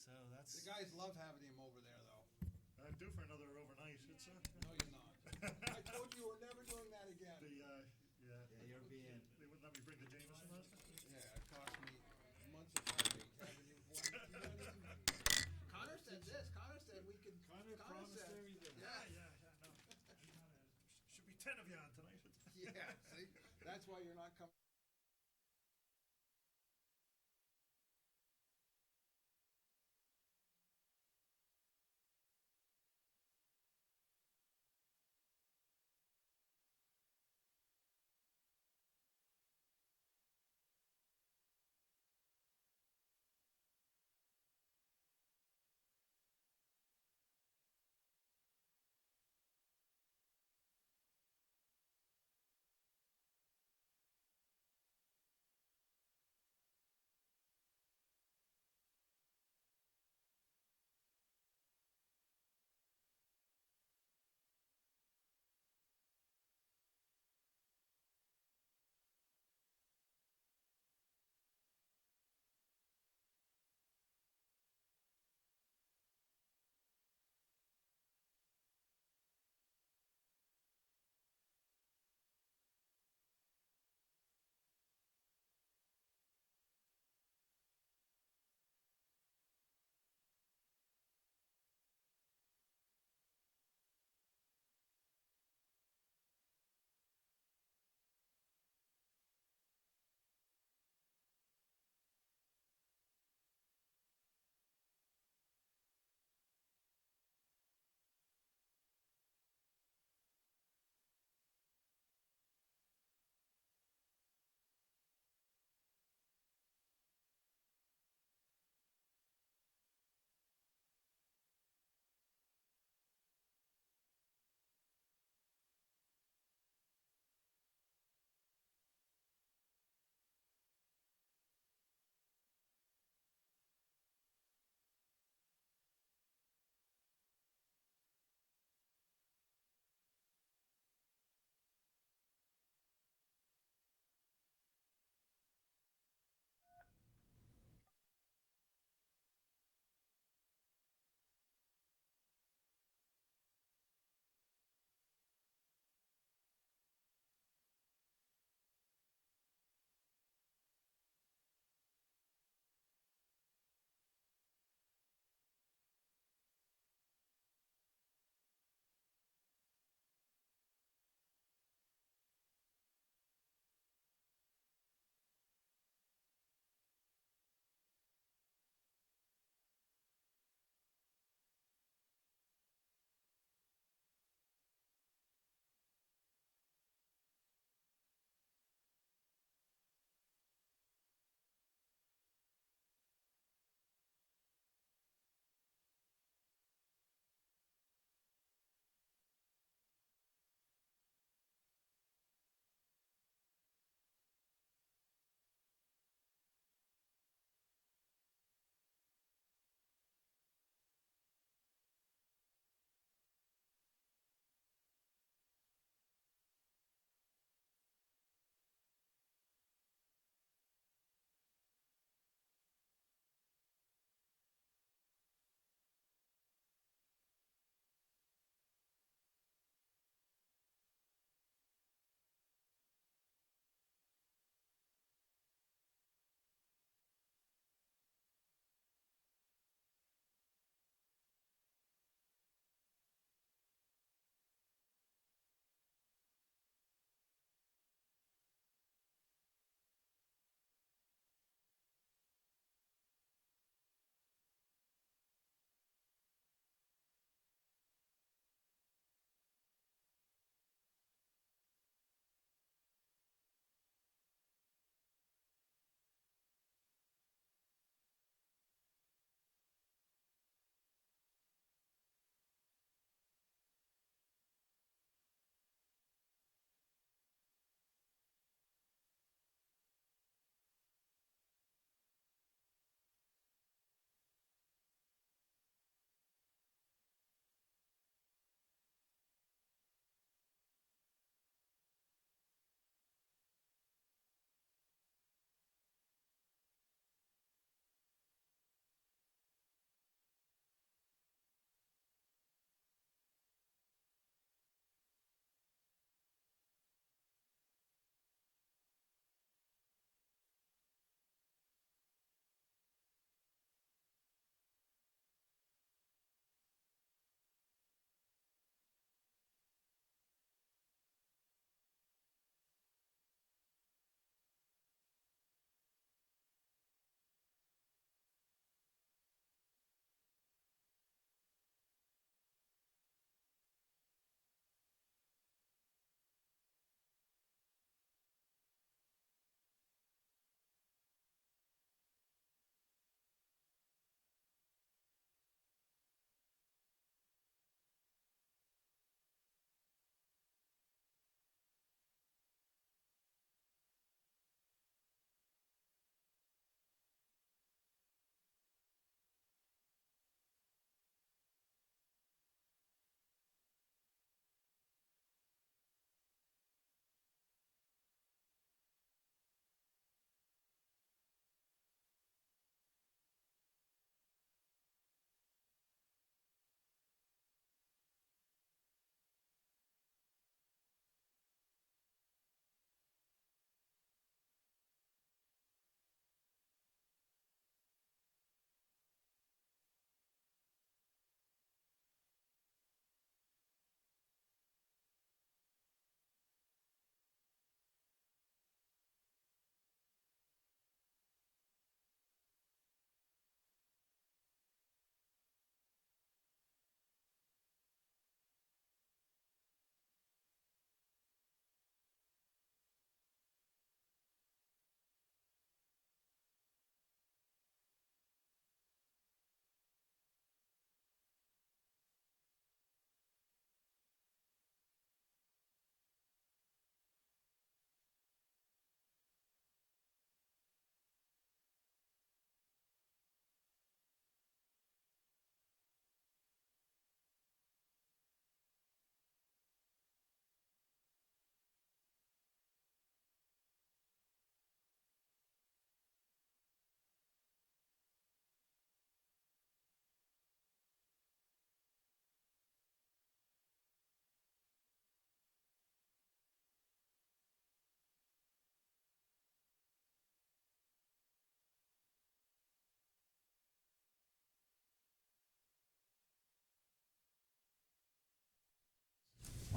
So that's The guys love having him over there, though. I'm due for another overnight. It's No, you're not. I told you we're never doing that again. yeah. yeah, you're being. They wouldn't let me bring the Jameson last time. Yeah, it cost me months of fighting having you. Connor said this. Connor said we could. Connor promised said, everything. Yeah. No. Should be 10 of you on tonight. Yeah. See, that's why you're not coming.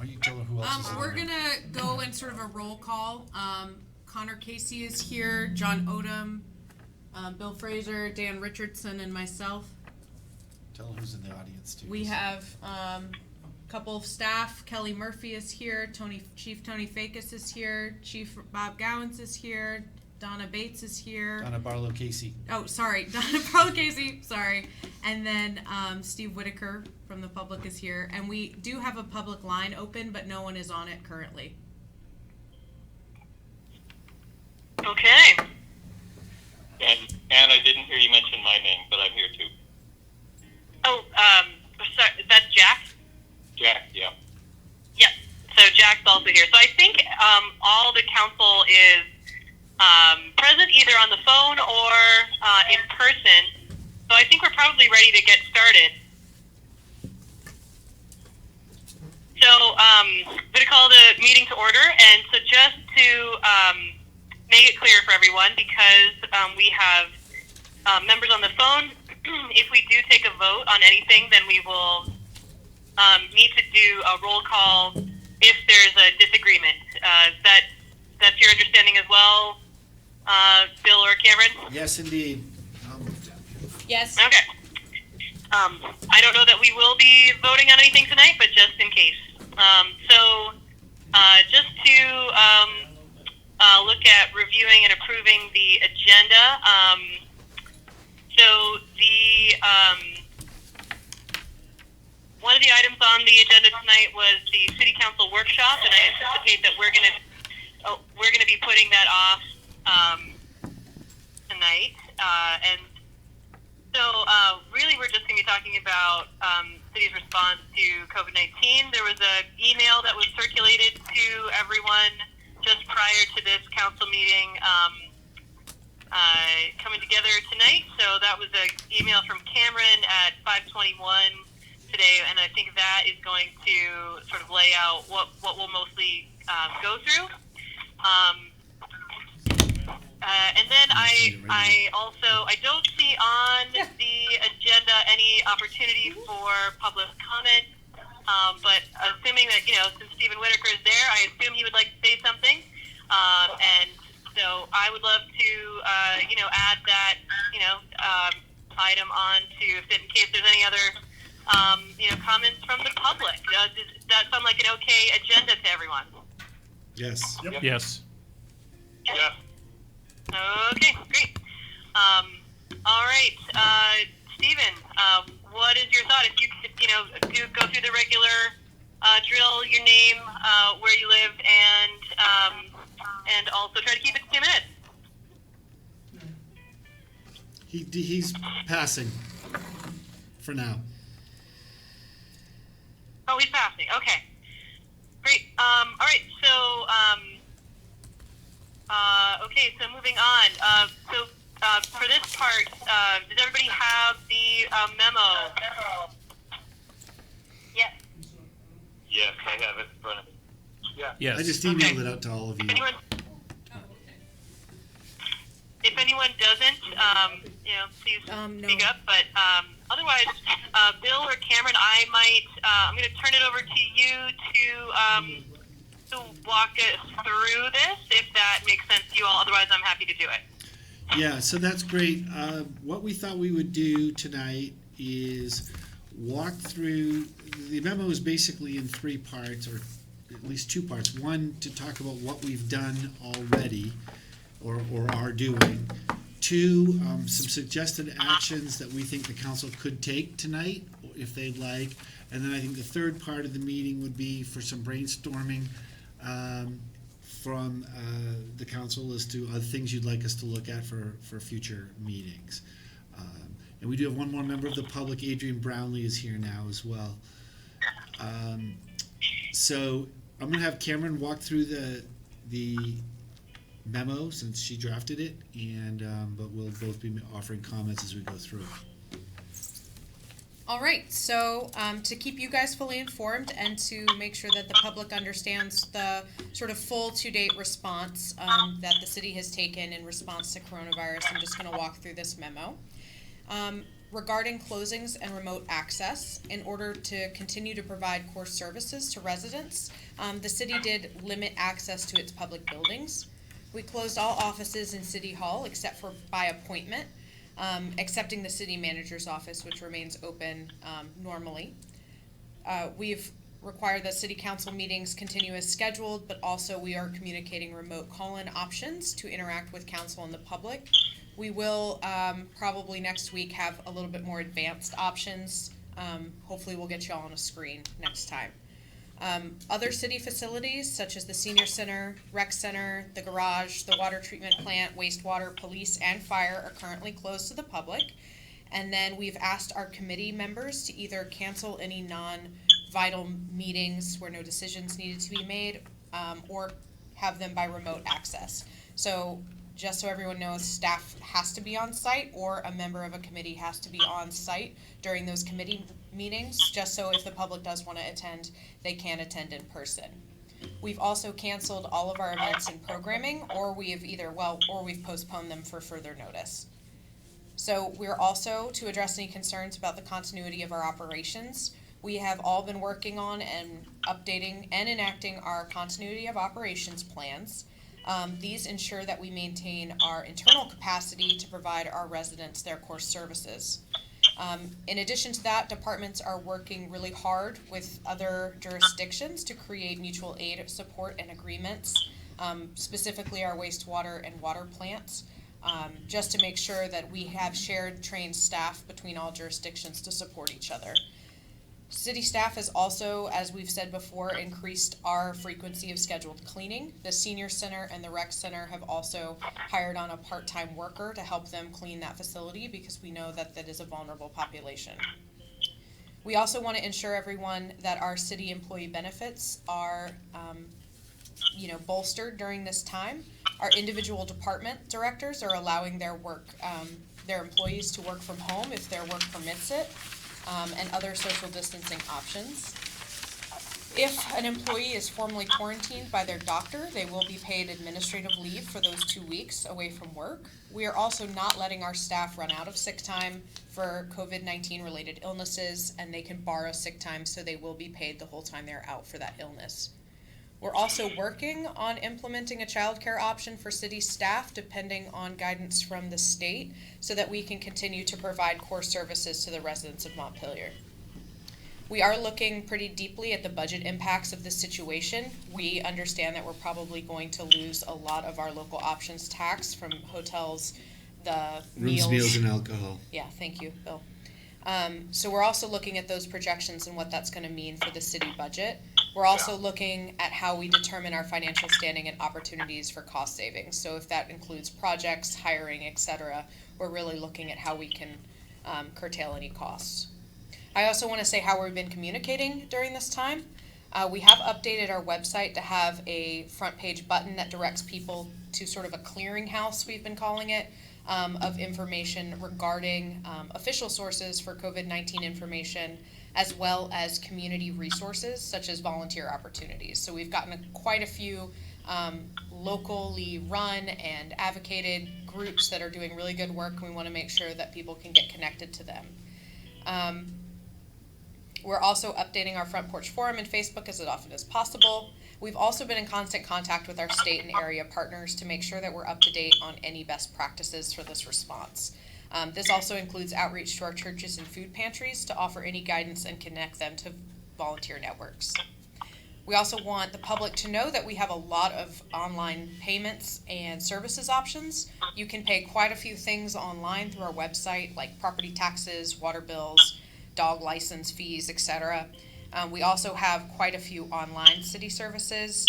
don't you tell her who else is in We're the room? gonna go in sort of a roll call. Connor Casey is here, John Odom, Bill Fraser, Dan Richardson, and myself. Tell her who's in the audience too. We have a couple of staff. Kelly Murphy is here. Chief Tony Fakis is here. Chief Bob Gowans is here. Donna Bates is here. Donna Barlow Casey. Oh, sorry, Donna Barlow Casey. Sorry, and then Steve Whitaker from the public is here. And we do have a public line open, but no one is on it currently. Okay. And I didn't hear you mention my name, but I'm here too. Oh, sorry, that's Jack? Jack, yeah. Yep, so Jack's also here. So I think all the council is present either on the phone or in person. So I think we're probably ready to get started. So I'm going to call the meeting to order. And so just to make it clear for everyone, because we have members on the phone, if we do take a vote on anything, then we will need to do a roll call if there's a disagreement. That's your understanding as well, Bill or Cameron? Yes, indeed. Yes. Okay. I don't know that we will be voting on anything tonight, but just in case. So just to look at reviewing and approving the agenda. So the one of the items on the agenda tonight was the City Council workshop, and I anticipate that we're gonna be putting that off tonight. And so really, we're just gonna be talking about city's response to COVID-19. There was an email that was circulated to everyone just prior to this council meeting coming together tonight. So that was an email from Cameron at 5:21 today, and I think that is going to sort of lay out what we'll mostly go through. And then I don't see on the agenda any opportunity for public comment. But assuming that, since Stephen Whitaker is there, I assume he would like to say something. And so I would love to, add that, item on to, in case there's any other, comments from the public. Does that sound like an okay agenda to everyone? Yes. Yep. Yes. Yeah. Okay, great. All right, Stephen, what is your thought? If you could, go through the regular drill, your name, where you live, and also try to keep it to 2 minutes. He's passing for now. Oh, he's passing. Okay, great. All right, so okay, so moving on. So for this part, does everybody have the memo? Yes. Yes, I have it in front of me. Yeah. Yes. I just emailed it out to all of you. If anyone doesn't, please No. speak up. But otherwise, Bill or Cameron, I'm going to turn it over to you to walk us through this, if that makes sense to you all. Otherwise, I'm happy to do it. Yeah, so that's great. What we thought we would do tonight is walk through, the memo is basically in 3 parts, or at least 2 parts. One, to talk about what we've done already, or are doing. 2, some suggested actions that we think the council could take tonight, if they'd like. And then I think the 3rd part of the meeting would be for some brainstorming from the council as to other things you'd like us to look at for future meetings. And we do have one more member of the public, Adrian Brownlee is here now as well. So I'm going to have Cameron walk through the memo since she drafted it, and but we'll both be offering comments as we go through. All right, so to keep you guys fully informed and to make sure that the public understands the sort of full to-date response that the city has taken in response to coronavirus, I'm just going to walk through this memo. Regarding closings and remote access, in order to continue to provide core services to residents, the city did limit access to its public buildings. We closed all offices in City Hall except for by appointment, excepting the city manager's office, which remains open normally. We've required that city council meetings continue as scheduled, but also we are communicating remote call-in options to interact with council and the public. We will probably next week have a little bit more advanced options. Hopefully we'll get you all on a screen next time. Other city facilities such as the senior center, rec center, the garage, the water treatment plant, wastewater, police, and fire are currently closed to the public. And then we've asked our committee members to either cancel any non-vital meetings where no decisions needed to be made, or have them by remote access. So just so everyone knows, staff has to be on site or a member of a committee has to be on site during those committee meetings, just so if the public does want to attend, they can attend in person. We've also canceled all of our events and programming, or we've postponed them for further notice. So we're also, to address any concerns about the continuity of our operations, we have all been working on and updating and enacting our continuity of operations plans. These ensure that we maintain our internal capacity to provide our residents their core services. In addition to that, departments are working really hard with other jurisdictions to create mutual aid support and agreements, specifically our wastewater and water plants, just to make sure that we have shared trained staff between all jurisdictions to support each other. City staff has also, as we've said before, increased our frequency of scheduled cleaning. The senior center and the rec center have also hired on a part-time worker to help them clean that facility because we know that that is a vulnerable population. We also want to ensure everyone that our city employee benefits are bolstered during this time. Our individual department directors are allowing their employees to work from home if their work permits it. And other social distancing options. If an employee is formally quarantined by their doctor, they will be paid administrative leave for those 2 weeks away from work. We are also not letting our staff run out of sick time for COVID-19 related illnesses, and they can borrow sick time, so they will be paid the whole time they're out for that illness. We're also working on implementing a childcare option for city staff depending on guidance from the state so that we can continue to provide core services to the residents of Montpelier. We are looking pretty deeply at the budget impacts of this situation. We understand that we're probably going to lose a lot of our local options tax from hotels, the Rooms, meals, and alcohol. Yeah, thank you, Bill. So we're also looking at those projections and what that's going to mean for the city budget. We're also looking at how we determine our financial standing and opportunities for cost savings. So if that includes projects, hiring, etc., we're really looking at how we can curtail any costs. I also want to say how we've been communicating during this time. We have updated our website to have a front page button that directs people to sort of a clearinghouse, we've been calling it, of information regarding official sources for COVID-19 information, as well as community resources such as volunteer opportunities. So we've gotten quite a few locally run and advocated groups that are doing really good work, and we want to make sure that people can get connected to them. We're also updating our Front Porch Forum and Facebook as often as possible. We've also been in constant contact with our state and area partners to make sure that we're up to date on any best practices for this response. This also includes outreach to our churches and food pantries to offer any guidance and connect them to volunteer networks. We also want the public to know that we have a lot of online payments and services options. You can pay quite a few things online through our website, like property taxes, water bills, dog license fees, etc. We also have quite a few online city services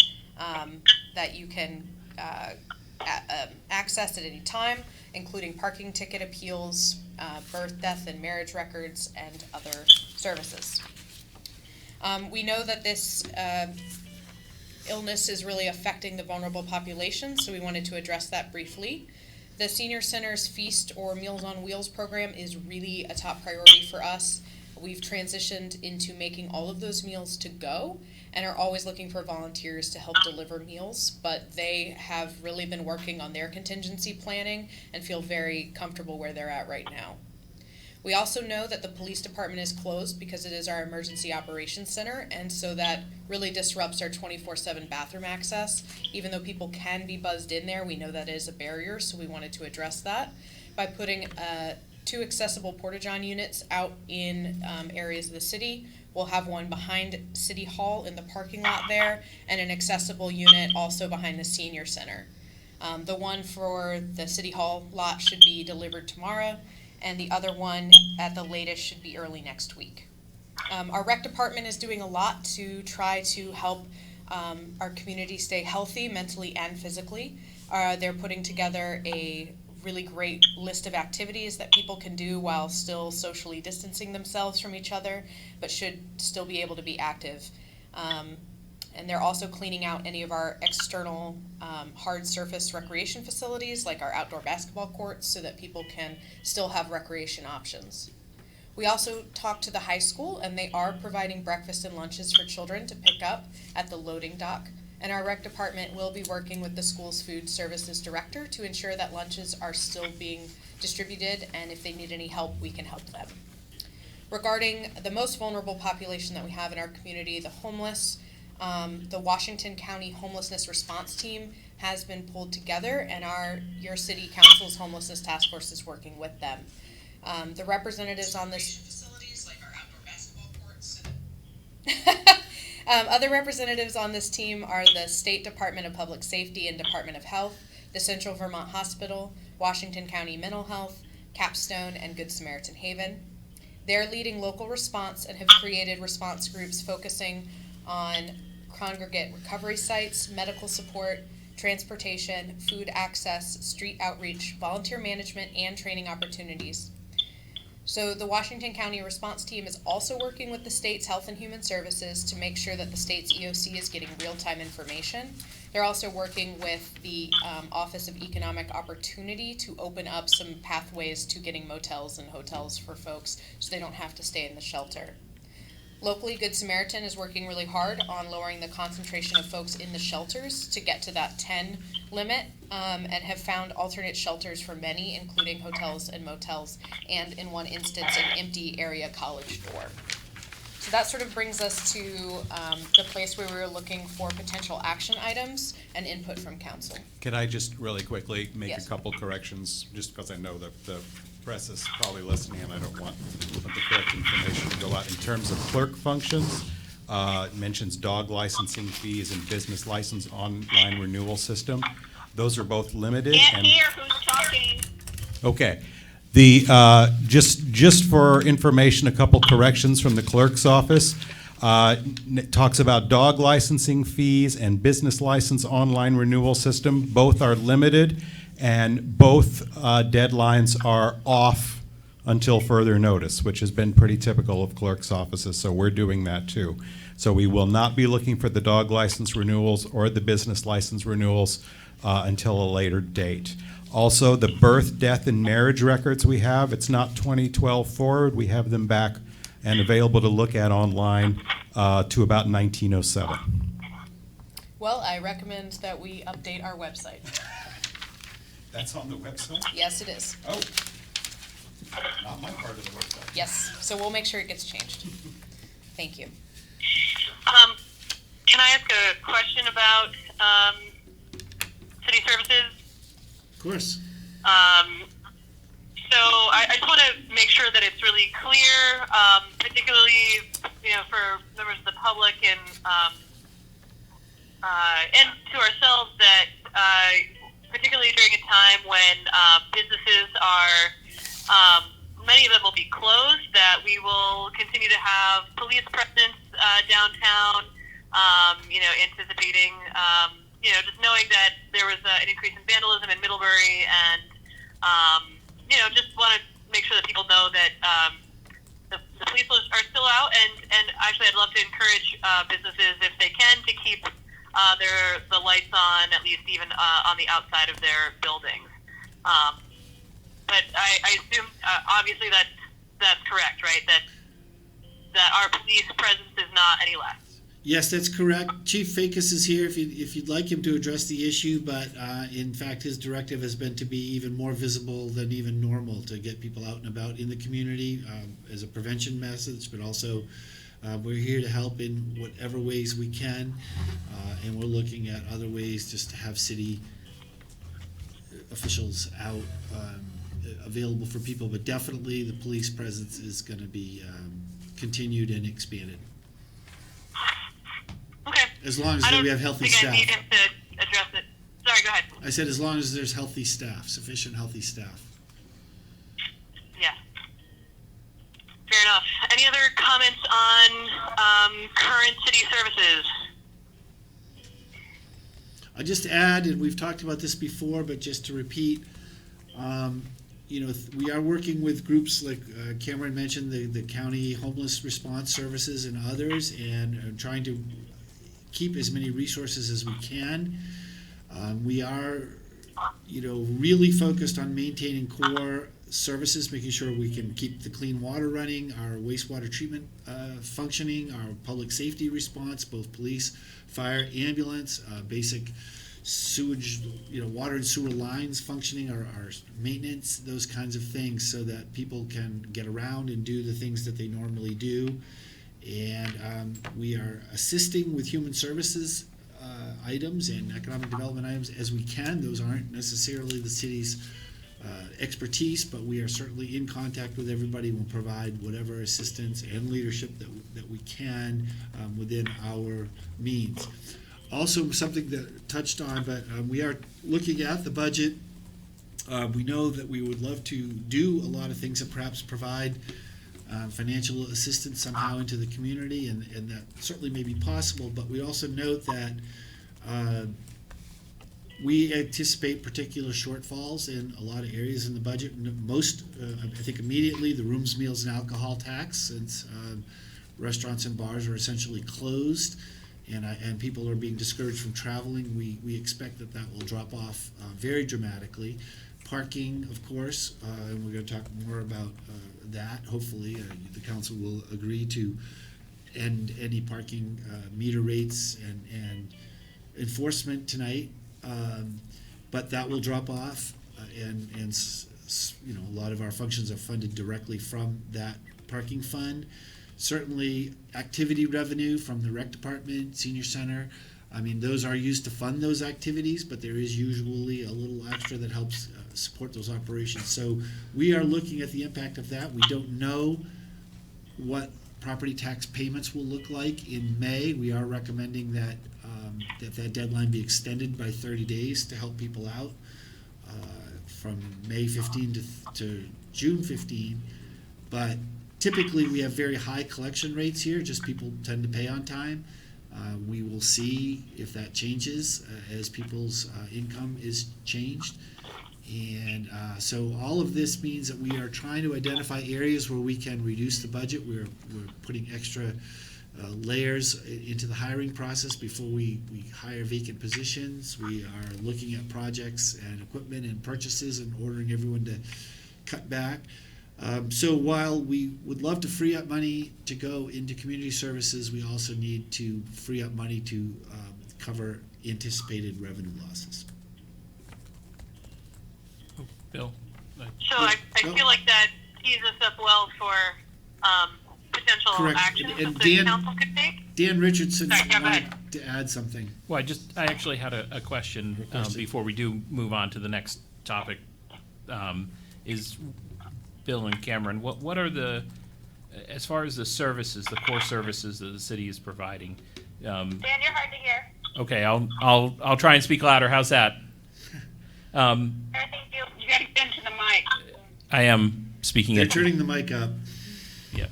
that you can access at any time, including parking ticket appeals, birth, death, and marriage records, and other services. We know that this illness is really affecting the vulnerable population, so we wanted to address that briefly. The Senior Center's Feast or Meals on Wheels program is really a top priority for us. We've transitioned into making all of those meals to go and are always looking for volunteers to help deliver meals, but they have really been working on their contingency planning and feel very comfortable where they're at right now. We also know that the police department is closed because it is our emergency operations center, and so that really disrupts our 24/7 bathroom access. Even though people can be buzzed in there, we know that is a barrier, so we wanted to address that by putting 2 accessible porta-john units out in areas of the city. We'll have one behind City Hall in the parking lot there, and an accessible unit also behind the senior center. The one for the City Hall lot should be delivered tomorrow, and the other one at the latest should be early next week. Our rec department is doing a lot to try to help our community stay healthy mentally and physically. They're putting together a really great list of activities that people can do while still socially distancing themselves from each other, but should still be able to be active. And they're also cleaning out any of our external hard surface recreation facilities, like our outdoor basketball courts, so that people can still have recreation options. We also talked to the high school, and they are providing breakfast and lunches for children to pick up at the loading dock. And our rec department will be working with the school's food services director to ensure that lunches are still being distributed, and if they need any help, we can help them. Regarding the most vulnerable population that we have in our community, the homeless, the Washington County Homelessness Response Team has been pulled together, and your city council's homelessness task force is working with them. The representatives on this facilities, like our outdoor basketball courts. Other representatives on this team are the State Department of Public Safety and Department of Health, the Central Vermont Hospital, Washington County Mental Health, Capstone, and Good Samaritan Haven. They're leading local response and have created response groups focusing on congregate recovery sites, medical support, transportation, food access, street outreach, volunteer management, and training opportunities. So the Washington County Response Team is also working with the state's Health and Human Services to make sure that the state's EOC is getting real-time information. They're also working with the Office of Economic Opportunity to open up some pathways to getting motels and hotels for folks so they don't have to stay in the shelter. Locally, Good Samaritan is working really hard on lowering the concentration of folks in the shelters to get to that 10 limit, and have found alternate shelters for many, including hotels and motels, and in one instance, an empty area college dorm. So that sort of brings us to the place where we were looking for potential action items and input from council. Can I just really quickly make Yes. a couple corrections, just because I know that the press is probably listening and I don't want the correct information to go out. In terms of clerk functions, it mentions dog licensing fees and business license online renewal system. Those are both limited. Can't and hear who's talking. Okay. The, just for information, a couple corrections from the clerk's office. It talks about dog licensing fees and business license online renewal system. Both are limited, and both deadlines are off until further notice, which has been pretty typical of clerk's offices, so we're doing that too. So we will not be looking for the dog license renewals or the business license renewals until a later date. Also, the birth, death, and marriage records we have, it's not 2012 forward. We have them back and available to look at online to about 1907. Well, I recommend that we update our website. That's on the website? Yes, it is. Oh, not my part of the website. Yes, so we'll make sure it gets changed. Thank you. Can I ask a question about city services? Of course. So I just want to make sure that it's really clear, particularly for members of the public and to ourselves, that particularly during a time when businesses are, many of them will be closed, that we will continue to have police presence downtown, anticipating, just knowing that there was an increase in vandalism in Middlebury, and, just want to make sure that people know that the police are still out, and actually I'd love to encourage businesses, if they can, to keep the lights on, at least even on the outside of their buildings. But I assume, obviously, that's correct, right? That our police presence is not any less. Yes, that's correct. Chief Fakis is here if you'd like him to address the issue, but in fact, his directive has been to be even more visible than even normal, to get people out and about in the community as a prevention message, but also we're here to help in whatever ways we can, and we're looking at other ways just to have city officials out available for people, but definitely the police presence is going to be continued and expanded. Okay. As long as I don't we have healthy think I staff. need him to address it. Sorry, go ahead. I said as long as there's healthy staff, sufficient healthy staff. Yeah. Fair enough. Any other comments on current city services? I just add, and we've talked about this before, but just to repeat, we are working with groups like Cameron mentioned, the county homeless response services and others, and trying to keep as many resources as we can. We are, really focused on maintaining core services, making sure we can keep the clean water running, our wastewater treatment functioning, our public safety response, both police, fire, ambulance, basic sewage, water and sewer lines functioning, our maintenance, those kinds of things, so that people can get around and do the things that they normally do. And we are assisting with human services items and economic development items as we can. Those aren't necessarily the city's expertise, but we are certainly in contact with everybody. We'll provide whatever assistance and leadership that we can within our means. Also, something that touched on, but we are looking at the budget. We know that we would love to do a lot of things that perhaps provide financial assistance somehow into the community, and that certainly may be possible, but we also note that we anticipate particular shortfalls in a lot of areas in the budget. Most, I think immediately, the rooms, meals, and alcohol tax, since restaurants and bars are essentially closed, and people are being discouraged from traveling. We expect that will drop off very dramatically. Parking, of course, and we're going to talk more about that. Hopefully, the council will agree to end any parking meter rates and enforcement tonight. But that will drop off, and a lot of our functions are funded directly from that parking fund. Certainly, activity revenue from the rec department, senior center. I mean, those are used to fund those activities, but there is usually a little extra that helps support those operations. So we are looking at the impact of that. We don't know what property tax payments will look like in May. We are recommending that that deadline be extended by 30 days to help people out from May 15 to June 15. But typically, we have very high collection rates here, just people tend to pay on time. We will see if that changes as people's income is changed. And so all of this means that we are trying to identify areas where we can reduce the budget. We're putting extra layers into the hiring process before we hire vacant positions. We are looking at projects and equipment and purchases and ordering everyone to cut back. So while we would love to free up money to go into community services, we also need to free up money to cover anticipated revenue losses. Bill? So I feel like that tees us up well for potential Correct. actions And that the Dan- council could take. Dan Richardson Sorry, yeah, go wanted ahead. to add something. Well, I actually had a question before we do move on to the next topic. Is Bill and Cameron, what are as far as the services, the core services that the city is providing? Dan, you're hard to hear. Okay, I'll try and speak louder. How's that? I think you got to get into the mic. I am speaking. They're turning the mic up. Yeah.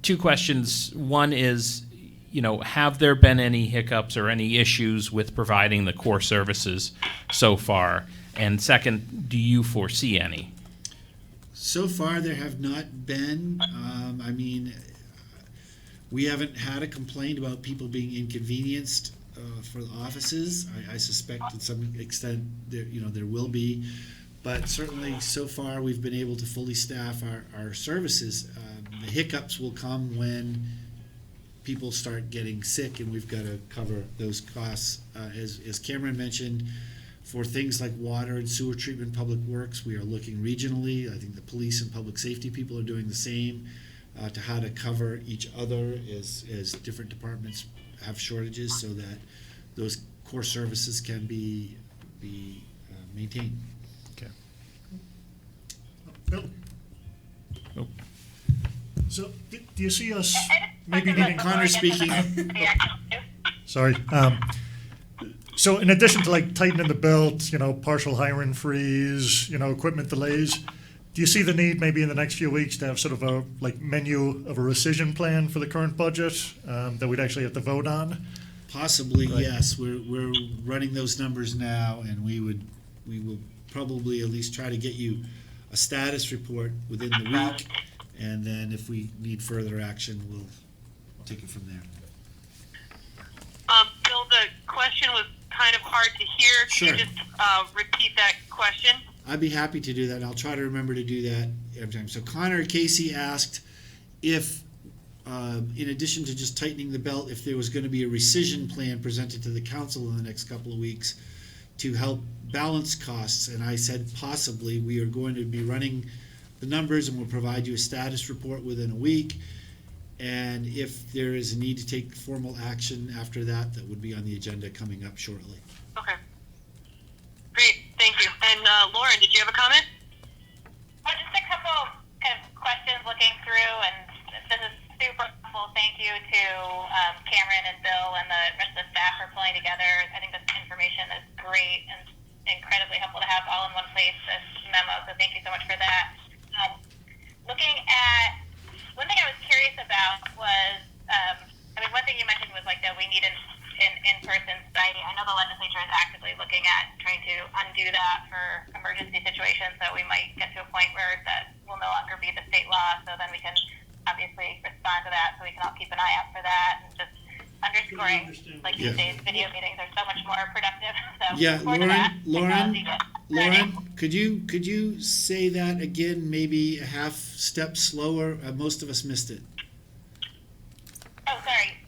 Two questions. One is, have there been any hiccups or any issues with providing the core services so far? And second, do you foresee any? So far, there have not been. We haven't had a complaint about people being inconvenienced for the offices. I suspect to some extent there will be, but certainly so far we've been able to fully staff our services. The hiccups will come when people start getting sick, and we've got to cover those costs. As Cameron mentioned, for things like water and sewer treatment, public works, we are looking regionally. I think the police and public safety people are doing the same, to how to cover each other as different departments have shortages, so that those core services can be maintained. Okay. Bill? Oh. So, do you see us maybe needing? Connor speaking. Sorry. So in addition to like tightening the belt, partial hiring freeze, equipment delays, do you see the need maybe in the next few weeks to have sort of a menu of a rescission plan for the current budget that we'd actually have to vote on? Possibly, Right. yes. We're running those numbers now, and we will probably at least try to get you a status report within the week, and then if we need further action, we'll take it from there. Bill, the question was kind of hard to hear. Sure. Can you just repeat that question? I'd be happy to do that, and I'll try to remember to do that every time. So Connor Casey asked if, in addition to just tightening the belt, if there was going to be a rescission plan presented to the council in the next couple of weeks to help balance costs, and I said possibly. We are going to be running the numbers, and we'll provide you a status report within a week. And if there is a need to take formal action after that, that would be on the agenda coming up shortly. Okay. Great, thank you. And Lauren, did you have a comment? Oh, just a couple kind of questions looking through, and this is super helpful. Thank you to Cameron and Bill and the rest of the staff for pulling together. I think this information is great and incredibly helpful to have all in one place, this memo, so thank you so much for that. Looking at, one thing I was curious about was, one thing you mentioned was like that we need an in-person society. I know the legislature is actively looking at trying to undo that for emergency situations, so we might get to a point where that will no longer be the state law, so then we can obviously respond to that, so we can all keep an eye out for that, and just underscoring, like Yeah. these days, video meetings are so much more productive, so Yeah, forward to that. Lauren, Technology. could you say that again, maybe a half step slower? Most of us missed it. Oh, sorry.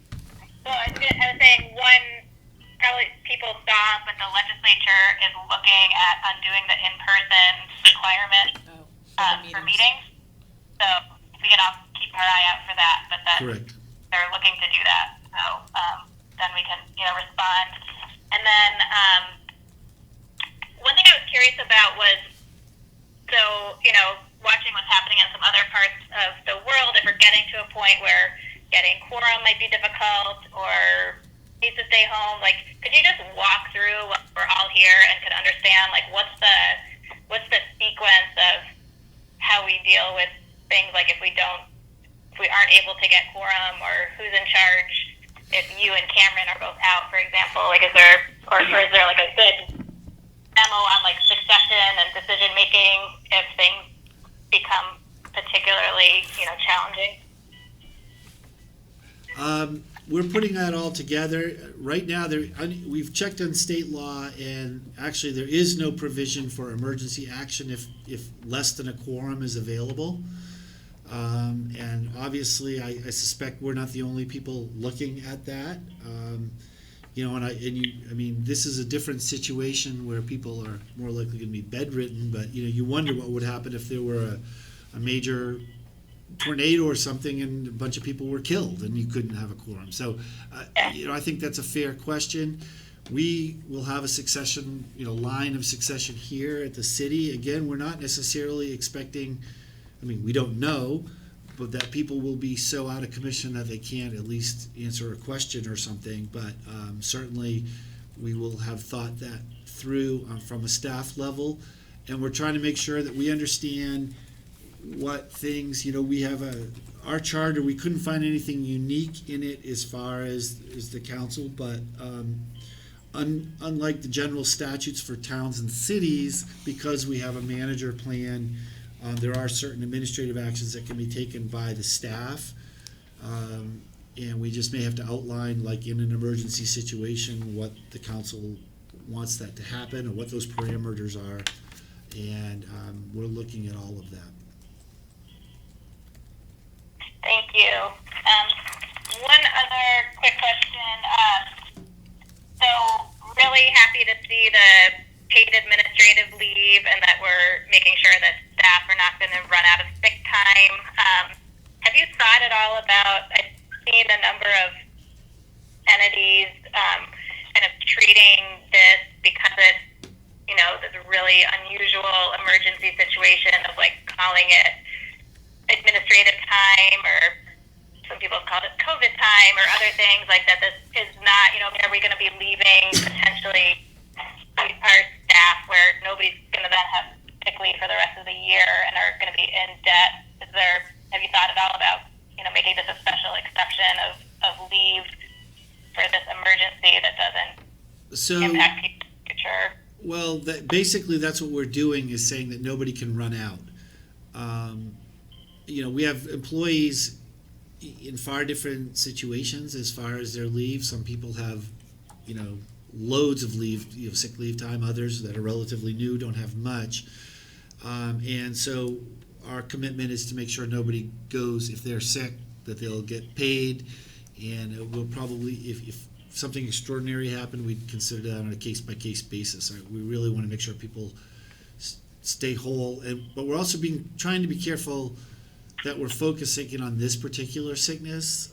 So I was saying, one, probably people saw, but the legislature is looking at undoing the in-person requirement for meetings. So we can all keep our eye out for that, but then Correct. they're looking to do that. So then we can, respond. And then one thing I was curious about was, so, watching what's happening in some other parts of the world, if we're getting to a point where getting quorum might be difficult or needs to stay home, could you just walk through what we're all here and could understand, what's the sequence of how we deal with things, like if we aren't able to get quorum, or who's in charge if you and Cameron are both out, for example, is there a good memo on succession and decision making if things become particularly challenging? We're putting that all together. Right now, we've checked on state law, and actually there is no provision for emergency action if less than a quorum is available. And obviously, I suspect we're not the only people looking at that. This is a different situation where people are more likely going to be bedridden, but you wonder what would happen if there were a major tornado or something and a bunch of people were killed and you couldn't have a quorum. So, I think that's a fair question. We will have a succession, line of succession here at the city. Again, we're not necessarily expecting, we don't know, but that people will be so out of commission that they can't at least answer a question or something. But certainly we will have thought that through from a staff level. And we're trying to make sure that we understand what things, we have our charter, we couldn't find anything unique in it as far as the council, but unlike the general statutes for towns and cities, because we have a manager plan, there are certain administrative actions that can be taken by the staff, and we just may have to outline, in an emergency situation, what the council wants that to happen or what those parameters are, and we're looking at all of that. Thank you. One other leave and that we're making sure that staff are not going to run out of sick time. Have you thought at all about, I've seen a number of entities kind of treating this because it's, there's a really unusual emergency situation of like calling it administrative time, or some people have called it COVID time, or other things like that. This is not, are we going to be leaving potentially our staff where nobody's going to then have sick leave for the rest of the year and are going to be in debt? Have you thought at all about, making this a special exception of leave for this emergency that doesn't impact people's future? Well, basically that's what we're doing, is saying that nobody can run out. We have employees in far different situations as far as their leave. Some people have, loads of leave, sick leave time. Others that are relatively new don't have much. And so our commitment is to make sure nobody goes, if they're sick, that they'll get paid. And we'll probably, if something extraordinary happened, we'd consider that on a case-by-case basis. We really want to make sure people stay whole. But we're also trying to be careful that we're focusing on this particular sickness.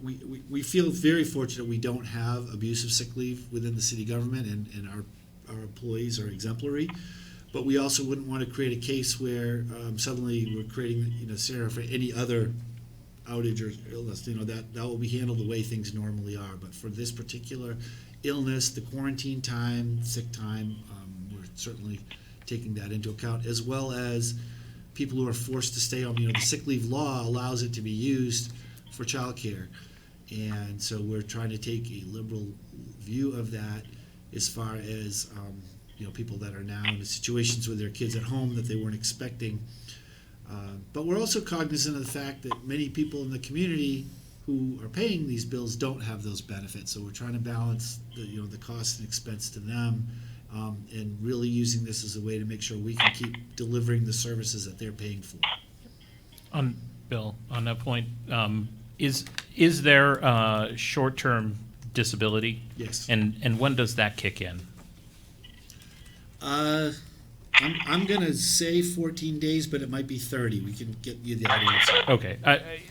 We feel very fortunate we don't have abusive sick leave within the city government, and our employees are exemplary. But we also wouldn't want to create a case where suddenly we're creating scenario for any other outage or illness. That will be handled the way things normally are. But for this particular illness, the quarantine time, sick time, we're certainly taking that into account, as well as people who are forced to stay home. The sick leave law allows it to be used for childcare, and so we're trying to take a liberal view of that as far as people that are now in situations with their kids at home that they weren't expecting. But we're also cognizant of the fact that many people in the community who are paying these bills don't have those benefits. So we're trying to balance the cost and expense to them, and really using this as a way to make sure we can keep delivering the services that they're paying for. Bill, on that point, is there short-term disability? Yes. And when does that kick in? I'm going to say 14 days, but it might be 30. We can get you the audience. Okay,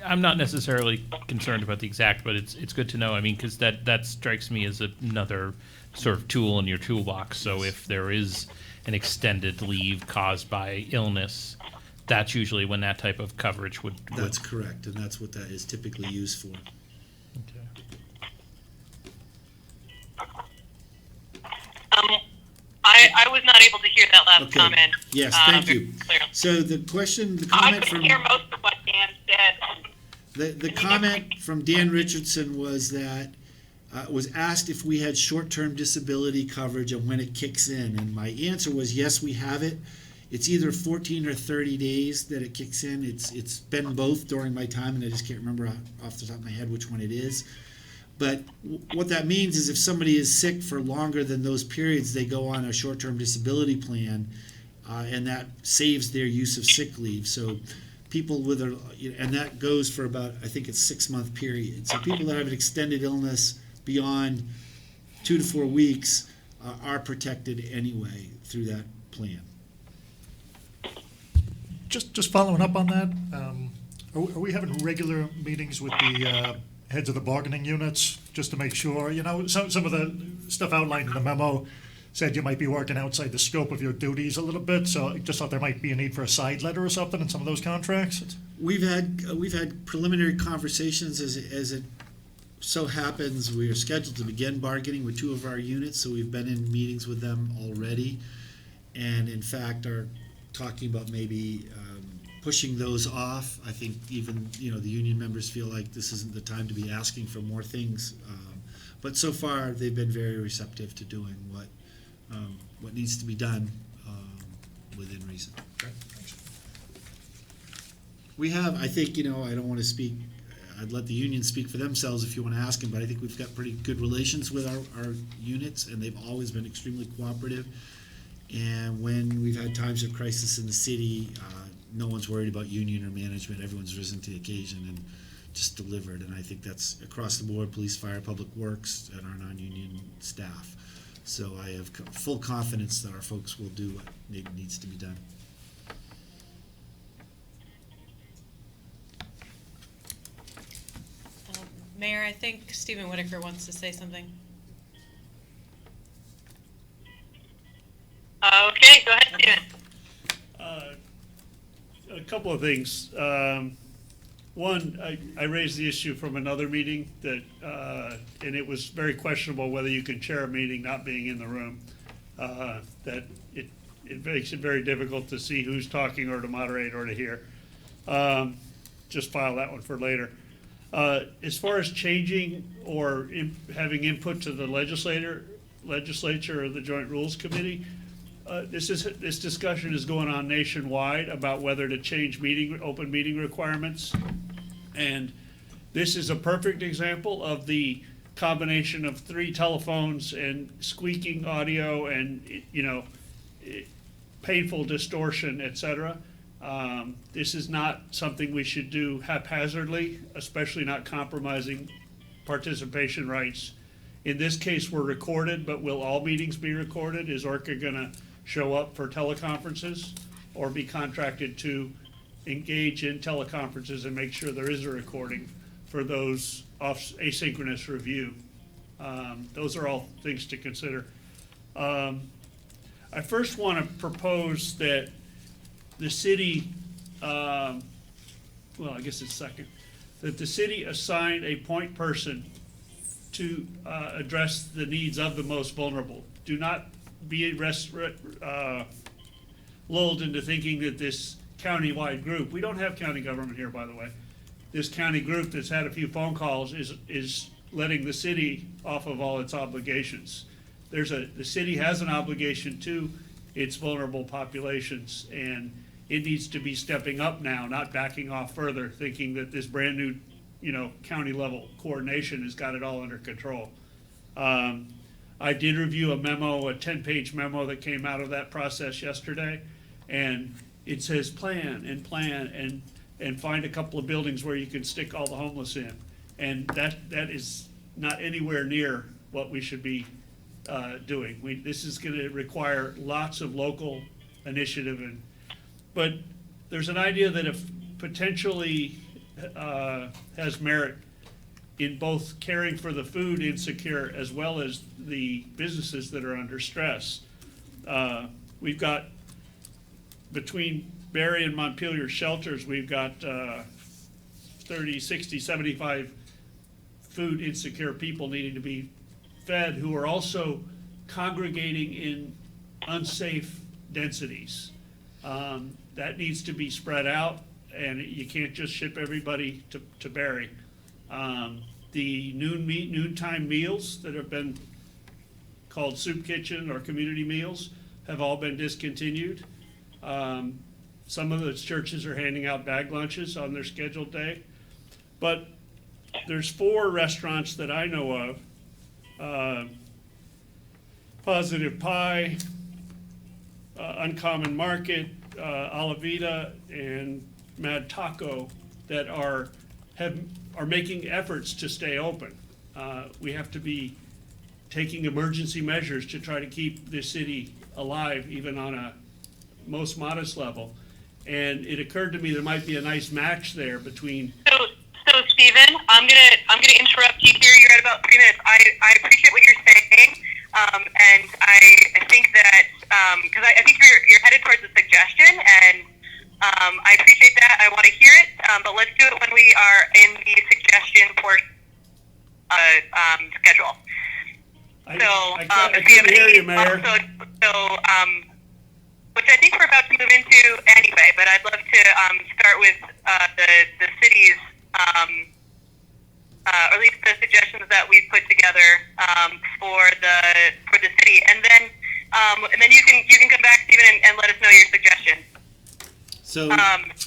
I'm not necessarily concerned about the exact, but it's good to know. I mean, because that strikes me as another sort of tool in your toolbox. So if there is an extended leave caused by illness, that's usually when that type of coverage would. That's correct, and that's what that is typically used for. Okay. I was not able to hear that last Okay. comment. Yes, thank you. Clearly. So the comment I from could hear most of what Dan said. the comment from Dan Richardson was that was asked if we had short-term disability coverage and when it kicks in, and my answer was yes, we have it. It's either 14 or 30 days that it kicks in. It's been both during my time, and I just can't remember off the top of my head which one it is. But what that means is if somebody is sick for longer than those periods, they go on a short-term disability plan, and that saves their use of sick leave. So people with and that goes for about, I think it's 6-month period. So people that have an extended illness beyond 2 to 4 weeks are protected anyway through that plan. Just following up on that, are we having regular meetings with the heads of the bargaining units just to make sure, some of the stuff outlined in the memo said you might be working outside the scope of your duties a little bit, so I just thought there might be a need for a side letter or something in some of those contracts? We've had preliminary conversations. As it so happens, we are scheduled to begin bargaining with 2 of our units, so we've been in meetings with them already, and in fact are talking about maybe pushing those off. I think even the union members feel like this isn't the time to be asking for more things, but so far they've been very receptive to doing what needs to be done within reason. We have, I think, I don't want to speak. I'd let the union speak for themselves if you want to ask them, but I think we've got pretty good relations with our units, and they've always been extremely cooperative. And when we've had times of crisis in the city, no one's worried about union or management. Everyone's risen to the occasion and just delivered. And I think that's across the board: police, fire, public works, and our non-union staff. So I have full confidence that our folks will do what needs to be done. Mayor, I think Stephen Whitaker wants to say something. Okay, go ahead, Stephen. A couple of things. One, I raised the issue from another meeting that, and it was very questionable whether you can chair a meeting not being in the room. That it makes it very difficult to see who's talking or to moderate or to hear. Just file that one for later. As far as changing or having input to the legislature or the Joint Rules Committee, this discussion is going on nationwide about whether to change open meeting requirements. And this is a perfect example of the combination of 3 telephones and squeaking audio and, painful distortion, etc. This is not something we should do haphazardly, especially not compromising participation rights. In this case, we're recorded, but will all meetings be recorded? Is ORCA gonna show up for teleconferences or be contracted to engage in teleconferences and make sure there is a recording for those asynchronous review? Those are all things to consider. I first want to propose that the city, well, I guess it's second, that the city assign a point person to address the needs of the most vulnerable. Do not be lulled into thinking that this county-wide group, we don't have county government here, by the way, this county group that's had a few phone calls is letting the city off of all its obligations. The city has an obligation to its vulnerable populations, and it needs to be stepping up now, not backing off further, thinking that this brand new, county level coordination has got it all under control. I did review a 10-page memo that came out of that process yesterday, and it says plan and find a couple of buildings where you can stick all the homeless in. And that is not anywhere near what we should be doing. This is gonna require lots of local initiative, but there's an idea that if potentially has merit in both caring for the food insecure as well as the businesses that are under stress. We've got, between Barry and Montpelier shelters, we've got 30, 60, 75 food insecure people needing to be fed who are also congregating in unsafe densities. That needs to be spread out, and you can't just ship everybody to Barry. The noontime meals that have been called soup kitchen or community meals have all been discontinued. Some of the churches are handing out bag lunches on their scheduled day. But there's 4 restaurants that I know of, Positive Pie, Uncommon Market, Alavita, and Mad Taco, that are making efforts to stay open. We have to be taking emergency measures to try to keep the city alive, even on a most modest level. And it occurred to me there might be a nice match there between. So Stephen, I'm gonna interrupt you here. You're at about 3 minutes. I appreciate what you're saying, and I think that because I think you're headed towards a suggestion, and I appreciate that. I want to hear it, but let's do it when we are in the suggestion portion schedule. I couldn't hear you, Mayor. Which I think we're about to move into anyway, but I'd love to start with the city's, or at least the suggestions that we've put together for the city, and then you can come back, Stephen, and let us know your suggestion. So,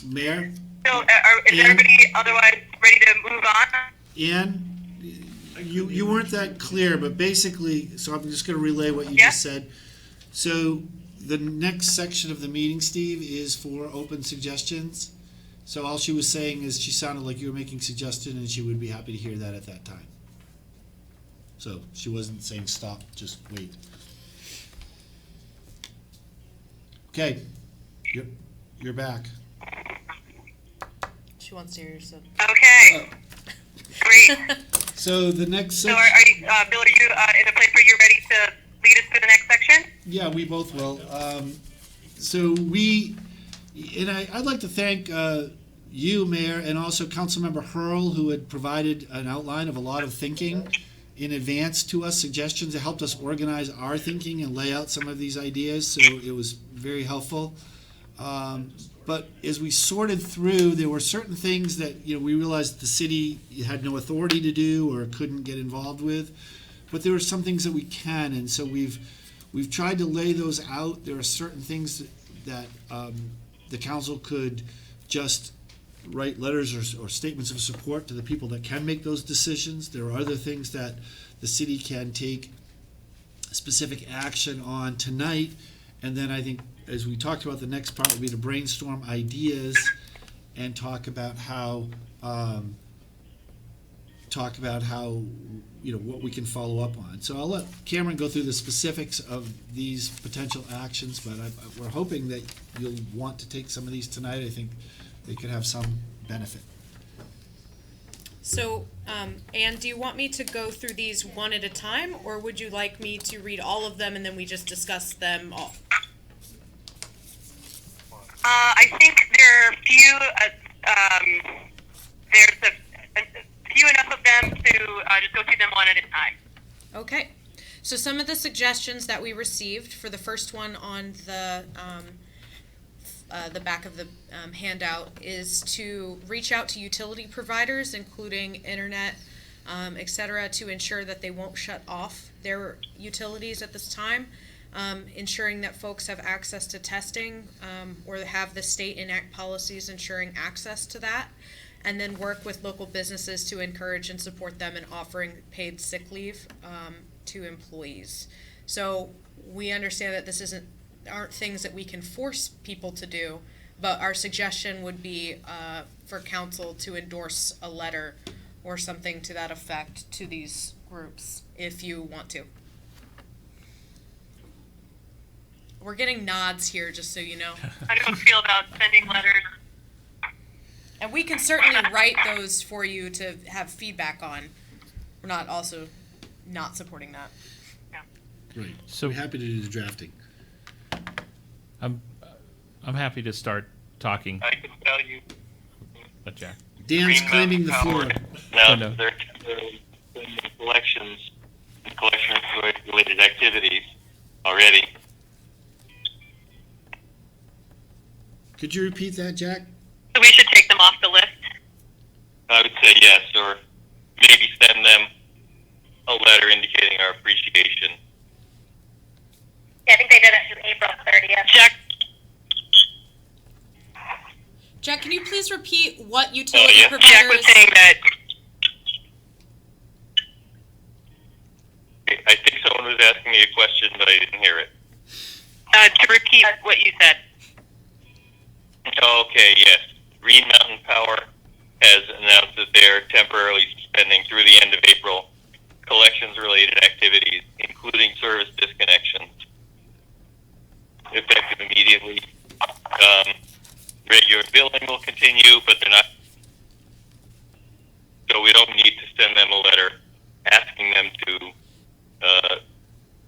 Mayor? So, is everybody otherwise ready to move on? Ann, you weren't that clear, but basically, so I'm just going to relay what you just said. So the next section of the meeting, Steve, is for open suggestions. So all she was saying is she sounded like you were making suggestions, and she would be happy to hear that at that time. So she wasn't saying stop, just wait. Okay, you're back. She wants to hear you, so. Okay, great. So the next So section. are you, Bill, are you in a place where you're ready to lead us through the next section? Yeah, we both will. I'd like to thank you, Mayor, and also Councilmember Hurl, who had provided an outline of a lot of thinking in advance to us, suggestions that helped us organize our thinking and lay out some of these ideas, so it was very helpful. But as we sorted through, there were certain things that, we realized the city had no authority to do or couldn't get involved with, but there were some things that we can, and so we've tried to lay those out. There are certain things that the council could just write letters or statements of support to the people that can make those decisions. There are other things that the city can take specific action on tonight, and then I think, as we talked about, the next part would be to brainstorm ideas and talk about how what we can follow up on. So I'll let Cameron go through the specifics of these potential actions, but we're hoping that you'll want to take some of these tonight. I think they could have some benefit. So, Anne, do you want me to go through these one at a time, or would you like me to read all of them and then we just discuss them all? I think there are there's a few enough of them to just go through them one at a time. Okay. So some of the suggestions that we received for the first one on the back of the handout is to reach out to utility providers, including internet, et cetera, to ensure that they won't shut off their utilities at this time. Ensuring that folks have access to testing, or have the state enact policies ensuring access to that, and then work with local businesses to encourage and support them in offering paid sick leave to employees. So we understand that this aren't things that we can force people to do, but our suggestion would be for council to endorse a letter or something to that effect to these groups, if you want to. We're getting nods here, just so you know. How do you feel about sending letters? And we can certainly write those for you to have feedback on. We're not also not supporting that. Great. So- We're happy to do the drafting. I'm happy to start talking. I can tell you. But Jack. Dan's claiming the floor. Now, no. they're collections and collection-related activities already. Could you repeat that, Jack? So we should take them off the list. I would say yes, or maybe send them a letter indicating our appreciation. Yeah, I think they did it through April 30th. Jack, can you please repeat what Oh, utility yeah. providers? Jack was saying that. I think someone was asking me a question, but I didn't hear it. To repeat what you said. Okay, yes. Green Mountain Power has announced that they're temporarily suspending through the end of April collections-related activities, including service disconnections, effective immediately. Regular billing will continue, but they're not. So we don't need to send them a letter asking them to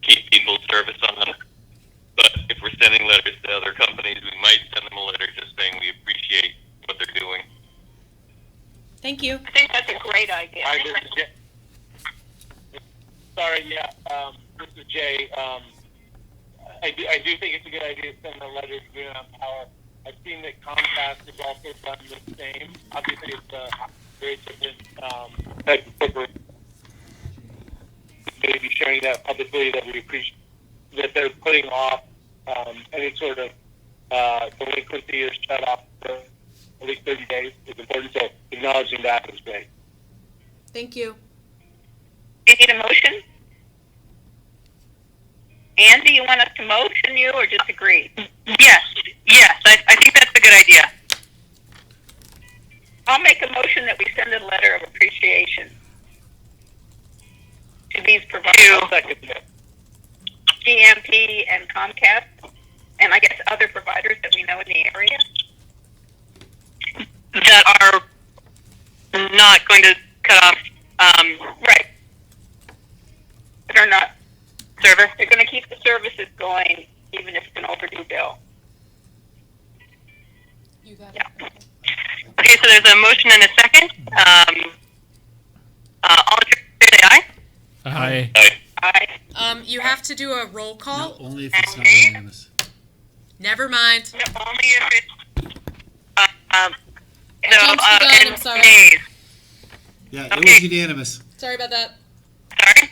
keep people's service on. But if we're sending letters to other companies, we might send them a letter just saying we appreciate what they're doing. Thank you. I think that's a great idea. Hi, this is Jay. Sorry, yeah, this is Jay. I do think it's a good idea to send a letter to Green Mountain Power. I've seen that Comcast has also done the same. Obviously, it's a very different type of corporation. Maybe sharing that publicly, that we appreciate that they're putting off any sort of delinquency or shut off for at least 30 days is important. So acknowledging that is great. Thank you. Do you need a motion? Anne, do you want us to motion you or just agree? Yes, I think that's a good idea. I'll make a motion that we send a letter of appreciation to these providers, I'll second that. GMP and Comcast, and I guess, other providers that we know in the area? That are not going to cut off Right. They're not, service. they're going to keep the services going even if it's an overdue bill. You got Yeah. it. Okay, so there's a motion and a second. All in favor, say aye. Aye. You have to do a roll No, call. only if it's not unanimous. Never mind. No, only if it's, I jumped the gun, and I'm sorry. nays. Yeah, it Okay. was unanimous. Sorry about that. Sorry?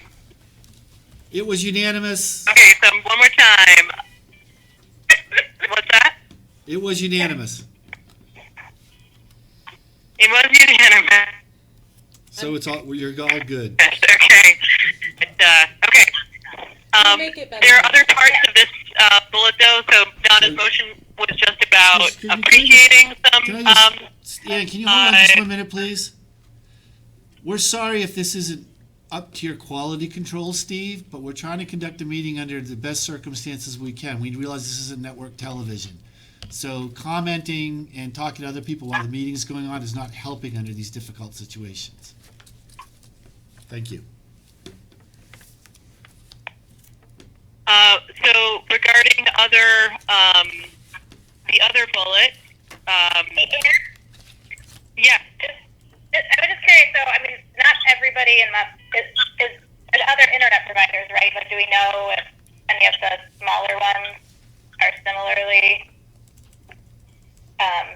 It was unanimous. Okay, so one more time. What's that? It was unanimous. It was unanimous. So it's all, you're all good. Okay. Okay. We'll make it better. There are other parts of this bullet, though. So Donna's motion was just about Excuse me, can I appreciating some. Can I just, Ian, can you hold on just 1 minute, please? We're sorry if this isn't up to your quality control, Steve, but we're trying to conduct a meeting under the best circumstances we can. We realize this isn't network television. So commenting and talking to other people while the meeting's going on is not helping under these difficult situations. Thank you. So regarding the other bullet, yeah. I was just curious, so, I mean, not everybody in is other internet providers, right? But do we know if any of the smaller ones are similarly, have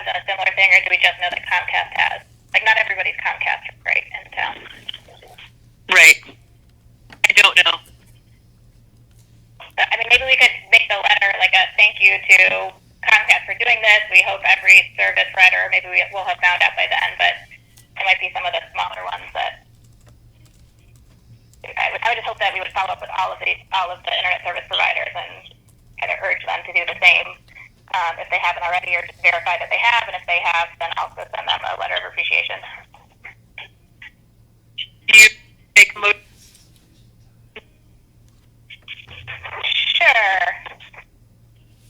done a similar thing, or do we just know that Comcast has? Like, not everybody's Comcast, right, in town. Right. I don't know. I mean, maybe we could make the letter like a thank you to Comcast for doing this. We hope every service provider, maybe we'll have found out by then, but it might be some of the smaller ones that I would just hope that we would follow up with all of the internet service providers and kind of urge them to do the same if they haven't already, or just verify that they have, and if they have, then also send them a letter of appreciation. Do you make a motion? Sure.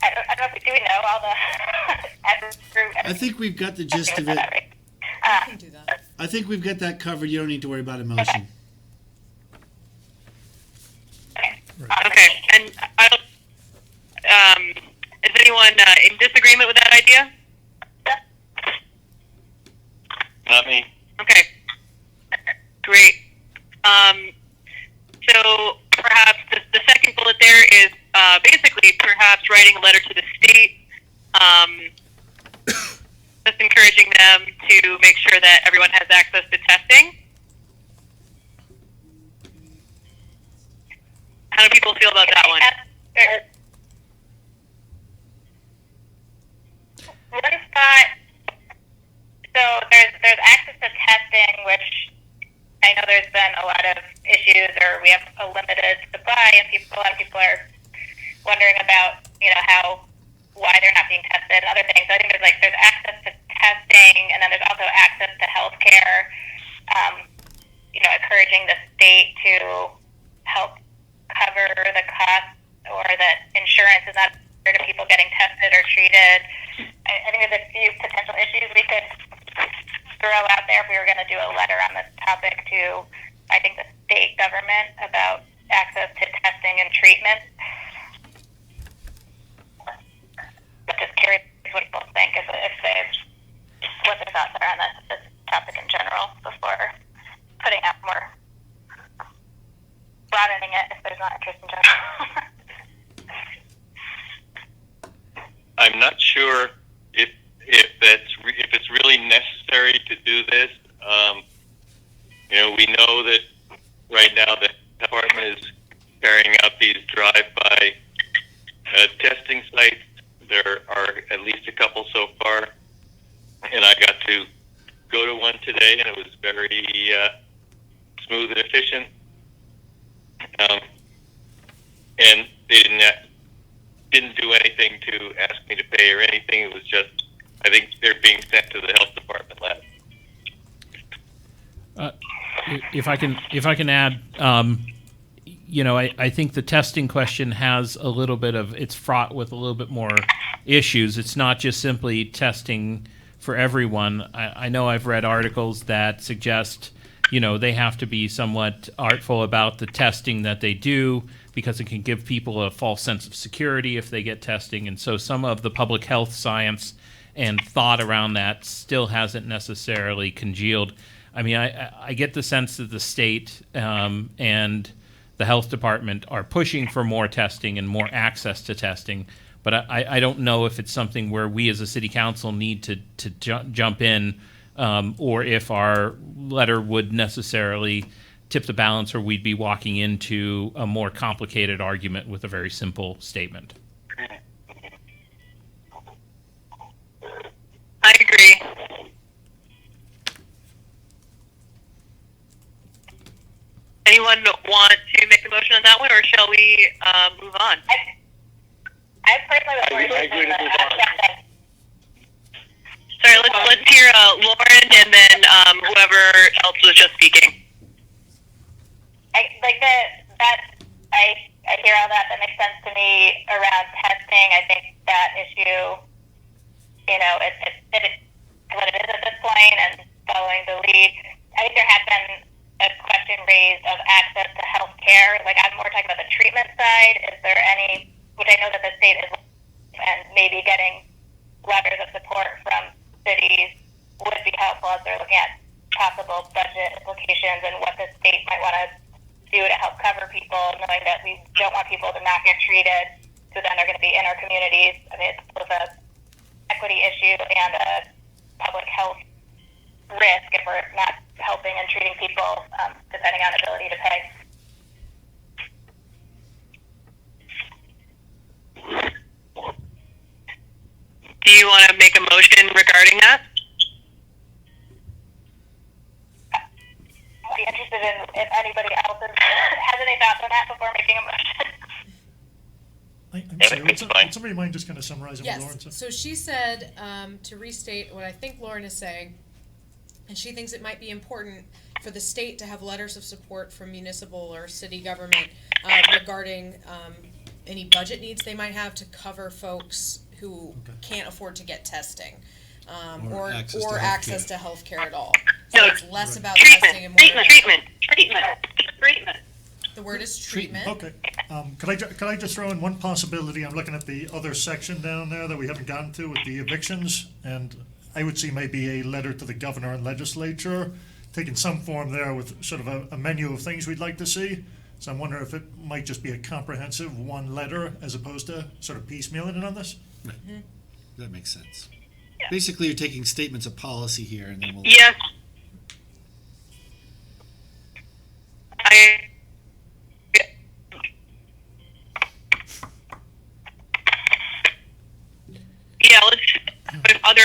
I don't know if do we know all the I think we've got the gist of it. I can do that. I think we've got that covered. You don't need to worry about a motion. Okay. And I don't. Is anyone in disagreement with that idea? Not me. Okay. Great. So perhaps the second bullet there is basically perhaps writing a letter to the state, just encouraging them to make sure that everyone has access to testing. How do people feel about that one? One spot, so there's access to testing, which I know there's been a lot of issues, or we have a limited supply, and a lot of people are wondering about, why they're not being tested and other things. So I think there's access to testing, and then there's also access to healthcare. Encouraging the state to help cover the cost, or that insurance is not fair to people getting tested or treated. I think there's a few potential issues we could throw out there if we were going to do a letter on this topic to, I think, the state government about access to testing and treatment. But just curious what people think, what their thoughts are on this topic in general before putting out more, broadening it if there's not interest in general. I'm not sure if it's really necessary to do this. We know that right now the department is carrying out these drive-by testing sites. There are at least a couple so far, and I got to go to one today, and it was very smooth and efficient. And they didn't do anything to ask me to pay or anything. It was just, I think they're being sent to the health department lab. If I can add, I think the testing question has a little bit of, it's fraught with a little bit more issues. It's not just simply testing for everyone. I know I've read articles that suggest, they have to be somewhat artful about the testing that they do because it can give people a false sense of security if they get testing. And so some of the public health science and thought around that still hasn't necessarily congealed. I mean, I get the sense that the state and the health department are pushing for more testing and more access to testing, but I don't know if it's something where we as a city council need to jump in, or if our letter would necessarily tip the balance, or we'd be walking into a more complicated argument with a very simple statement. I agree. Anyone want to make a motion on that one, or shall we move on? I personally would I agree to move on. Sorry, let's hear Lauren and then whoever else was just speaking. I hear all that. That makes sense to me around testing. I think that issue, it's what it is at this point, and following the lead. I think there has been a question raised of access to health care. Like, I'm more talking about the treatment side. Is there any, which I know that the state is, and maybe getting letters of support from cities would be helpful as they're looking at possible budget implications and what the state might want to do to help cover people, knowing that we don't want people to not get treated, so then they're going to be in our communities. I mean, it's both a equity issue and a public health risk if we're not helping and treating people, depending on ability to pay. Do you want to make a motion regarding that? I'd be interested in if anybody else has any thoughts on that before making a motion. I'm sorry, would somebody mind just kind of summarizing what Lauren Yes, said? so she said, to restate what I think Lauren is saying, and she thinks it might be important for the state to have letters of support from municipal or city government regarding any budget needs they might have to cover folks who can't afford to get testing, Or access to access healthcare. to healthcare at all. So No, it's less about testing and more about Treatment. the word is treatment. Okay. Could I just throw in one possibility? I'm looking at the other section down there that we haven't gotten to with the evictions, and I would see maybe a letter to the governor and legislature, taking some form there with sort of a menu of things we'd like to see. So I'm wondering if it might just be a comprehensive one letter as opposed to sort of piecemealing it on this. Right. That makes sense. Basically, you're taking statements of policy here, and then we'll. Yes. Let's with other.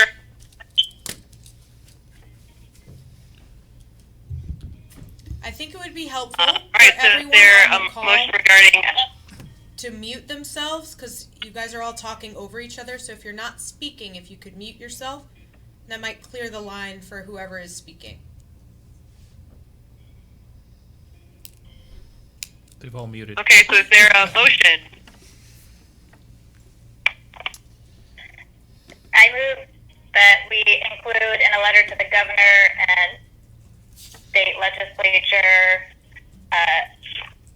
I think it would be helpful All for right, so is everyone there on a the call motion regarding? to mute themselves, because you guys are all talking over each other. So if you're not speaking, if you could mute yourself, that might clear the line for whoever is speaking. They've all muted. Okay, so is there a motion? I move that we include in a letter to the governor and state legislature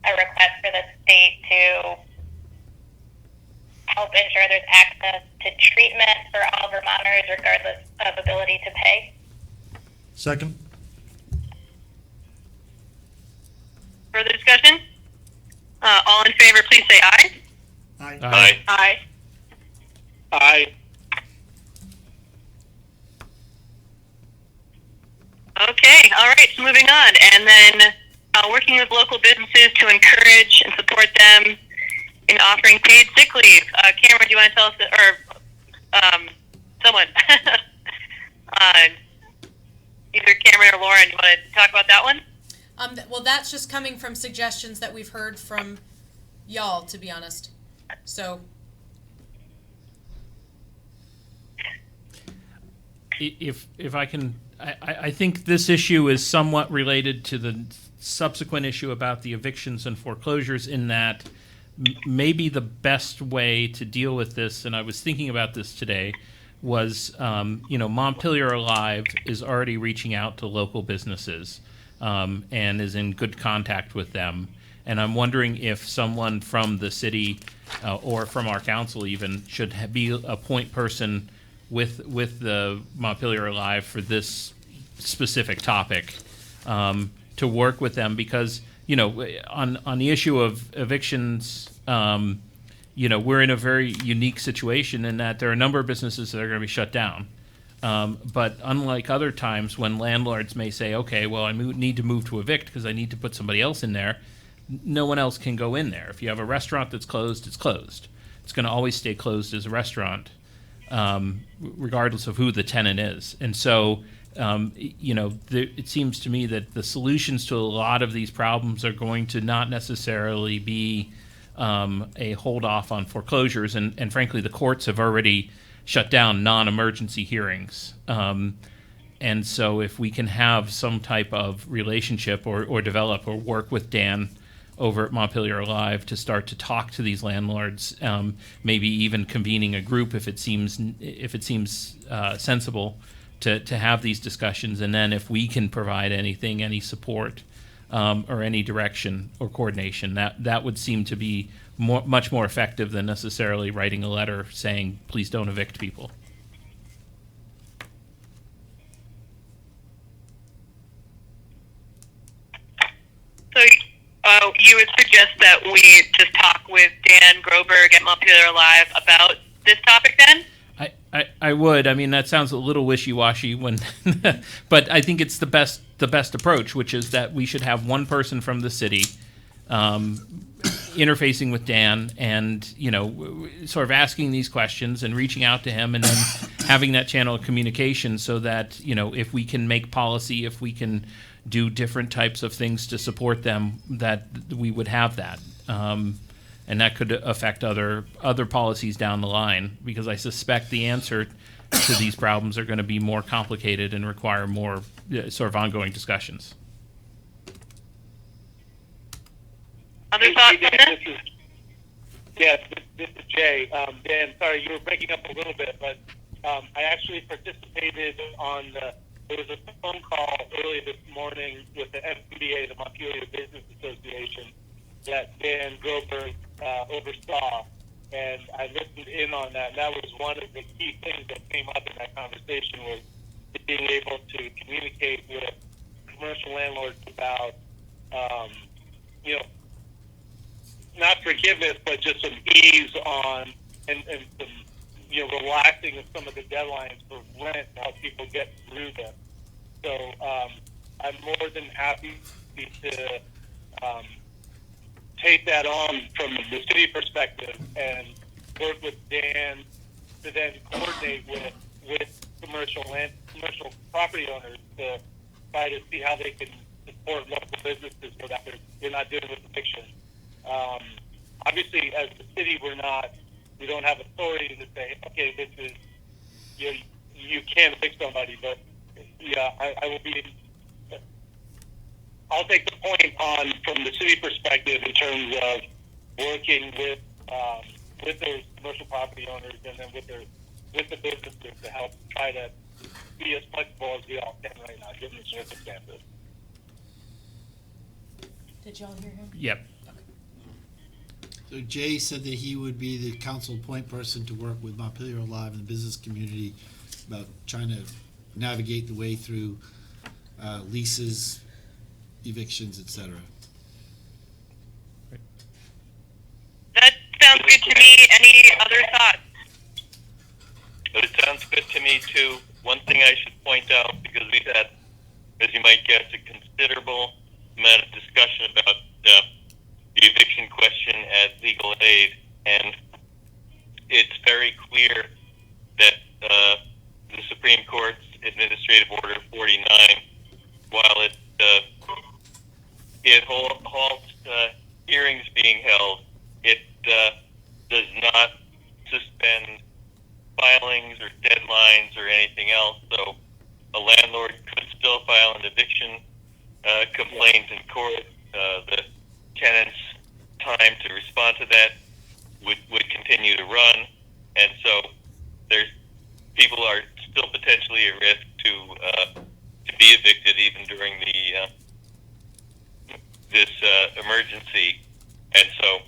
a request for the state to help ensure there's access to treatment for all Vermonters regardless of ability to pay. Second. Further discussion? All in favor, please say aye. Aye. Aye. Aye. Aye. Okay, all right, so moving on. And then working with local businesses to encourage and support them in offering paid sick leave. Cameron, do you want to tell us, or someone, either Cameron or Lauren, you want to talk about that one? Well, that's just coming from suggestions that we've heard from y'all, to be honest. So If I can, I think this issue is somewhat related to the subsequent issue about the evictions and foreclosures in that maybe the best way to deal with this, and I was thinking about this today, was, Montpelier Alive is already reaching out to local businesses and is in good contact with them. And I'm wondering if someone from the city or from our council even should be a point person with the Montpelier Alive for this specific topic to work with them, because on the issue of evictions, we're in a very unique situation in that there are a number of businesses that are going to be shut down. But unlike other times when landlords may say, okay, well, I need to move to evict because I need to put somebody else in there, no one else can go in there. If you have a restaurant that's closed, it's closed. It's going to always stay closed as a restaurant, regardless of who the tenant is. And so, it seems to me that the solutions to a lot of these problems are going to not necessarily be a hold off on foreclosures. And frankly, the courts have already shut down non-emergency hearings. And so if we can have some type of relationship or develop or work with Dan over at Montpelier Alive to start to talk to these landlords, maybe even convening a group if it seems sensible to have these discussions. And then if we can provide anything, any support or any direction or coordination, that would seem to be much more effective than necessarily writing a letter saying, please don't evict people. So you would suggest that we just talk with Dan Groberg at Montpelier Alive about this topic then? I would. I mean, that sounds a little wishy-washy but I think it's the best approach, which is that we should have one person from the city interfacing with Dan and, sort of asking these questions and reaching out to him and then having that channel of communication so that, if we can make policy, if we can do different types of things to support them, that we would have that. And that could affect other policies down the line, because I suspect the answer to these problems are going to be more complicated and require more sort of ongoing discussions. Other thoughts on this? This is Jay. Dan, sorry, you were breaking up a little bit, but I actually participated there was a phone call early this morning with the MBA, the Montpelier Business Association, that Dan Groberg oversaw, and I listened in on that. And that was one of the key things that came up in that conversation, was being able to communicate with commercial landlords about, not forgiveness, but just some ease on and some, relaxing of some of the deadlines for rent to help people get through them. So I'm more than happy to take that on from the city perspective and work with Dan to then coordinate with commercial property owners to try to see how they can support local businesses so that they're not dealing with eviction. Obviously, as the city, we don't have authority to say, okay, this is, you can't evict somebody, but yeah, I'll take the point on from the city perspective in terms of working with those commercial property owners and then with the businesses to help try to be as flexible as we all can right now, given the circumstances. Did y'all hear him? Yep. So Jay said that he would be the council point person to work with Montpelier Alive and the business community about trying to navigate the way through leases, evictions, etc. That sounds good to me. Any other thoughts? But it sounds good to me too. One thing I should point out, because we've had, as you might guess, a considerable amount of discussion about the eviction question at Legal Aid, and it's very clear that the Supreme Court's Administrative Order 49, while it halts hearings being held, it does not suspend filings or deadlines or anything else. So a landlord could still file an eviction complaint in court, the tenant's time to respond to that would continue to run, and so people are still potentially at risk to be evicted even during this emergency, and so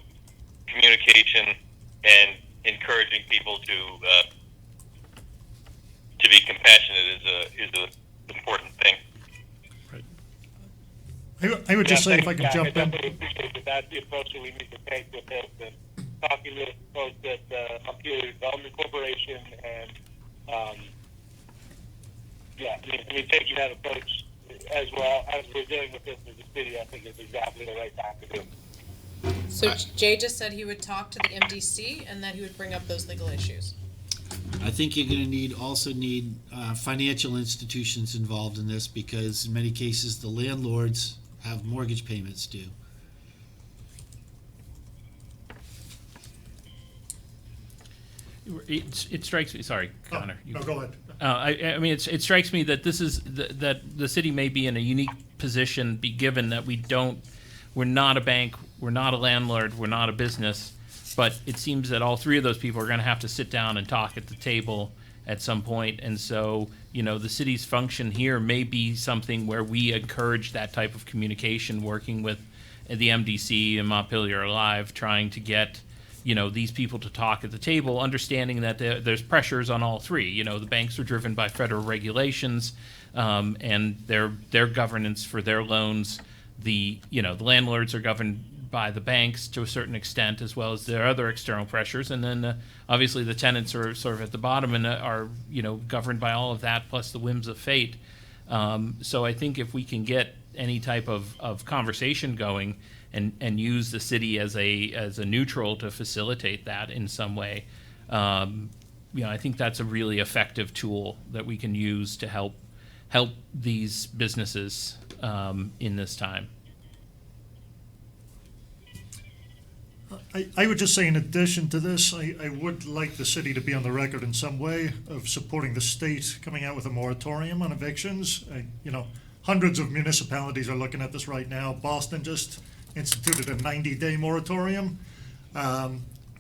communication and encouraging people to be compassionate is a important thing. I would just say, if I can jump I in. definitely appreciate that that's the approach that we need to take with this, and talking to folks at Montpelier Development Corporation, and I mean, taking that approach as well as we're dealing with this as a city, I think is exactly the right time to do. So Jay just said he would talk to the MDC and that he would bring up those legal issues. I think you're going to also need financial institutions involved in this, because in many cases the landlords have mortgage payments due. It strikes me. Sorry, Connor. No, go ahead. I mean, it strikes me that this is that the city may be in a unique position, given that we're not a bank, we're not a landlord, we're not a business, but it seems that all three of those people are going to have to sit down and talk at the table at some point, and so the city's function here may be something where we encourage that type of communication, working with the MDC and Montpelier Alive, trying to get these people to talk at the table, understanding that there's pressures on all three. The banks are driven by federal regulations, and their governance for their loans. The landlords are governed by the banks to a certain extent, as well as their other external pressures, and then obviously the tenants are sort of at the bottom and are governed by all of that, plus the whims of fate. So I think if we can get any type of conversation going, and use the city as a neutral to facilitate that in some way, I think that's a really effective tool that we can use to help these businesses in this time. I would just say, in addition to this, I would like the city to be on the record in some way of supporting the state coming out with a moratorium on evictions. Hundreds of municipalities are looking at this right now. Boston just instituted a 90-day moratorium.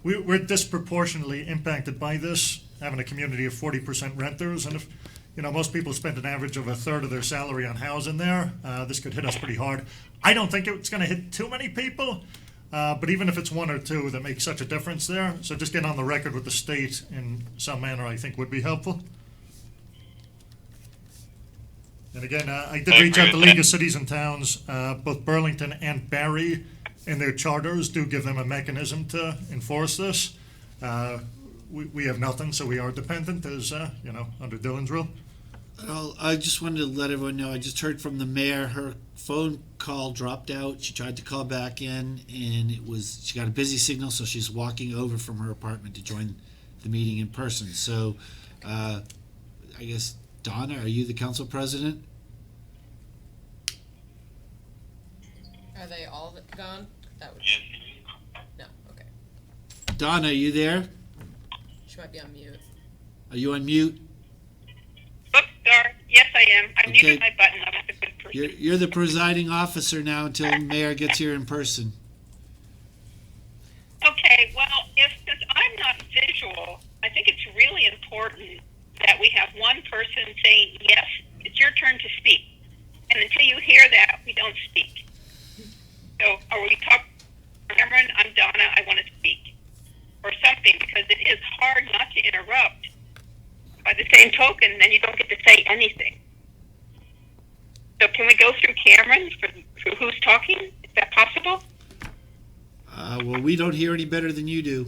We're disproportionately impacted by this, having a community of 40% renters, and if most people spend an average of a third of their salary on housing there, this could hit us pretty hard. I don't think it's going to hit too many people, but even if it's one or two, that makes such a difference there. So just getting on the record with the state in some manner, I think, would be helpful. And again, I did reach out to League of Cities and Towns. Both Burlington and Barrie, in their charters, do give them a mechanism to enforce this. We have nothing, so we are dependent, as under Dylan's rule. Well, I just wanted to let everyone know, I just heard from the mayor, her phone call dropped out. She tried to call back in, and she got a busy signal, so she's walking over from her apartment to join the meeting in person. So I guess, Donna, are you the council president? Are they all gone? That would no. Okay. Donna, are you there? She might be on mute. Are you on mute? Oops, sorry. Yes, I am. I Okay. muted my button. I'm not a good person. You're the presiding officer now until the mayor gets here in person. Okay, well, since I'm not visual, I think it's really important that we have one person saying, yes, it's your turn to speak. And until you hear that, we don't speak. So are we talking, Cameron, I'm Donna, I want to speak. Or something, because it is hard not to interrupt. By the same token, then you don't get to say anything. So can we go through Cameron for who's talking? Is that possible? Well, we don't hear any better than you do.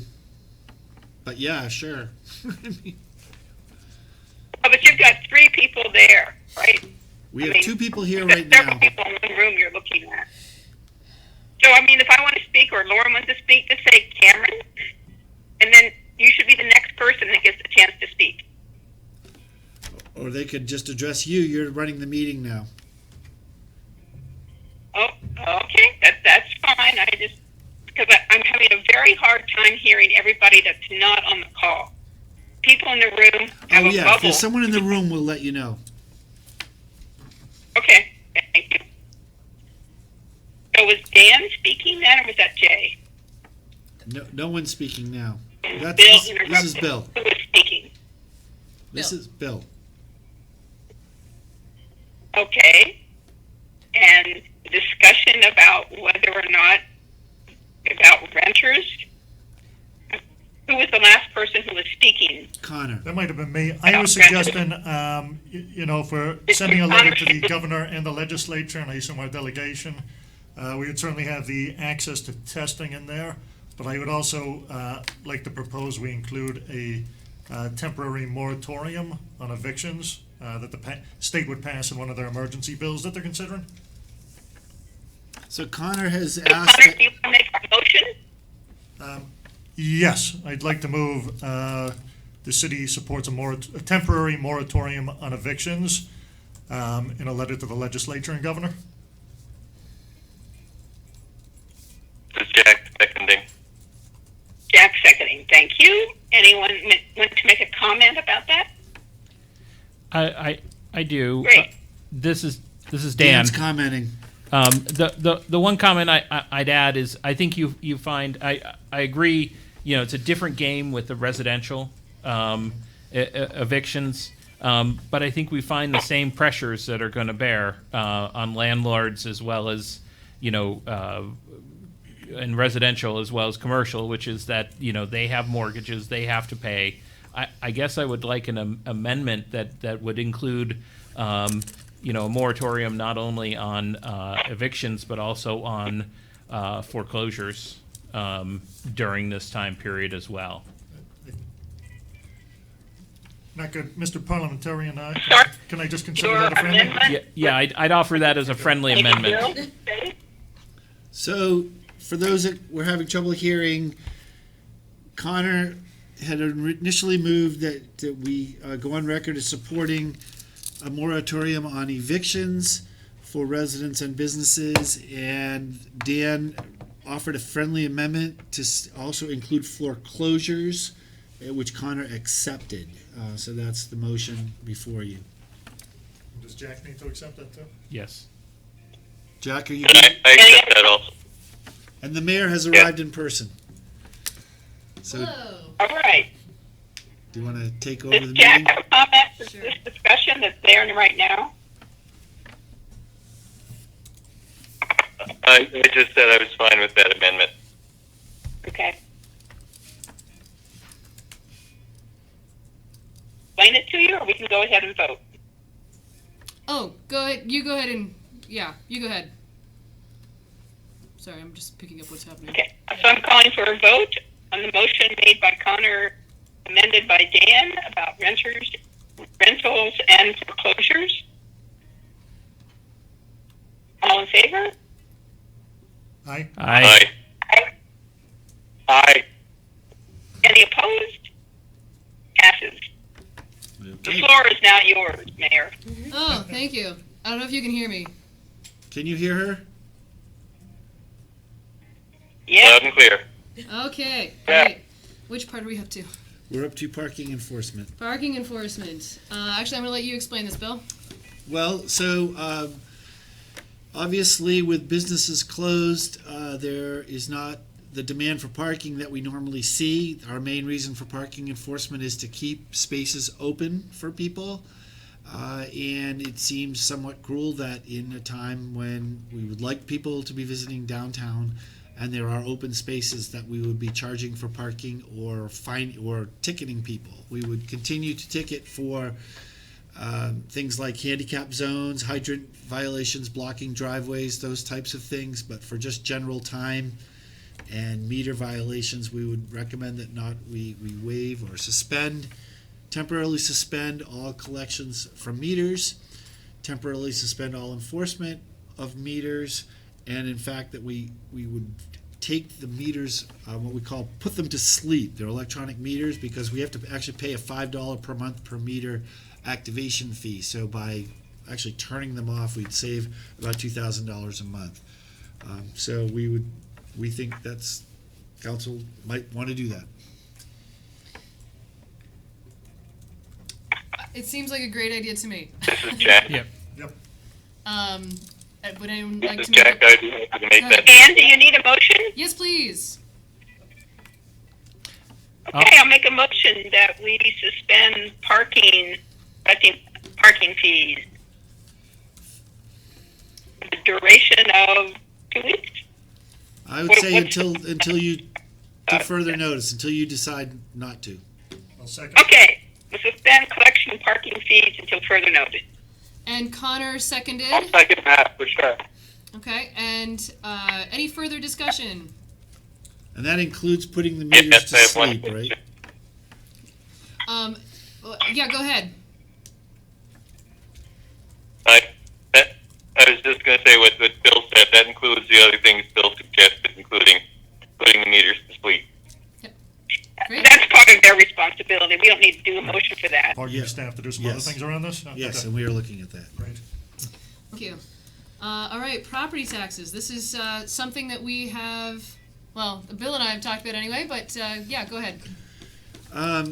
But yeah, sure. Oh, but you've got three people there, right? We have I mean, two people here there's right several now. people in one room you're looking at. So, I mean, if I want to speak or Lauren wants to speak, just say Cameron, and then you should be the next person that gets the chance to speak. Or they could just address you. You're running the meeting now. Oh, okay, that's fine. Because I'm having a very hard time hearing everybody that's not on the call. People in the room have Oh a yeah, if bubble. there's someone in the room, we'll let you know. Okay, thank you. So was Dan speaking then, or was that Jay? No one's speaking now. Bill This is interrupted. Bill. Who was speaking? This is Bill. Okay. And discussion about whether or not, about renters? Who was the last person who was speaking? Connor. That might have been me. I was suggesting, if we're sending a letter to the governor and the legislature, and I assume our delegation, we would certainly have the access to testing in there. But I would also like to propose we include a temporary moratorium on evictions that the state would pass in one of their emergency bills that they're considering. So Connor has So asked. Connor, do you want to make a motion? Yes, I'd like to move, the city supports a temporary moratorium on evictions in a letter to the legislature and governor. This is Jack seconding. Jack seconding, thank you. Anyone want to make a comment about that? I do. Great. This is Dan. Dan's commenting. The one comment I'd add is I think you find I agree. It's a different game with the residential evictions, but I think we find the same pressures that are going to bear on landlords as well as in residential as well as commercial, which is that they have mortgages they have to pay. I guess I would like an amendment that would include a moratorium not only on evictions but also on foreclosures during this time period as well. Not good. Mr. Parliamentarian, Sorry? can I just consider Your that a friendly? amendment? Yeah, I'd offer that as a friendly amendment. So, for those that were having trouble hearing, Connor had initially moved that we go on record as supporting a moratorium on evictions for residents and businesses, and Dan offered a friendly amendment to also include foreclosures, which Connor accepted. So that's the motion before you. Does Jack need to accept that too? Yes. Jack, are you And good? I accept that also. And the mayor has arrived in person. So, All right. do you want to take over Does the Jack meeting? have a comment to this discussion that's there right now? I just said I was fine with that amendment. Okay. Explain it to you, or we can go ahead and vote. Oh, go ahead. You go ahead and you go ahead. Sorry, I'm just picking up what's happening. Okay, so I'm calling for a vote on the motion made by Connor, amended by Dan, about rentals and foreclosures. All in favor? Aye. Aye. Aye. Any opposed? Passes. The Okay. floor is now yours, Mayor. Oh, thank you. I don't know if you can hear me. Can you hear her? Yes. Loud and clear. Okay. Yeah. Great. Which part are we up to? We're up to parking enforcement. Parking enforcement. Actually, I'm going to let you explain this, Bill. Well, so obviously with businesses closed, there is not the demand for parking that we normally see. Our main reason for parking enforcement is to keep spaces open for people. And it seems somewhat cruel that in a time when we would like people to be visiting downtown and there are open spaces that we would be charging for parking or ticketing people. We would continue to ticket for things like handicap zones, hydrant violations, blocking driveways, those types of things. But for just general time and meter violations, we would recommend that we waive or temporarily suspend all collections from meters, temporarily suspend all enforcement of meters, and in fact that we would take the meters, what we call, put them to sleep. They're electronic meters because we have to actually pay a $5 per month per meter activation fee. So by actually turning them off, we'd save about $2,000 a month. So we think council might want to do that. It seems like a great idea to me. This is Jack. Yep. Yep. Would anyone like This to is make Jack. I do have to make Go that. ahead. Dan, do you need a motion? Yes, please. Okay, I'll make a motion that we suspend parking fees. The duration of 2 weeks? I would What- say what's- until you, till further notice, until you decide not to. I'll second. Okay, we'll suspend collection parking fees until further notice. And Connor I'll seconded. second that for sure. Okay, and any further discussion? And that includes putting the meters Yes, to I have one sleep, right? Yeah, go ahead. I was just going to say what Bill said. That includes the other things Bill suggested, including putting the meters to sleep. Great. That's part of their responsibility. We don't need to do a motion for that. Part of your staff to do some other Yes. things around this? Yes, Okay. and we are looking at that. Great. Thank you. All right, property taxes. This is something that we have, well, Bill and I have talked about anyway, but yeah, go ahead.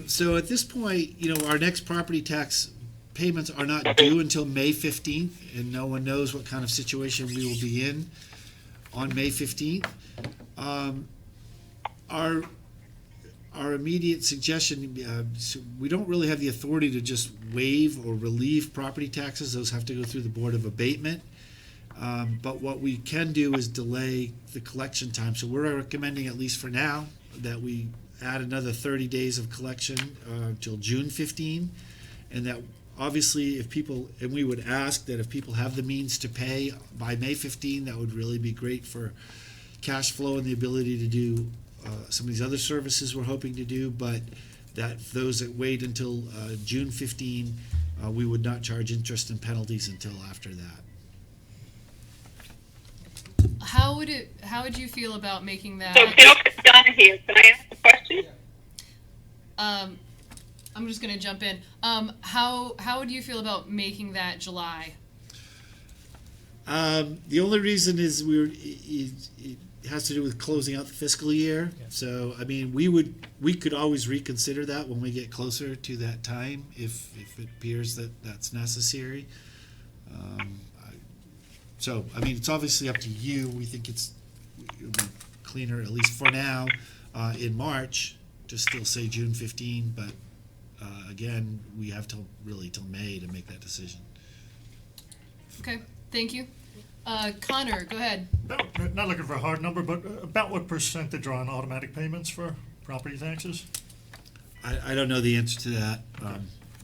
So at this point, our next property tax payments are not due until May 15th, and no one knows what kind of situation we will be in on May 15th. Our immediate suggestion, so we don't really have the authority to just waive or relieve property taxes. Those have to go through the Board of Abatement. But what we can do is delay the collection time. So we're recommending, at least for now, that we add another 30 days of collection till June 15. And that obviously if people, and we would ask that if people have the means to pay by May 15, that would really be great for cash flow and the ability to do some of these other services we're hoping to do. But that those that wait until June 15, we would not charge interest and penalties until after that. How would you feel about making So that? Bill Dunn here, can I ask a question? I'm just gonna jump in. How would you feel about making that July? The only reason is it has to do with closing out the fiscal year. So, I mean, we could always reconsider that when we get closer to that time, if it appears that that's necessary. So, I mean, it's obviously up to you. We think it would be cleaner, at least for now, in March, to still say June 15, but again, we have till May to make that decision. Okay, thank you. Connor, go ahead. Not looking for a hard number, but about what percentage are on automatic payments for property taxes? I don't know the answer to that.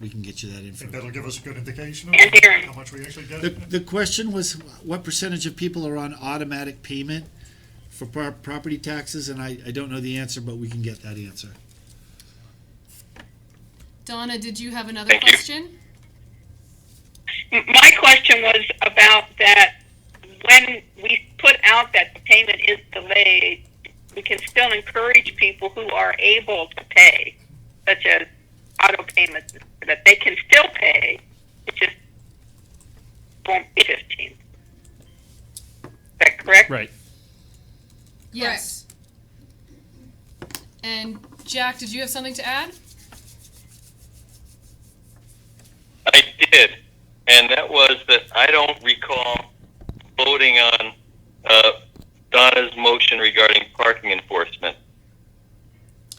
We can get you that I think information. that'll give us a good indication And here. of how much we actually The, get. the question was, what percentage of people are on automatic payment for property taxes? And I don't know the answer, but we can get that answer. Donna, did you have another Thank you. question? My question was about that when we put out that the payment is delayed, we can still encourage people who are able to pay, such as auto payments, that they can still pay. It just won't be 15. Is that correct? Right. Yes. And Jack, did you have something to add? I did, and that was that I don't recall voting on Donna's motion regarding parking enforcement.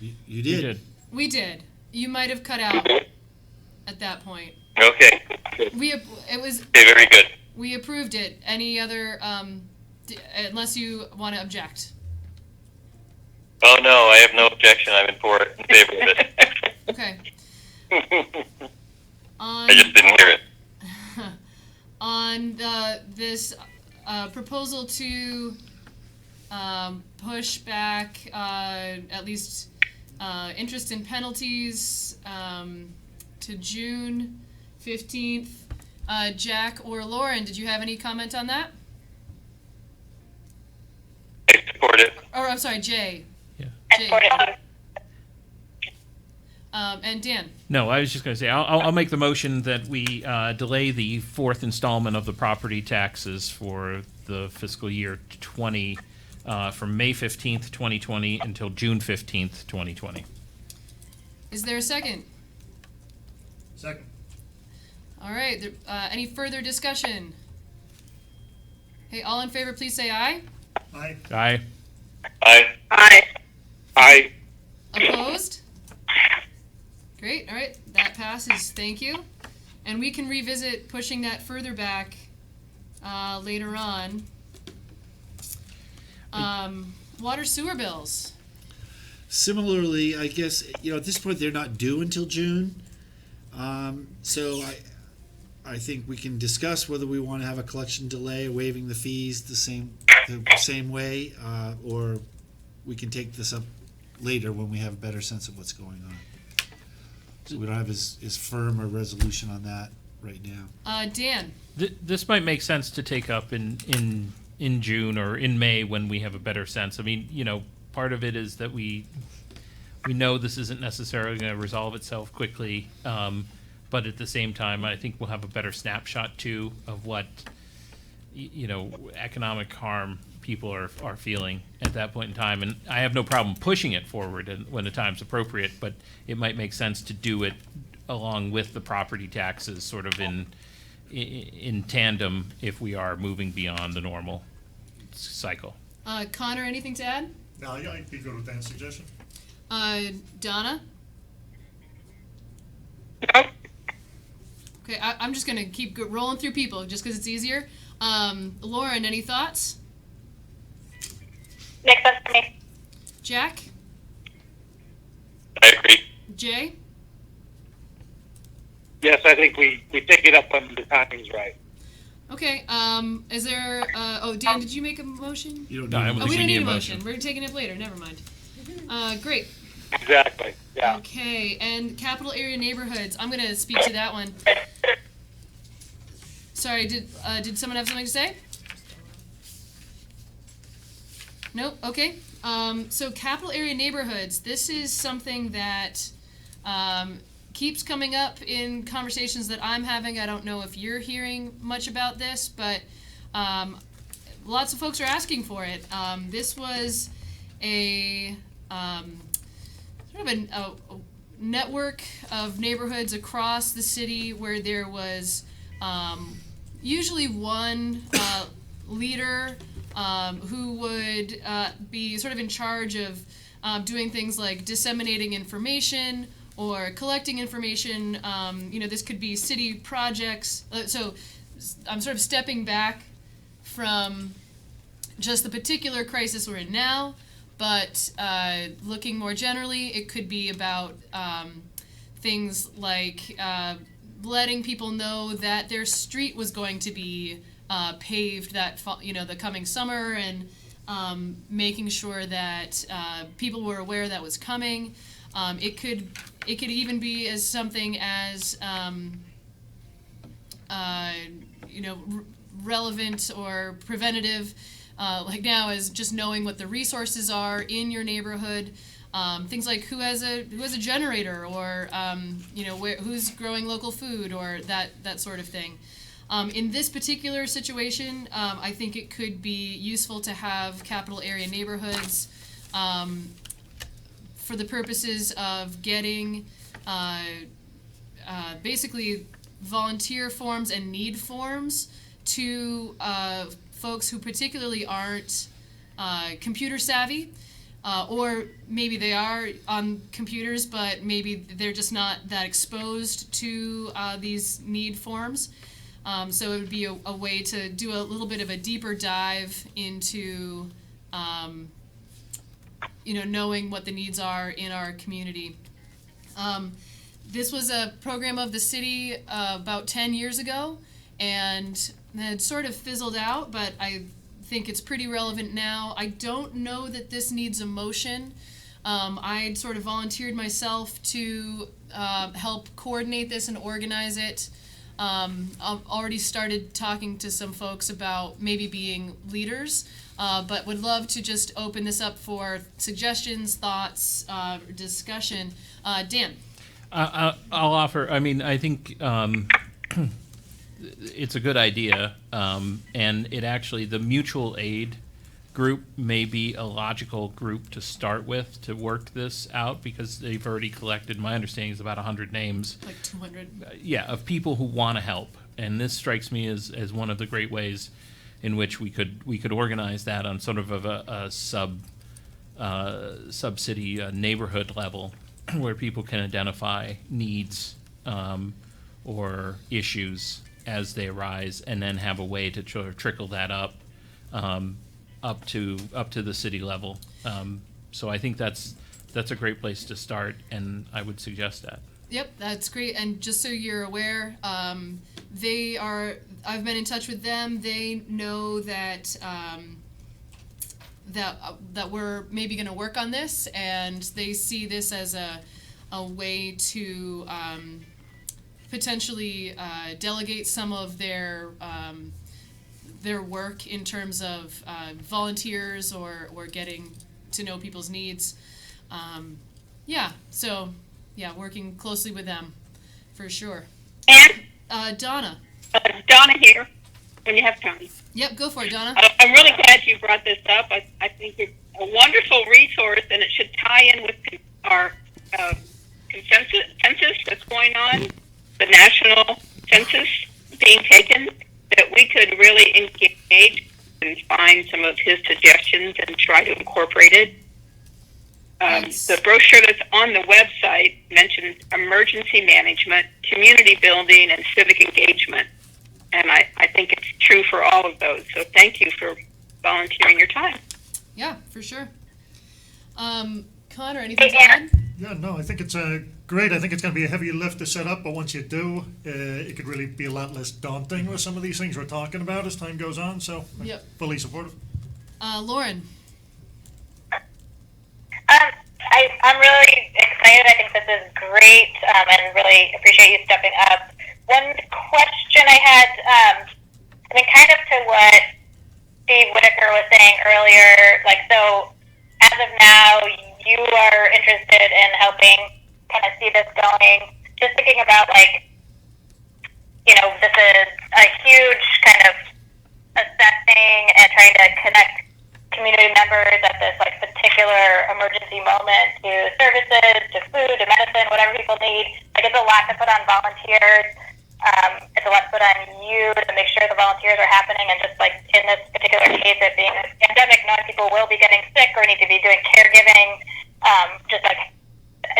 You did. We did. You might have cut out at that point. Okay, good. It was Okay, very good. we approved it. Any other unless you want to object. Oh, no, I have no objection. I'm in favor of it. Okay. I just didn't hear it. On this proposal to push back at least interest and penalties to June 15th. Jack or Lauren, did you have any comment on that? I support it. Or I'm sorry, Jay. Yeah. Jay. And Dan. No, I was just going to say, I'll make the motion that we delay the fourth installment of the property taxes for the fiscal year 20 from May 15th, 2020 until June 15th, 2020. Is there a second? Second. All right. Any further discussion? Hey, all in favor, please say aye. Aye. Aye. Aye. Aye. Aye. Opposed? Great, all right, that passes, thank you. And we can revisit pushing that further back later on. Water sewer bills. Similarly, I guess, at this point, they're not due until June. So I think we can discuss whether we want to have a collection delay, waiving the fees the same way, or we can take this up later when we have a better sense of what's going on. So we don't have as firm a resolution on that right now. Dan, This might make sense to take up in June or in May when we have a better sense. I mean, part of it is that we know this isn't necessarily going to resolve itself quickly, but at the same time, I think we'll have a better snapshot too of what economic harm people are feeling at that point in time. And I have no problem pushing it forward when the time's appropriate, but it might make sense to do it along with the property taxes, sort of in tandem if we are moving beyond the normal cycle. Connor, anything to add? No, I'd be good with Dan's suggestion. Donna? Nope. Okay, I'm just gonna keep rolling through people just because it's easier. Lauren, any thoughts? Makes sense to me. Jack? I agree. Jay? Yes, I think we take it up when the timing's right. Okay, is there, Dan, did you make a motion? You don't No, I need don't a Oh, we think don't we need a need a motion. motion. We're taking it later, never mind. Great. Exactly, yeah. Okay, and capital area neighborhoods, I'm gonna speak to that one. Sorry, did someone have something to say? Nope, okay. So capital area neighborhoods, this is something that, keeps coming up in conversations that I'm having. I don't know if you're hearing much about this, but, lots of folks are asking for it. This was a, sort of a network of neighborhoods across the city where there was usually one leader who would be sort of in charge of doing things like disseminating information or collecting information. This could be city projects. So I'm sort of stepping back from just the particular crisis we're in now, but looking more generally, it could be about things like letting people know that their street was going to be paved the coming summer, and making sure that people were aware that was coming. It could even be as something as relevant or preventative. Like now is just knowing what the resources are in your neighborhood, things like who has a generator, or who's growing local food, or that sort of thing. In this particular situation, I think it could be useful to have capital area neighborhoods for the purposes of getting basically volunteer forms and need forms to folks who particularly aren't computer savvy, or maybe they are on computers, but maybe they're just not that exposed to these need forms. So it would be a way to do a little bit of a deeper dive into knowing what the needs are in our community. This was a program of the city about 10 years ago, and had sort of fizzled out, but I think it's pretty relevant now. I don't know that this needs a motion. I'd sort of volunteered myself to help coordinate this and organize it. I've already started talking to some folks about maybe being leaders, but would love to just open this up for suggestions, thoughts, discussion. Dan? I'll offer, I think it's a good idea, and it actually, the mutual aid group may be a logical group to start with to work this out, because they've already collected, my understanding is about 100 names. Like 200? Of people who want to help. And this strikes me as one of the great ways in which we could organize that on sort of a sub-city neighborhood level where people can identify needs or issues as they arise, and then have a way to trickle that up to the city level. So I think that's a great place to start, and I would suggest that. Yep, that's great. And just so you're aware, I've been in touch with them. They know that that we're maybe going to work on this, and they see this as a way to potentially delegate some of their work in terms of volunteers or getting to know people's needs. Working closely with them for sure. And Donna. Donna here, when you have time. Yep, go for it, Donna. I'm really glad you brought this up. I think it's a wonderful resource, and it should tie in with our census that's going on, the national census being taken, that we could really engage and find some of his suggestions and try to incorporate it. The brochure that's on the website mentions emergency management, community building, and civic engagement. And I think it's true for all of those. So thank you for volunteering your time. Yeah, for sure. Connor, anything to add? Yeah, no, I think it's great. I think it's going to be a heavy lift to set up, but once you do, it could really be a lot less daunting with some of these things we're talking about as time goes on. So Yep. fully supportive. Lauren. I'm really excited. I think this is great, and really appreciate you stepping up. One question I had, I mean, kind of to what Steve Whitaker was saying earlier, like, so as of now, you are interested in helping kind of see this going. Just thinking about, like, you know, this is a huge kind of assessing and trying to connect community members at this, like, particular emergency moment to services, to food, to medicine, whatever people need. Like, it's a lot to put on volunteers. It's a lot to put on you to make sure the volunteers are happening, and just, like, in this particular case, it being a pandemic, knowing people will be getting sick or need to be doing caregiving, just, like,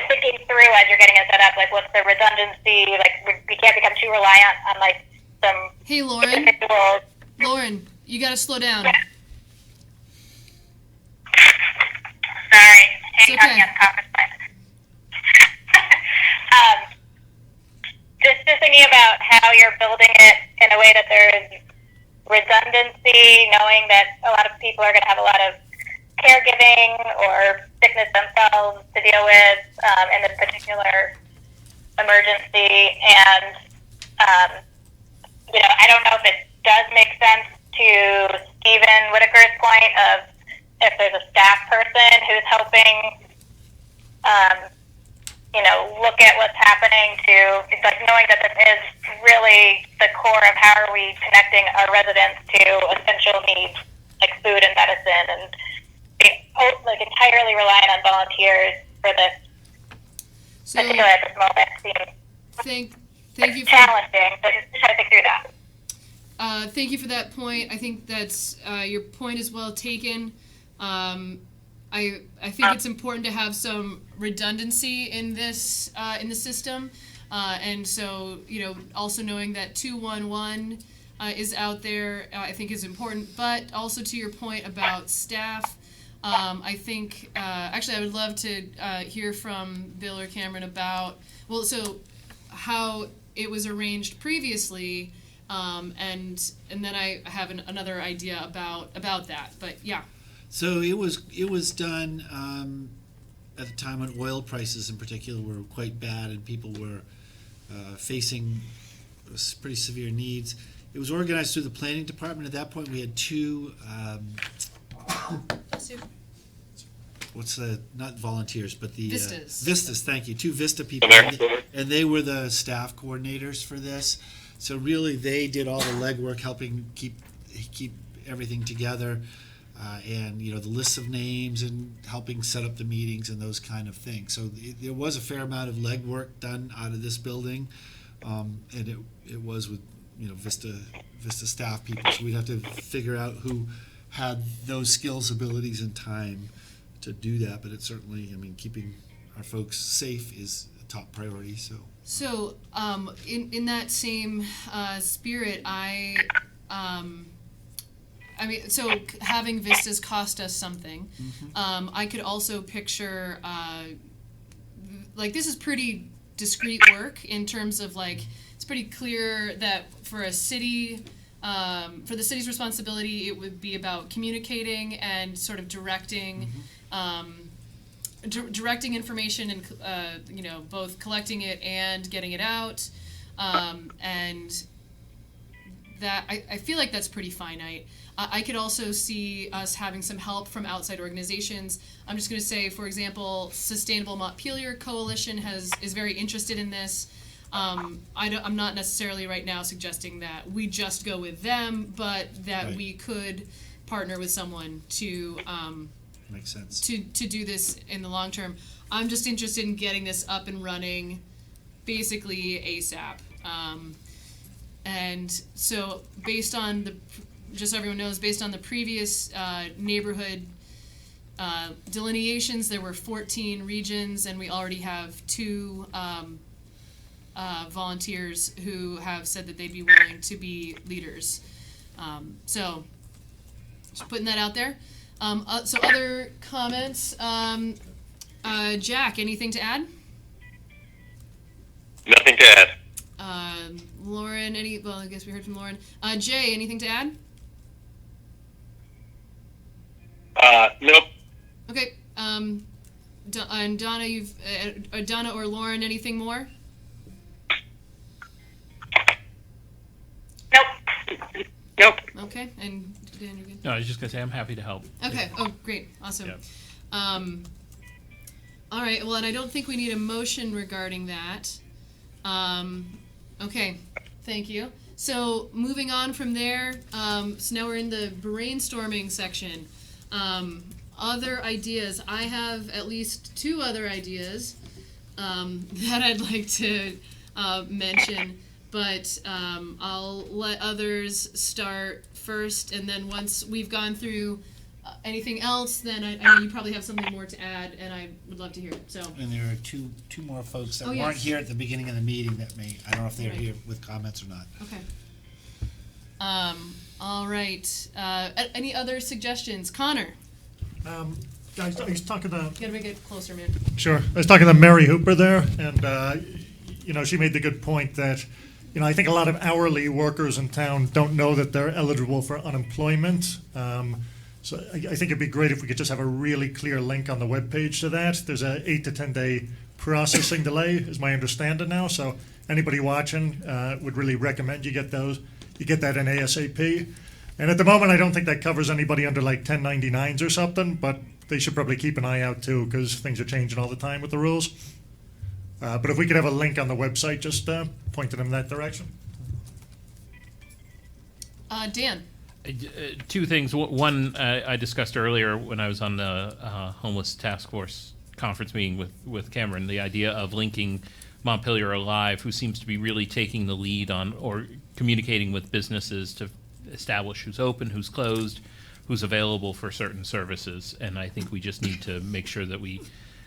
thinking through as you're getting it set up, like, what's the redundancy, like, we can't become too reliant on, like, some Hey, Lauren. individuals. Lauren, you got to slow down. Sorry, It's okay. on conference line. Just thinking about how you're building it in a way that there's redundancy, knowing that a lot of people are going to have a lot of caregiving or sickness themselves to deal with in this particular emergency. And, you know, I don't know if it does make sense to Stephen Whitaker's point of if there's a staff person who's helping, you know, look at what's happening to, it's like knowing that this is really the core of how are we connecting our residents to essential needs like food and medicine, and being like entirely relying on volunteers for this particular at this moment seems Thank you for challenging. So just try to think through that. thank you for that point. I think that's your point is well taken. I think it's important to have some redundancy in this in the system, and so, you know, also knowing that 211 is out there, I think is important. But also to your point about staff, I think actually I would love to hear from Bill or Cameron about so how it was arranged previously, and then I have another idea about that. But yeah. So it was done at a time when oil prices in particular were quite bad and people were facing pretty severe needs. It was organized through the planning department. At that point, we had two, not volunteers, but the Vistas. Vistas, thank you, two Vista people, and they were the staff coordinators for this. So really, they did all the legwork, helping keep everything together. And, you know, the lists of names and helping set up the meetings and those kind of things. So there was a fair amount of legwork done out of this building, and it was with Vista staff people. So we'd have to figure out who had those skills, abilities, and time to do that. But it's certainly, keeping our folks safe is a top priority. So, in that same spirit, so having vistas cost us something. I could also picture, this is pretty discrete work in terms of it's pretty clear that for a city, for the city's responsibility, it would be about communicating and sort of directing, directing information and both collecting it and getting it out, and that I feel like that's pretty finite. I could also see us having some help from outside organizations. I'm just going to say, for example, Sustainable Montpelier Coalition is very interested in this. I'm not necessarily right now suggesting that we just go with them, but that we could partner with someone to makes sense to do this in the long term. I'm just interested in getting this up and running, basically ASAP. And so, based on just so everyone knows, based on the previous neighborhood delineations, there were 14 regions, and we already have 2 volunteers who have said that they'd be willing to be leaders. So, just putting that out there. So other comments? Jack, anything to add? Nothing to add. Lauren, I guess we heard from Lauren. Jay, anything to add? Nope. Okay. And Donna, Donna or Lauren, anything more? Nope. Okay, and Dan, you're good? No, I was just going to say I'm happy to help. Okay, oh, great, awesome. Yep. All right, well, and I don't think we need a motion regarding that. Okay, thank you. So moving on from there, so now we're in the brainstorming section. Other ideas. I have at least 2 other ideas that I'd like to mention, but I'll let others start first, and then once we've gone through anything else, then I know you probably have something more to add, and I would love to hear it. So. And there are two more folks that Oh, weren't yes. here at the beginning of the meeting that I don't know if they're Right. here with comments or not. Okay. All right. Any other suggestions? Connor, Guys, I was talking to, you gotta make it closer, man. sure, I was talking to Mary Hooper there, and, she made the good point that, I think a lot of hourly workers in town don't know that they're eligible for unemployment. So I think it'd be great if we could just have a really clear link on the webpage to that. There's a 8 to 10 day processing delay, is my understanding now. So anybody watching would really recommend you get those. You get that in ASAP. And at the moment, I don't think that covers anybody under 1099s or something, but they should probably keep an eye out too, because things are changing all the time with the rules. But if we could have a link on the website, just pointing them in that direction. Dan. 2 things. One, I discussed earlier when I was on the homeless task force conference meeting with Cameron, the idea of linking Montpelier Alive, who seems to be really taking the lead on or communicating with businesses to establish who's open, who's closed, who's available for certain services. And I think we just need to make sure that we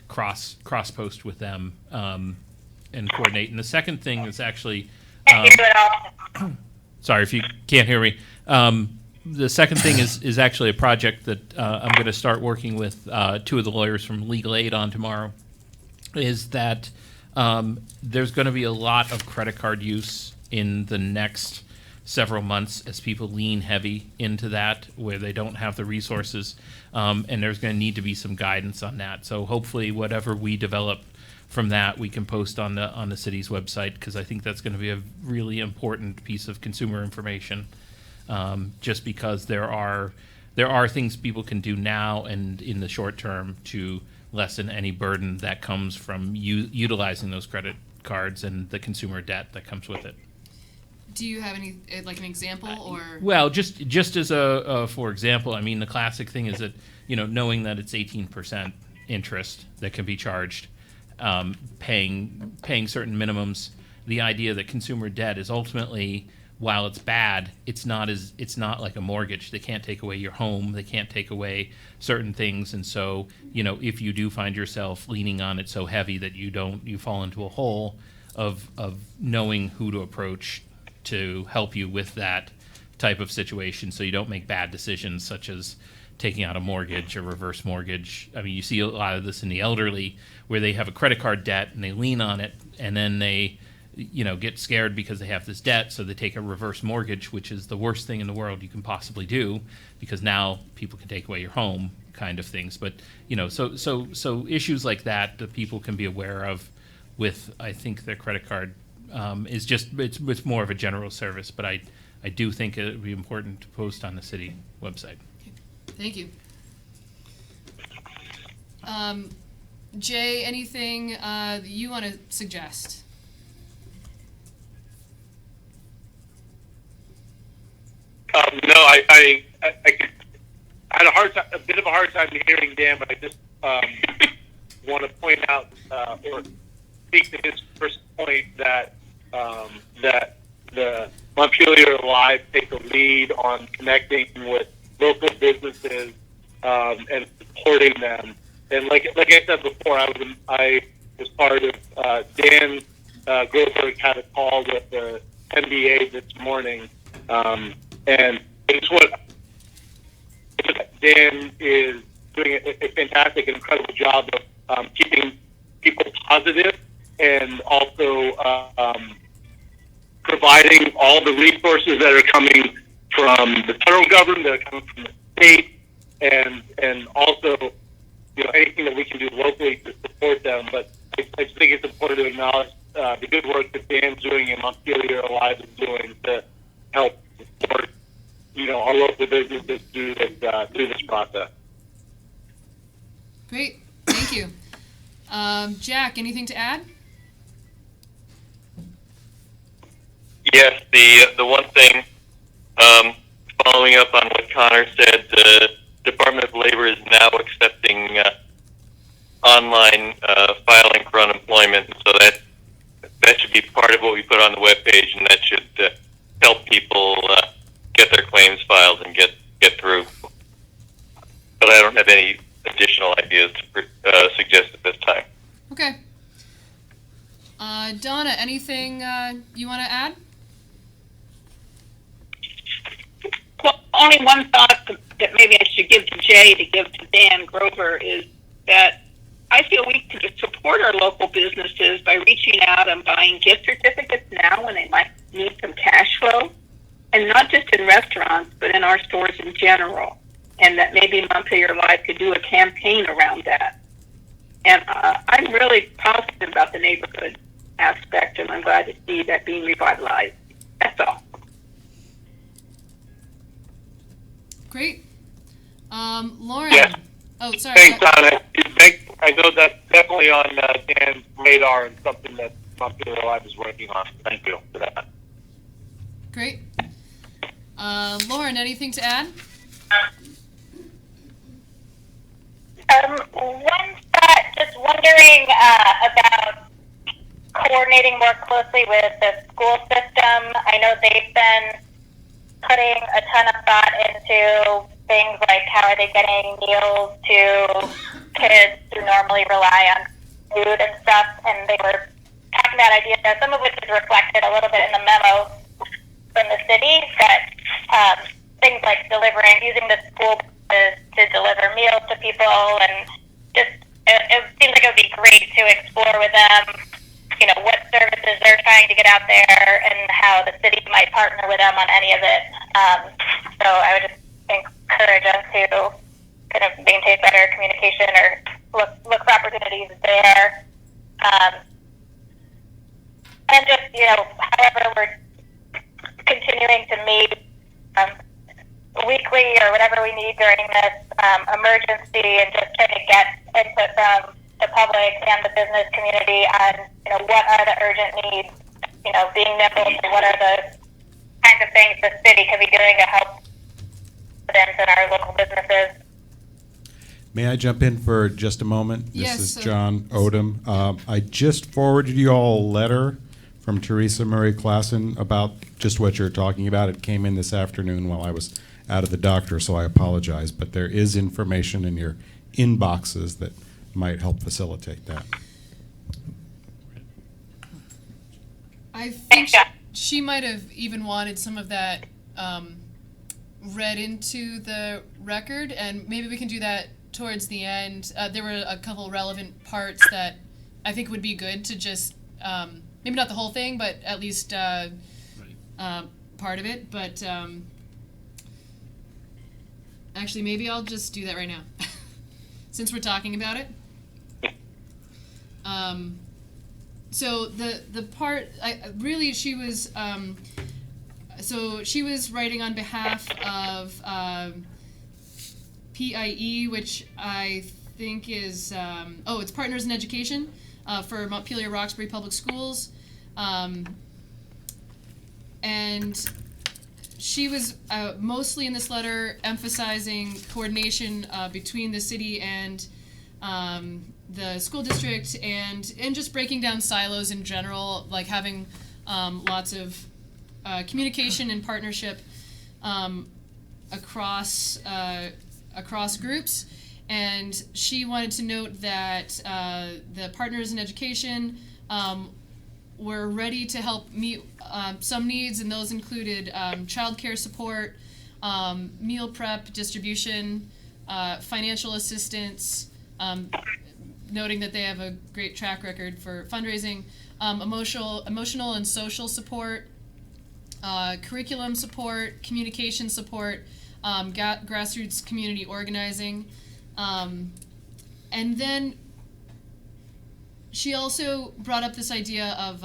cross post with them and coordinate. And the second thing is actually, sorry if you can't hear me. The second thing is actually a project that I'm going to start working with 2 of the lawyers from Legal Aid on tomorrow, is that there's going to be a lot of credit card use in the next several months as people lean heavy into that where they don't have the resources, and there's going to need to be some guidance on that. So hopefully whatever we develop from that we can post on the city's website, because I think that's going to be a really important piece of consumer information. Just because there are things people can do now and in the short term to lessen any burden that comes from utilizing those credit cards and the consumer debt that comes with it. Do you have any, an example, or? Well, just as a for example, I mean, the classic thing is that, knowing that it's 18% interest that can be charged, paying certain minimums, the idea that consumer debt is ultimately while it's bad, it's not like a mortgage. They can't take away your home. They can't take away certain things. And so, if you do find yourself leaning on it so heavy that you fall into a hole of knowing who to approach to help you with that type of situation, so you don't make bad decisions such as taking out a mortgage or reverse mortgage. I mean, you see a lot of this in the elderly where they have a credit card debt and they lean on it, and then they get scared because they have this debt, so they take a reverse mortgage, which is the worst thing in the world you can possibly do, because now people can take away your home, kind of things. But so issues like that people can be aware of with, I think, their credit card is just it's more of a general service. But I do think it would be important to post on the city website. Thank you. Jay, anything you want to suggest? No, I had a bit of a hard time hearing Dan, but I just want to point out or speak to his first point that that the Montpelier Live take the lead on connecting with local businesses and supporting them. And like I said before, I was part of Dan Groberg had a call with the NBA this morning. And it's what Dan is doing a fantastic and incredible job of keeping people positive and also providing all the resources that are coming from the federal government, that are coming from the state, and also anything that we can do locally to support them. But I just think it's important to acknowledge the good work that Dan's doing and Montpelier Alive is doing to help support our local businesses through this process. Great, thank you. Jack, anything to add? Yes, the one thing, following up on what Connor said, the Department of Labor is now accepting online filing for unemployment, so that should be part of what we put on the webpage, and that should help people get their claims filed and get through. But I don't have any additional ideas to suggest at this time. Okay. Donna, anything you want to add? Well, only one thought that maybe I should give to Jay to give to Dan Grover is that I feel we can support our local businesses by reaching out and buying gift certificates now when they might need some cash flow, and not just in restaurants, but in our stores in general. And that maybe Montpelier Live could do a campaign around that. And I'm really positive about the neighborhood aspect, and I'm glad to see that being revitalized. That's all. Great. Lauren. Yes. Oh, sorry. Thanks, Donna. I know that's definitely on Dan's radar and something that Montpelier Live is working on. Thank you for that. Great. Lauren, anything to add? One thought, just wondering about coordinating more closely with the school system. I know they've been putting a ton of thought into things like how are they getting meals to kids who normally rely on food and stuff, and they were talking about ideas, some of which is reflected a little bit in the memo from the city, that things like using the school buses to deliver meals to people, and just it seems like it would be great to explore with them, what services they're trying to get out there and how the city might partner with them on any of it. So I would just encourage us to kind of maintain better communication or look for opportunities there. And just, however we're continuing to meet weekly or whatever we need during this emergency, and just try to get input from the public and the business community on, what are the urgent needs, being nimble to what are the kinds of things the city could be doing to help residents and our local businesses. May I jump in for just a moment? Yes, This is sir. John Odom. I just forwarded you all a letter from Teresa Murray Klassen about just what you're talking about. It came in this afternoon while I was out of the doctor, so I apologize. But there is information in your inboxes that might help facilitate that. I think she might have even wanted some of that read into the record, and maybe we can do that towards the end. There were a couple relevant parts that I think would be good to just, maybe not the whole thing, but at least part of it. But actually, maybe I'll just do that right now, since we're talking about it. So the part, she was, so she was writing on behalf of PIE, which I think is, it's Partners in Education for Montpelier Roxbury Public Schools. And she was mostly in this letter emphasizing coordination between the city and the school district, and just breaking down silos in general, like having lots of communication and partnership across groups. And she wanted to note that the Partners in Education were ready to help meet some needs, and those included childcare support, meal prep distribution, financial assistance, noting that they have a great track record for fundraising, emotional and social support, curriculum support, communication support, grassroots community organizing. And then she also brought up this idea of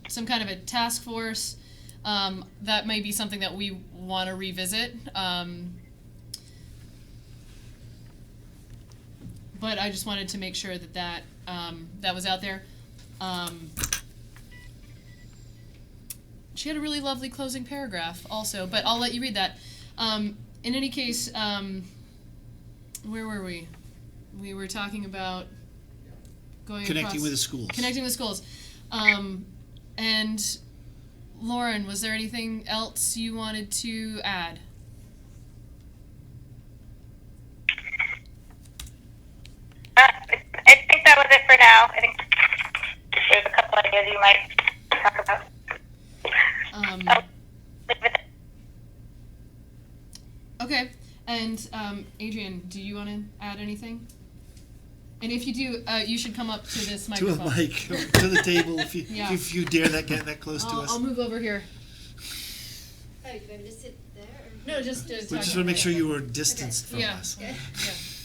some kind of a task force. That may be something that we want to revisit. But I just wanted to make sure that was out there. She had a really lovely closing paragraph also, but I'll let you read that. In any case, where were we? We were talking about Connecting with the schools. Connecting with schools. And Lauren, was there anything else you wanted to add? I think that was it for now. I think there's a couple ideas you might talk about. Okay, and Adrian, do you want to add anything? And if you do, you should come up to this To microphone. a mic, to the table, if you Yeah. if you dare get that close to us. I'll move over here. Oh, you want me to sit there? No, just We just want to make sure you were distanced from Yeah. us. Yeah.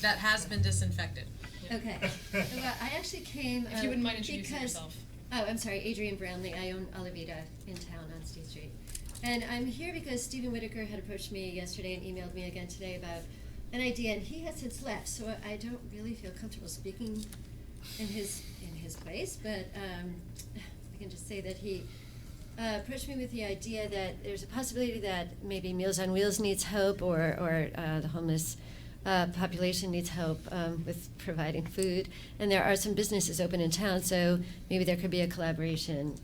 That has been disinfected. Okay. Well, I actually came. If you wouldn't mind introducing because, yourself. Oh, I'm sorry, Adrian Brownlee. I own Alavita in town on State Street. And I'm here because Stephen Whitaker had approached me yesterday and emailed me again today about an idea, and he has since left, so I don't really feel comfortable speaking in his place, but I can just say that he approached me with the idea that there's a possibility that maybe Meals on Wheels needs help, or the homeless population needs help with providing food, and there are some businesses open in town, so maybe there could be a collaboration.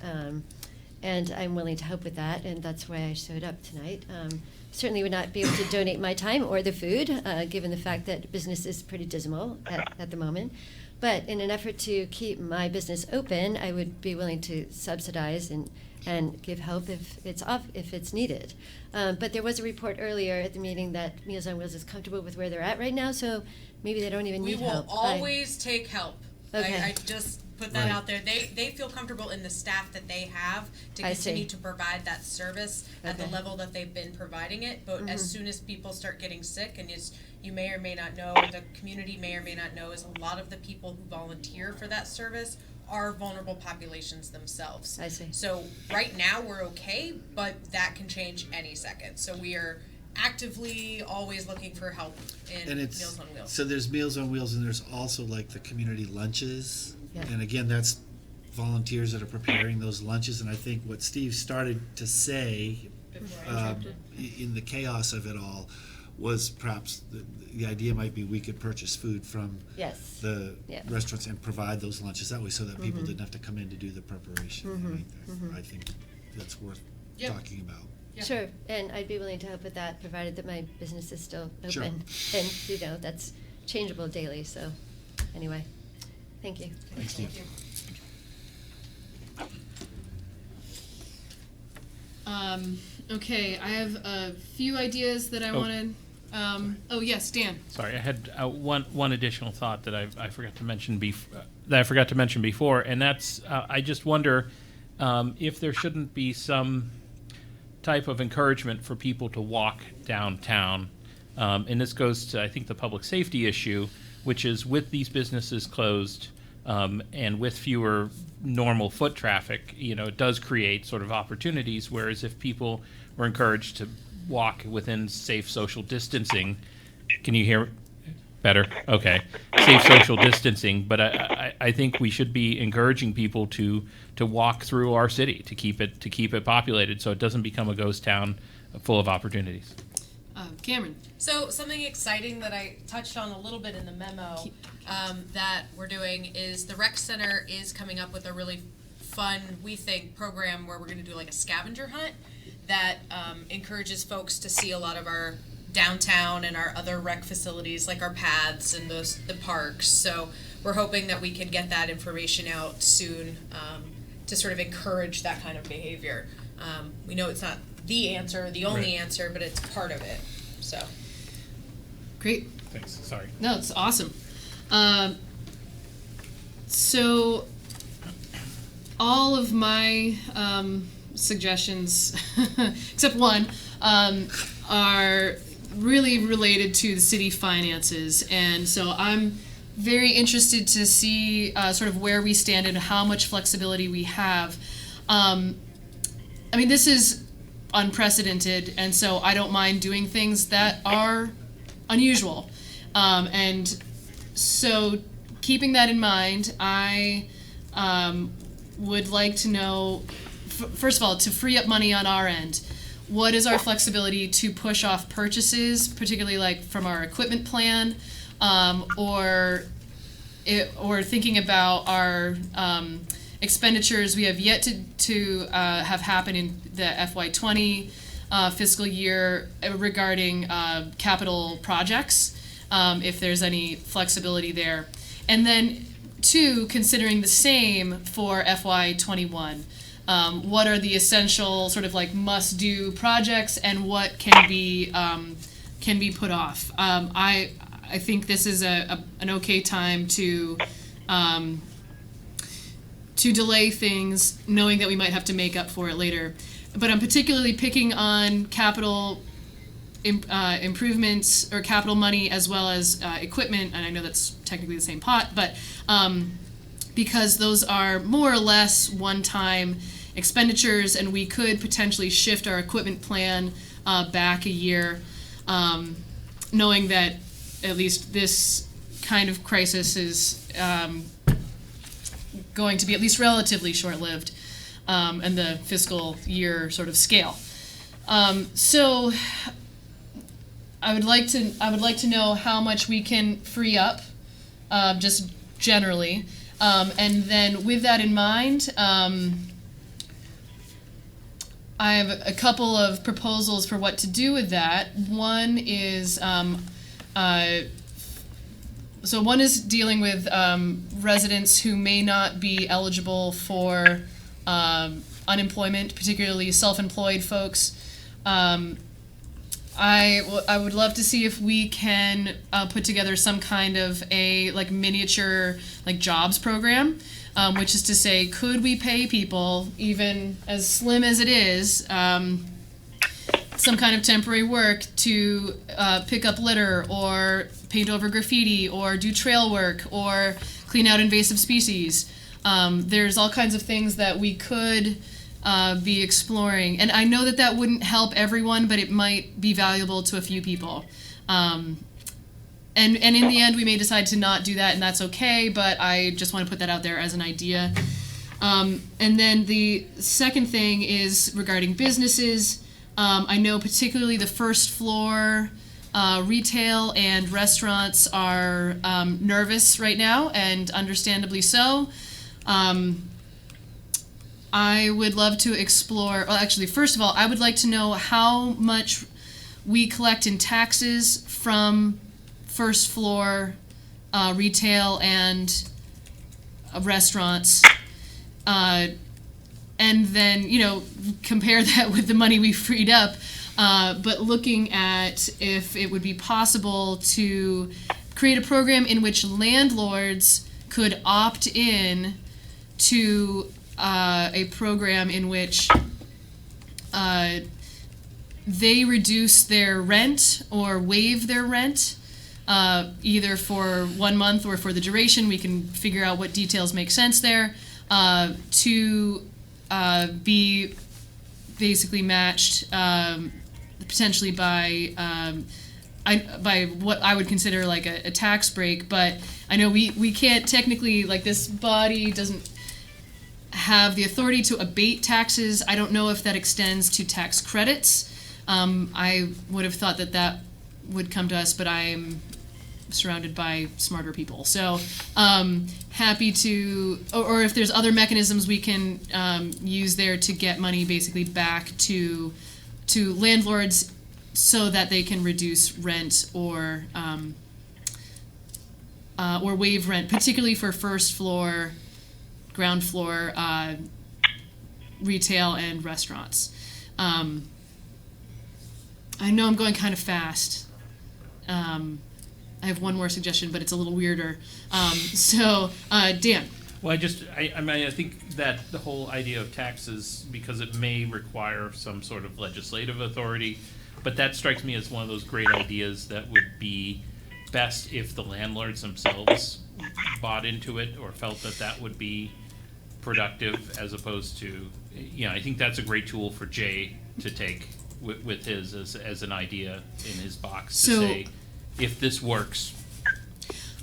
And I'm willing to help with that, and that's why I showed up tonight. Certainly would not be able to donate my time or the food, given the fact that business is pretty dismal at the moment. But in an effort to keep my business open, I would be willing to subsidize and give help if it's needed. But there was a report earlier at the meeting that Meals on Wheels is comfortable with where they're at right now, so maybe they don't even We need will help. always take help. Okay. I just put that out there. They feel comfortable in the staff that they have to I continue see. to provide that service at the Okay. level that they've been providing it. But as soon as people start getting sick, and as you may or may not know, the community may or may not know, is a lot of the people who volunteer for that service are vulnerable populations themselves. I see. So right now we're okay, but that can change any second. So we are actively always looking for help in And it's Meals on Wheels. so there's Meals on Wheels, and there's also like the community lunches. Yeah. And again, that's volunteers that are preparing those lunches. And I think what Steve started to say in the chaos of it all was perhaps, the idea might be we could purchase food from Yes. the Yeah. restaurants and provide those lunches that way, so that people didn't have to come in to do the preparation. I think that's worth Yep. talking about. Yeah. Sure, and I'd be willing to help with that, provided that my business is still open. Sure. And, that's changeable daily, so, anyway, thank you. Thanks, Steve. Okay, I have a few ideas that I wanted. Oh yes, Dan. Sorry, I had one additional thought that I forgot to mention before, and that's I just wonder if there shouldn't be some type of encouragement for people to walk downtown, and this goes to, I think, the public safety issue, which is with these businesses closed and with fewer normal foot traffic, it does create sort of opportunities. Whereas if people were encouraged to walk within safe social distancing, can you hear better? Okay, safe social distancing. But I think we should be encouraging people to walk through our city to keep it populated, so it doesn't become a ghost town full of opportunities. Cameron. So something exciting that I touched on a little bit in the memo that we're doing is the rec center is coming up with a really fun, we think, program where we're going to do like a scavenger hunt that encourages folks to see a lot of our downtown and our other rec facilities, like our paths and the parks. So we're hoping that we can get that information out soon to sort of encourage that kind of behavior. We know it's not the answer, the only answer, but it's part of it. So Great. Thanks. Sorry. No, it's awesome. So all of my suggestions, except one, are really related to the city finances. And so I'm very interested to see sort of where we stand and how much flexibility we have. I mean, this is unprecedented, and so I don't mind doing things that are unusual. And so keeping that in mind, I would like to know, first of all, to free up money on our end, what is our flexibility to push off purchases, particularly like from our equipment plan, or thinking about our expenditures we have yet to have happen in the FY20 fiscal year regarding capital projects, if there's any flexibility there. And then two, considering the same for FY21. What are the essential sort of like must-do projects and what can be put off? I think this is an okay time to delay things, knowing that we might have to make up for it later. But I'm particularly picking on capital improvements or capital money as well as equipment, and I know that's technically the same pot, but because those are more or less one-time expenditures, and we could potentially shift our equipment plan back a year, knowing that at least this kind of crisis is going to be at least relatively short-lived, and the fiscal year sort of scale. So I would like to know how much we can free up, just generally, and then with that in mind, I have a couple of proposals for what to do with that. One is one is dealing with residents who may not be eligible for unemployment, particularly self-employed folks. I would love to see if we can put together some kind of a like miniature like jobs program, which is to say, could we pay people, even as slim as it is, some kind of temporary work to pick up litter or paint over graffiti or do trail work or clean out invasive species. There's all kinds of things that we could be exploring. And I know that that wouldn't help everyone, but it might be valuable to a few people. And in the end, we may decide to not do that, and that's okay, but I just want to put that out there as an idea. And then the second thing is regarding businesses. I know particularly the first floor Retail and restaurants are nervous right now, and understandably so. I would love to explore, well, actually, first of all, I would like to know how much we collect in taxes from first floor retail and restaurants. And then, compare that with the money we freed up. But looking at if it would be possible to create a program in which landlords could opt in to a program in which they reduce their rent or waive their rent, either for 1 month or for the duration. We can figure out what details make sense there, to be basically matched potentially by what I would consider like a tax break. But I know we can't technically, like, this body doesn't have the authority to abate taxes. I don't know if that extends to tax credits. I would have thought that would come to us, but I'm surrounded by smarter people. So happy to, or if there's other mechanisms we can use there to get money basically back to landlords so that they can reduce rent or waive rent, particularly for first floor, ground floor retail and restaurants. I know I'm going kind of fast. I have one more suggestion, but it's a little weirder. Dan. Well, I think that the whole idea of taxes, because it may require some sort of legislative authority, but that strikes me as one of those great ideas that would be best if the landlords themselves bought into it or felt that would be productive, as opposed to, I think that's a great tool for Jay to take with his as an idea in his box to say, if this works,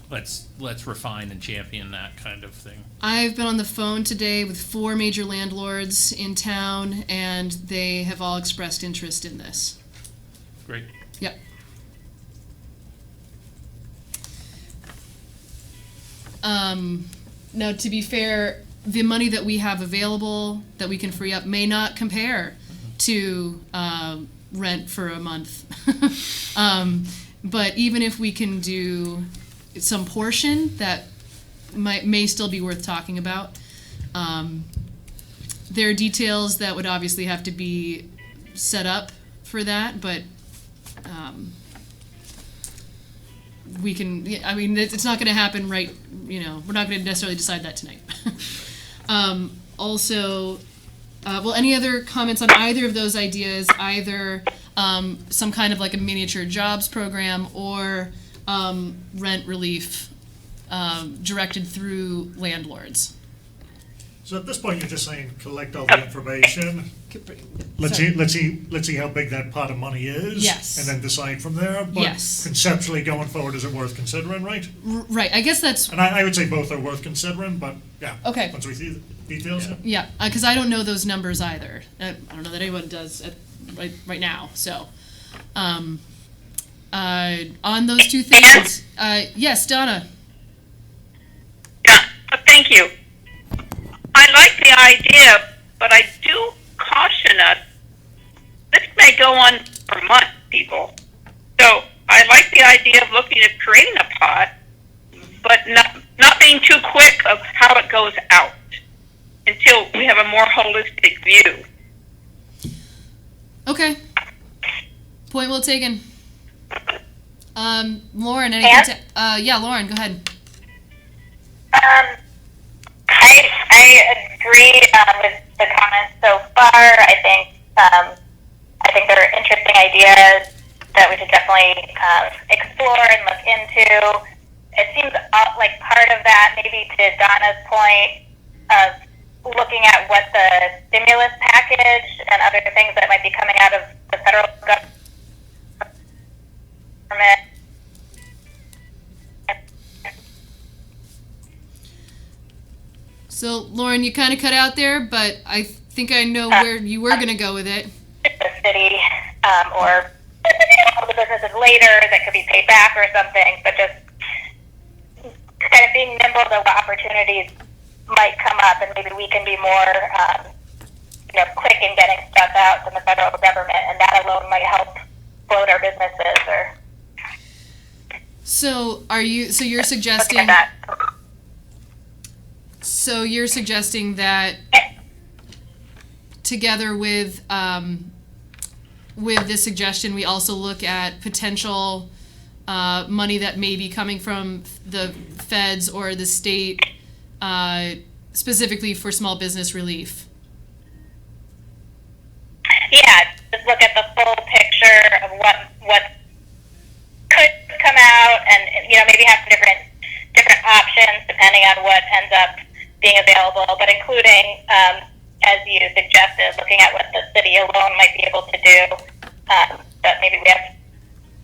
let's refine and champion that kind of thing. I've been on the phone today with 4 major landlords in town, and they have all expressed interest in this. Great. Yep. Now, to be fair, the money that we have available that we can free up may not compare to rent for a month. But even if we can do some portion, that may still be worth talking about. There are details that would obviously have to be set up for that, but we can, it's not going to happen right, we're not going to necessarily decide that tonight. Any other comments on either of those ideas, either some kind of like a miniature jobs program or rent relief directed through landlords? So at this point, you're just saying collect all the information. Let's see how big that pot of money is. Yes. And then decide from there. But yes. Conceptually going forward, is it worth considering, right? Right. I guess that's. And I would say both are worth considering, but yeah. Okay. Once we see the details. Yeah, because I don't know those numbers either. I don't know that anyone does right now. So, on those two things, yes, Donna. Yeah, thank you. I like the idea, but I do caution us. This may go on for months, people. So I like the idea of looking at creating a pot, but not being too quick of how it goes out until we have a more holistic view. Okay. Point well taken. Lauren, anything to, yeah, Lauren, go ahead. I agree with the comments so far. I think they're interesting ideas that we should definitely explore and look into. It seems like part of that, maybe to Donna's point, of looking at what the stimulus package and other things that might be coming out of the federal government. So, Lauren, you kind of cut out there, but I think I know where you were going to go with it. The city or all the businesses later that could be paid back or something, but just kind of being nimble to what opportunities might come up, and maybe we can be more, quick in getting stuff out from the federal government, and that alone might help float our businesses or So you're something suggesting, like that. so you're suggesting that together with this suggestion, we also look at potential money that may be coming from the feds or the state, specifically for small business relief. Yeah, just look at the full picture of what could come out, and maybe have some different options depending on what ends up being available, but including, as you suggested, looking at what the city alone might be able to do. That maybe we have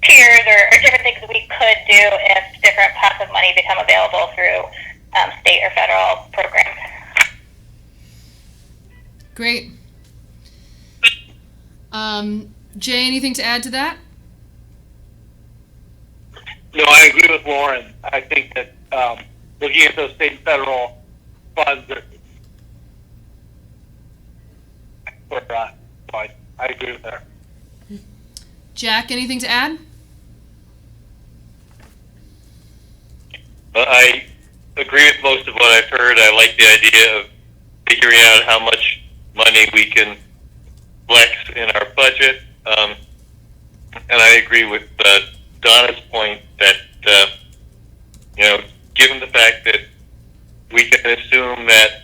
tiers or different things we could do if different pots of money become available through state or federal programs. Great. Jay, anything to add to that? No, I agree with Lauren. I think that looking at those state and federal funds I agree with her. Jack, anything to add? I agree with most of what I've heard. I like the idea of figuring out how much money we can flex in our budget. And I agree with Donna's point that, given the fact that we can assume that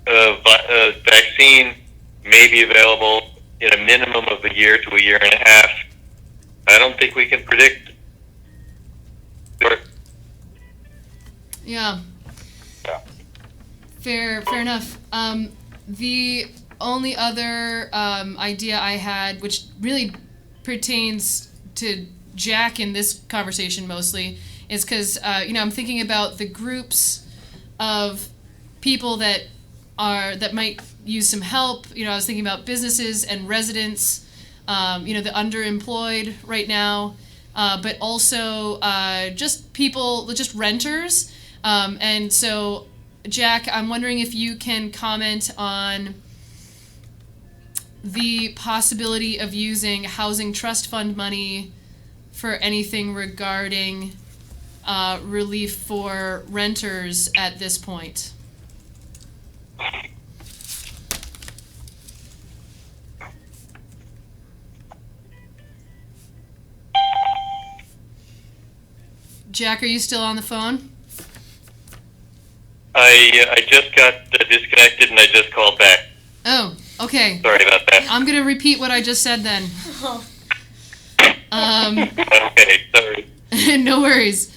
a vaccine may be available in a minimum of a year to a year and a half, I don't think we can predict. Yeah. Fair enough. The only other idea I had, which really pertains to Jack in this conversation mostly, is because I'm thinking about the groups of people that might use some help. I was thinking about businesses and residents, the underemployed right now, but also just people, just renters. And so, Jack, I'm wondering if you can comment on the possibility of using housing trust fund money for anything regarding relief for renters at this point. Jack, are you still on the phone? I just got disconnected and I just called back. Oh, okay. Sorry about that. I'm going to repeat what I just said then. Okay, sorry. No worries.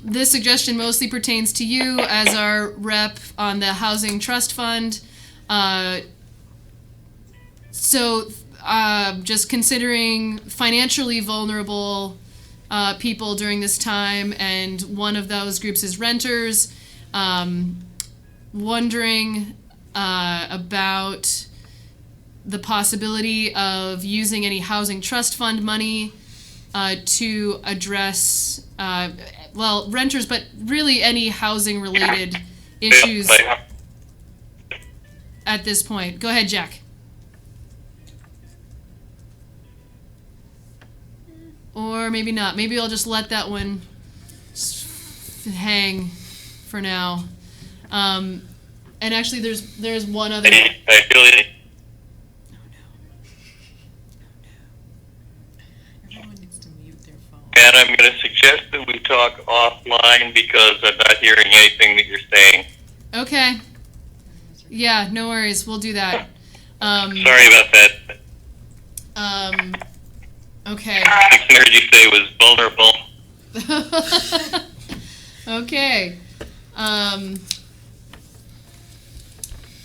This suggestion mostly pertains to you as our rep on the Housing Trust Fund. So just considering financially vulnerable people during this time, and one of those groups is renters, wondering about the possibility of using any housing trust fund money to address, renters, but really any housing related issues at this point. Go ahead, Jack. Or maybe not. Maybe I'll just let that one hang for now. And actually, there's one other. I feel it. And I'm going to suggest that we talk offline because I'm not hearing anything that you're saying. Okay. Yeah, no worries. We'll do that. Sorry about that. Okay. I heard you say it was vulnerable. Okay.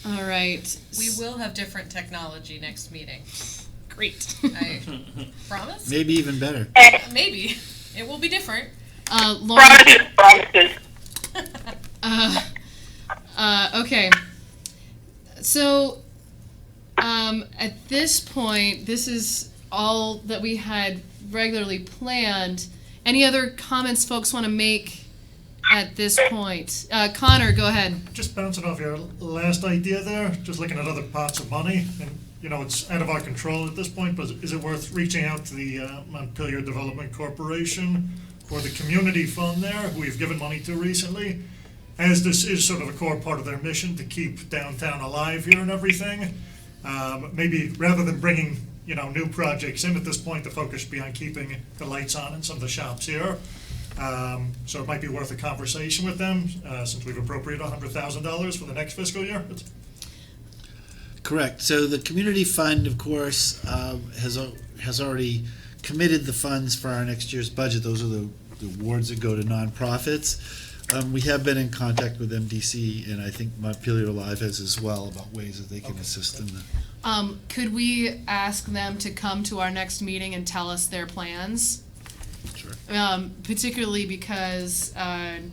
All right. We will have different technology next meeting. Great. I promise? Maybe even better. Maybe. It will be different. Lauren. Promises. Okay. So, at this point, this is all that we had regularly planned. Any other comments folks want to make at this point? Connor, go ahead. Just bouncing off your last idea there, just looking at other pots of money, and it's out of our control at this point, but is it worth reaching out to the Montpelier Development Corporation or the community fund there, who we've given money to recently, as this is sort of a core part of their mission to keep downtown alive here and everything? Maybe rather than bringing new projects in at this point, the focus be on keeping the lights on in some of the shops here. So it might be worth a conversation with them, since we've appropriated $100,000 for the next fiscal year. Correct. So the community fund, of course, has already committed the funds for our next year's budget. Those are the awards that go to nonprofits. We have been in contact with MDC, and I think Montpelier Live has as well, about ways that they can assist in the. Could we ask them to come to our next meeting and tell us their plans? Sure. Particularly because I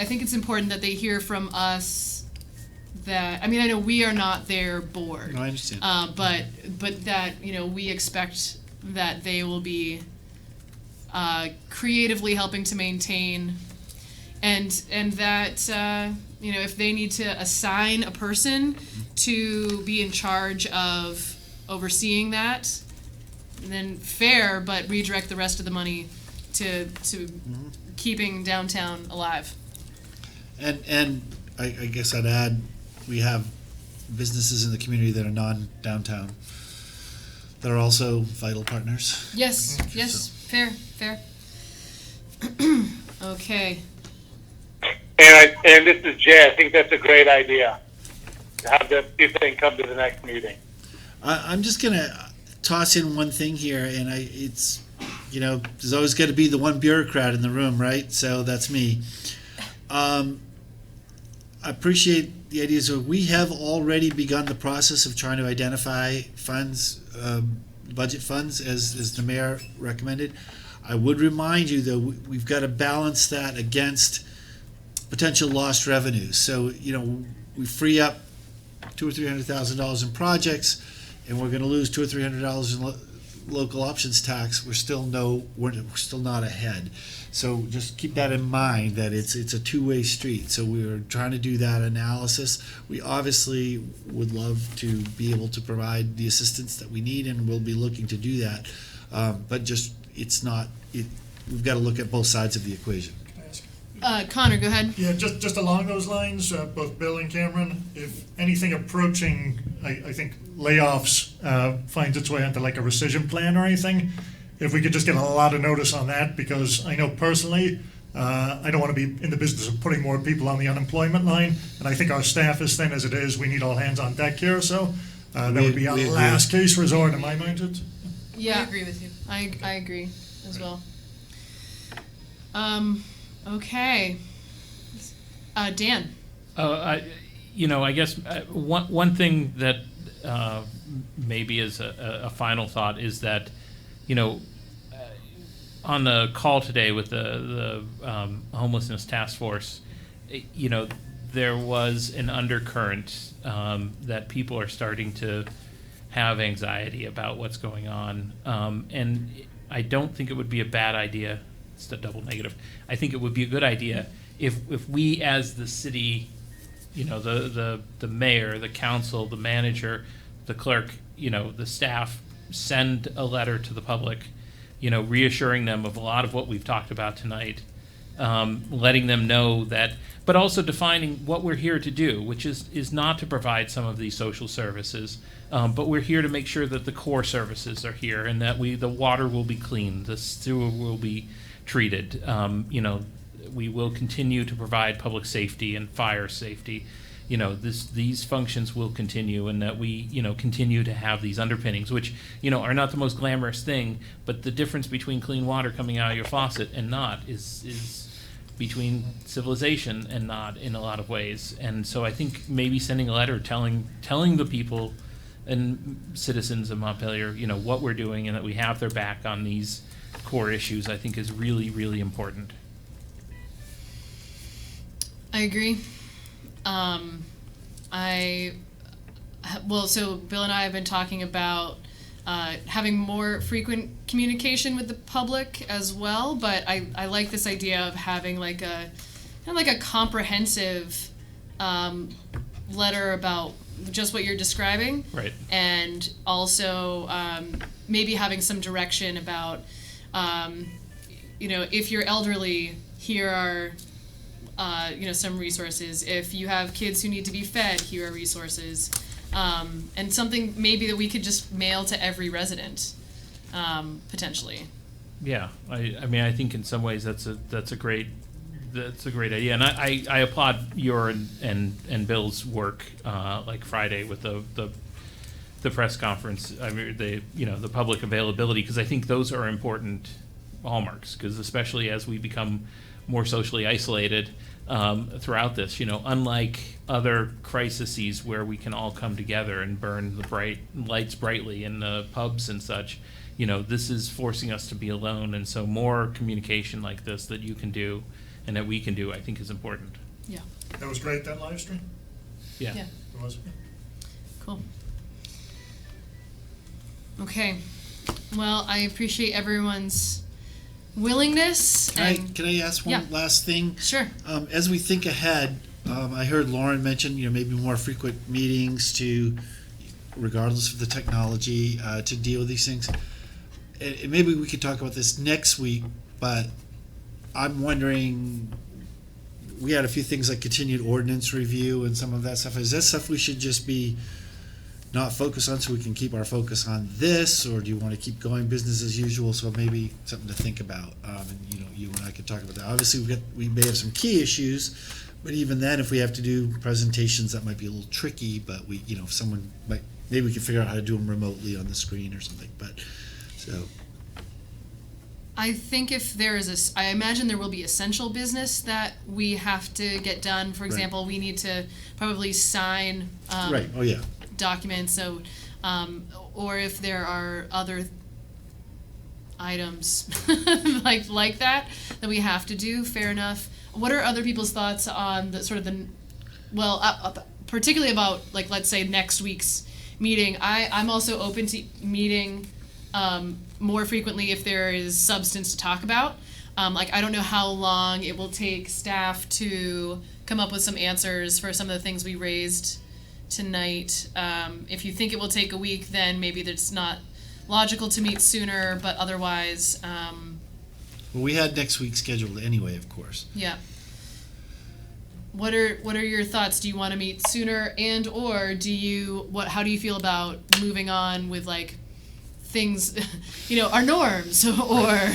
think it's important that they hear from us that, I know we are not their board. No, I understand. But that, we expect that they will be creatively helping to maintain, and that, if they need to assign a person to be in charge of overseeing that, then fair, but redirect the rest of the money to keeping downtown alive. And I guess I'd add, we have businesses in the community that are non-downtown that are also vital partners. Yes, So- fair. Okay. And this is Jay. I think that's a great idea. To have them, see if they can come to the next meeting. I'm just gonna toss in one thing here, and it's, there's always got to be the one bureaucrat in the room, right? So that's me. I appreciate the idea. So we have already begun the process of trying to identify funds, budget funds, as the mayor recommended. I would remind you, though, we've got to balance that against potential lost revenues. So, we free up $200,000 or $300,000 in projects, and we're going to lose $200,000 or $300 in local options tax. We're still not ahead. So just keep that in mind, that it's a two-way street. So we're trying to do that analysis. We obviously would love to be able to provide the assistance that we need, and we'll be looking to do that. But just we've got to look at both sides of the equation. Connor, go ahead. Yeah, just along those lines, both Bill and Cameron, if anything approaching, I think, layoffs finds its way onto like a rescission plan or anything, if we could just get a lot of notice on that, because I know personally, I don't want to be in the business of putting more people on the unemployment line, and I think our staff is thin as it is. We need all hands on deck here, so that would be a last case resort in my mind. Yeah, I agree with you. I agree as well. Okay. Dan. I guess one thing that maybe is a final thought is that, on the call today with the homelessness task force, there was an undercurrent that people are starting to have anxiety about what's going on, and I don't think it would be a bad idea. It's a double negative. I think it would be a good idea if we, as the city, the mayor, the council, the manager, the clerk, the staff, send a letter to the public, reassuring them of a lot of what we've talked about tonight, letting them know that, but also defining what we're here to do, which is not to provide some of these social services, but we're here to make sure that the core services are here, and that the water will be clean, the sewer will be treated. We will continue to provide public safety and fire safety. These functions will continue, and that we, continue to have these underpinnings, which, are not the most glamorous thing, but the difference between clean water coming out of your faucet and not is between civilization and not, in a lot of ways. And so I think maybe sending a letter telling the people and citizens of Montpelier, what we're doing, and that we have their back on these core issues, I think is really, really important. I agree. So Bill and I have been talking about having more frequent communication with the public as well. But I like this idea of having like a kind of like a comprehensive letter about just what you're describing, Right. and also maybe having some direction about, if you're elderly, here are, some resources. If you have kids who need to be fed, here are resources. And something maybe that we could just mail to every resident, potentially. Yeah, I mean, I think in some ways that's a great idea, and I applaud your and Bill's work, like Friday with the press conference. I mean, the public availability, because I think those are important hallmarks, because especially as we become more socially isolated throughout this, unlike other crises where we can all come together and burn the bright lights brightly in the pubs and such, this is forcing us to be alone, and so more communication like this that you can do and that we can do, I think, is important. Yeah. That was great, that live stream? Yeah. Yeah. It was? Cool. Okay. Well, I appreciate everyone's willingness. Can I ask one last thing? Sure. As we think ahead, I heard Lauren mention, maybe more frequent meetings regardless of the technology, to deal with these things. And maybe we could talk about this next week, but I'm wondering, we had a few things like continued ordinance review and some of that stuff. Is that stuff we should just be not focus on so we can keep our focus on this, or do you want to keep going business as usual? So maybe something to think about. And you and I could talk about that. Obviously, we may have some key issues, but even then, if we have to do presentations, that might be a little tricky. But if someone maybe we can figure out how to do them remotely on the screen or something. But so. I think if there is I imagine there will be essential business that we have to get done. For example, we need to probably sign Right. Oh yeah. documents. So, or if there are other items like that we have to do, fair enough. What are other people's thoughts on the sort of particularly about, like, let's say next week's meeting? I'm also open to meeting more frequently if there is substance to talk about. I don't know how long it will take staff to come up with some answers for some of the things we raised tonight. If you think it will take a week, then maybe it's not logical to meet sooner, but otherwise, Well, we had next week scheduled anyway, of course. yeah. What are your thoughts? Do you want to meet sooner, and or how do you feel about moving on with things, our norms or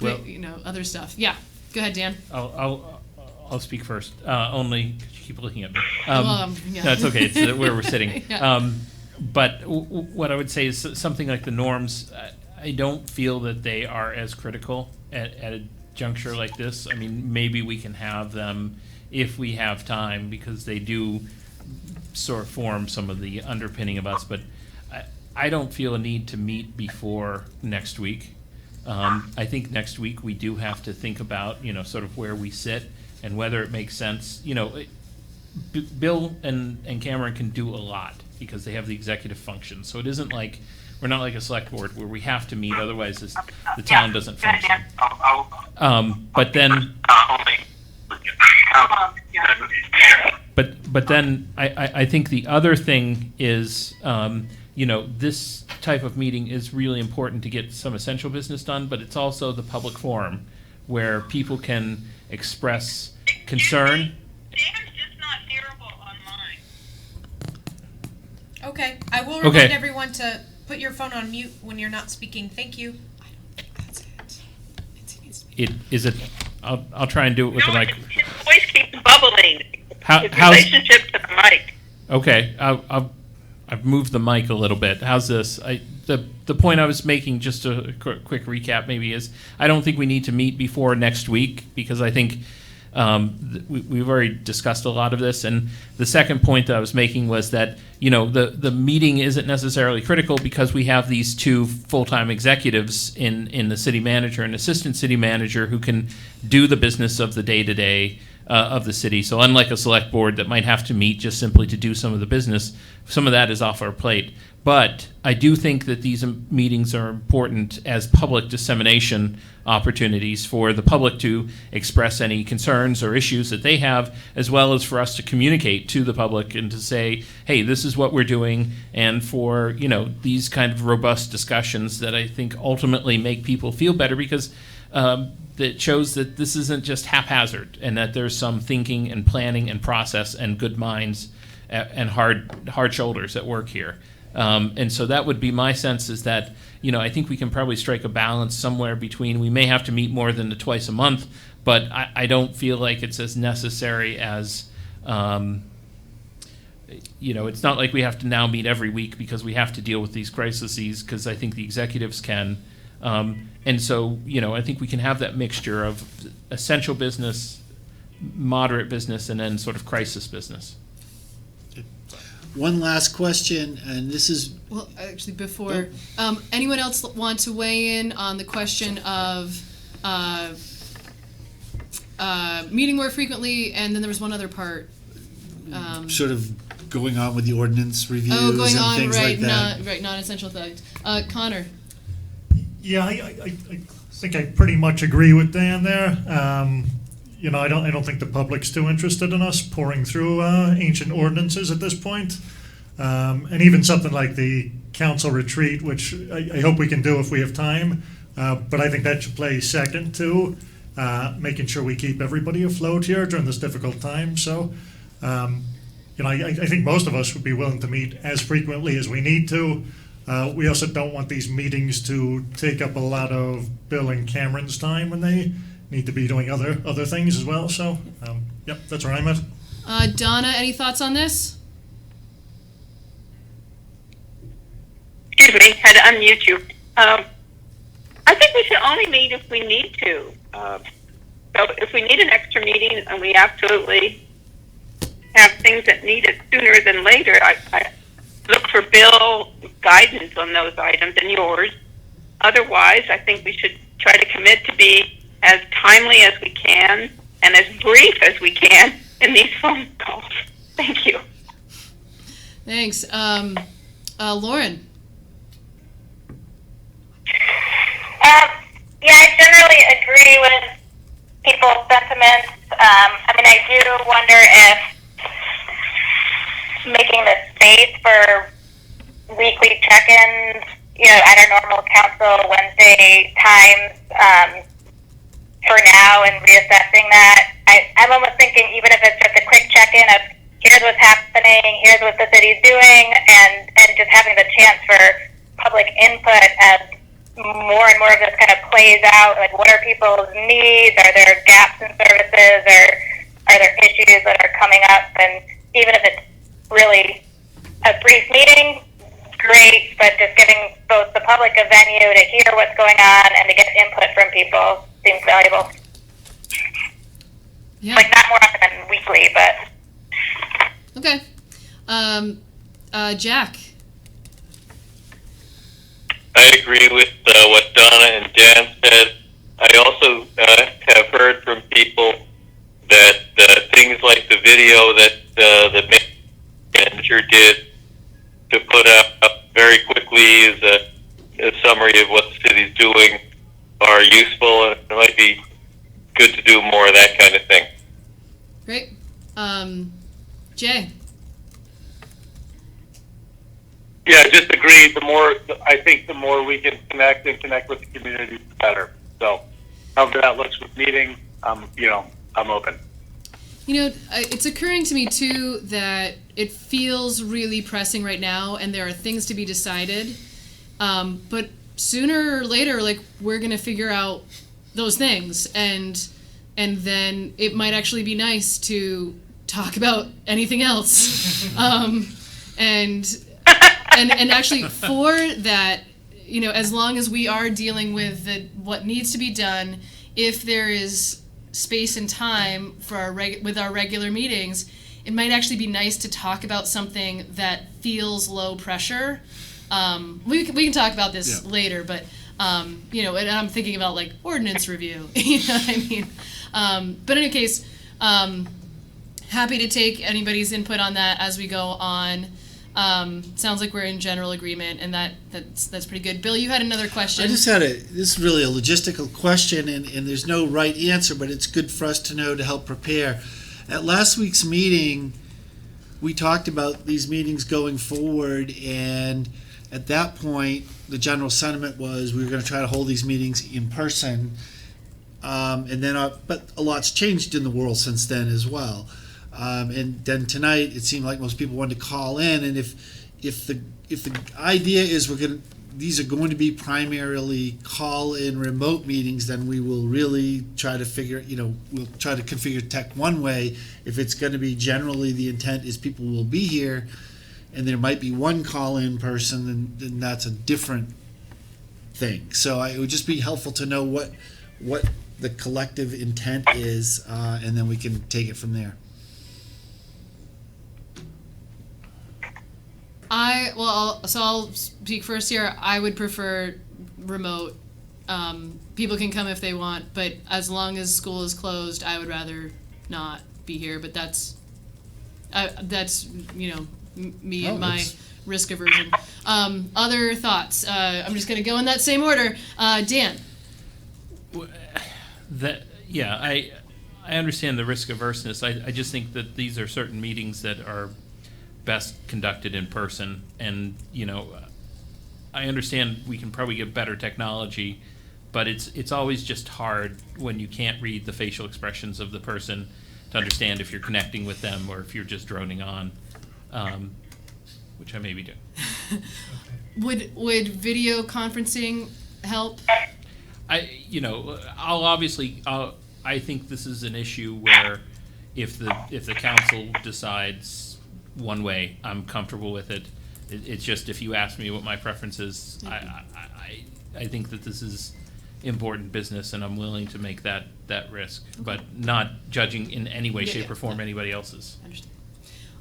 Well- other stuff? Yeah. Go ahead, Dan. I'll speak first. Only 'cause you keep looking at me. Yeah. No, it's okay. It's where we're sitting. Yeah. But what I would say is something like the norms. I don't feel that they are as critical at a juncture like this. I mean, maybe we can have them if we have time, because they do sort of form some of the underpinning of us. But I don't feel a need to meet before next week. I think next week we do have to think about, sort of where we sit and whether it makes sense. Bill and Cameron can do a lot because they have the executive function. So it isn't like, we're not like a select board where we have to meet, otherwise the town doesn't function. But then, but then I think the other thing is, this type of meeting is really important to get some essential business done, but it's also the public forum where people can express concern. David's just not hearable online. Okay, I will remind everyone to put your phone on mute when you're not speaking. Thank you. I don't think that's it. I'll try and do it with the mic. His voice keeps bubbling. His how's- relationship to the mic. Okay, I've moved the mic a little bit. How's this? The point I was making, just a quick recap maybe, is I don't think we need to meet before next week, because I think we've already discussed a lot of this. And the second point that I was making was that, the meeting isn't necessarily critical because we have these two full-time executives in the city manager and assistant city manager who can do the business of the day-to-day of the city. So unlike a select board that might have to meet just simply to do some of the business, some of that is off our plate. But I do think that these meetings are important as public dissemination opportunities for the public to express any concerns or issues that they have, as well as for us to communicate to the public and to say, hey, this is what we're doing, and for, you know, these kind of robust discussions that I think ultimately make people feel better, because that shows that this isn't just haphazard, and that there's some thinking and planning and process and good minds and hard shoulders at work here. And so that would be my sense, is that, you know, I think we can probably strike a balance somewhere between, we may have to meet more than twice a month, but I don't feel like it's as necessary as, you know, it's not like we have to now meet every week because we have to deal with these crises, because I think the executives can. And so, you know, I think we can have that mixture of essential business, moderate business, and then sort of crisis business. One last question, and this is, Well, actually, before, anyone else want to weigh in on the question of meeting more frequently, and then there was one other part. sort of going on with the ordinance reviews Going and on, things right, like that. non-essential things. Connor? Yeah, I think I pretty much agree with Dan there. You know, I don't think the public's too interested in us pouring through ancient ordinances at this point. And even something like the council retreat, which I hope we can do if we have time, but I think that should play second to making sure we keep everybody afloat here during this difficult time. So, you know, I think most of us would be willing to meet as frequently as we need to. We also don't want these meetings to take up a lot of Bill and Cameron's time when they need to be doing other things as well. So, yep, that's where I'm at. Donna, any thoughts on this? Excuse me, had to unmute you. I think we should only meet if we need to. So if we need an extra meeting and we absolutely have things that need it sooner than later, I look for Bill guidance on those items and yours. Otherwise, I think we should try to commit to be as timely as we can and as brief as we can in these phone calls. Thank you. Thanks. Lauren? Yeah, I generally agree with people's sentiments. I mean, I do wonder if making the space for weekly check-ins, you know, at our normal council Wednesday times for now, and reassessing that. I'm almost thinking, even if it's just a quick check-in of here's what's happening, here's what the city's doing, and just having the chance for public input as more and more of this kind of plays out. Like, what are people's needs? Are there gaps in services, or are there issues that are coming up? And even if it's really a brief meeting, great, but just giving both the public a venue to hear what's going on and to get input from people seems valuable. Yeah. Like, not more often than weekly, but... Okay. Jack? I agree with what Donna and Dan said. I also have heard from people that things like the video that the manager did to put out very quickly as a summary of what the city's doing are useful, and it might be good to do more of that kind of thing. Great. Jay? Yeah, just agree. I think the more we can connect with the community, the better. So, however that looks with meeting, I'm open. You know, it's occurring to me, too, that it feels really pressing right now, and there are things to be decided. But sooner or later, like, we're going to figure out those things, and then it might actually be nice to talk about anything else. And actually, for that, you know, as long as we are dealing with what needs to be done, if there is space and time for with our regular meetings, it might actually be nice to talk about something that feels low pressure. We can talk about this later, but you know, and I'm thinking about like ordinance review. You know what I mean? But in any case, Happy to take anybody's input on that as we go on. Sounds like we're in general agreement, and that's pretty good. Bill, you had another question. I just had this is really a logistical question, and there's no right answer, but it's good for us to know to help prepare. At last week's meeting, we talked about these meetings going forward, and at that point, the general sentiment was we were going to try to hold these meetings in person, and then, but a lot's changed in the world since then as well. And then tonight, it seemed like most people wanted to call in, and if the idea is these are going to be primarily call-in remote meetings, then we will really try to we'll try to configure tech one way. If it's going to be generally the intent is people will be here, and there might be one call-in person, then that's a different thing. So it would just be helpful to know what the collective intent is, and then we can take it from there. I'll speak first here. I would prefer remote. People can come if they want, but as long as school is closed, I would rather not be here. But that's me and my risk aversion. Other thoughts? I'm just going to go in that same order. Dan. I understand the risk averseness. I just think that these are certain meetings that are best conducted in person, and I understand we can probably get better technology, but it's always just hard when you can't read the facial expressions of the person to understand if you're connecting with them or if you're just droning on, which I may be doing. Would video conferencing help? I think this is an issue where if the council decides one way, I'm comfortable with it. It's just if you ask me what my preference is, I think that this is important business, and I'm willing to make that risk, but not judging in any way, shape, or form anybody else's. Understand.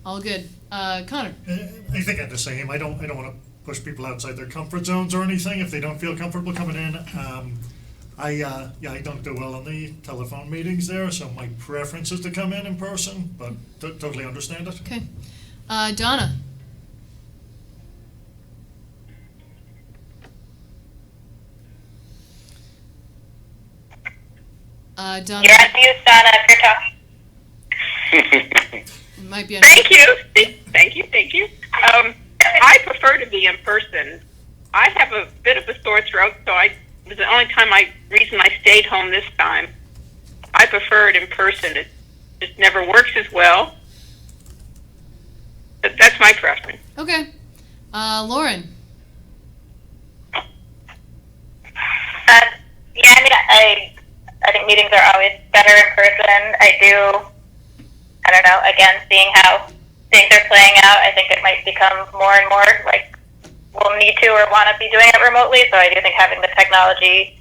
All good. Connor. I think I'm the same. I don't want to push people outside their comfort zones or anything if they don't feel comfortable coming in. I don't do well on the telephone meetings there, so my preference is to come in person, but totally understand it. Okay. Donna. Donna. You're on mute, Donna, if you're talking. Might be on Thank you. I prefer to be in person. I have a bit of a sore throat, so it was the only reason I stayed home this time. I prefer it in person. It just never works as well. But that's my preference. Okay. Lauren. I think meetings are always better in person. I don't know, again, seeing how things are playing out, I think it might become more and more like we'll need to or want to be doing it remotely. So I do think having the technology,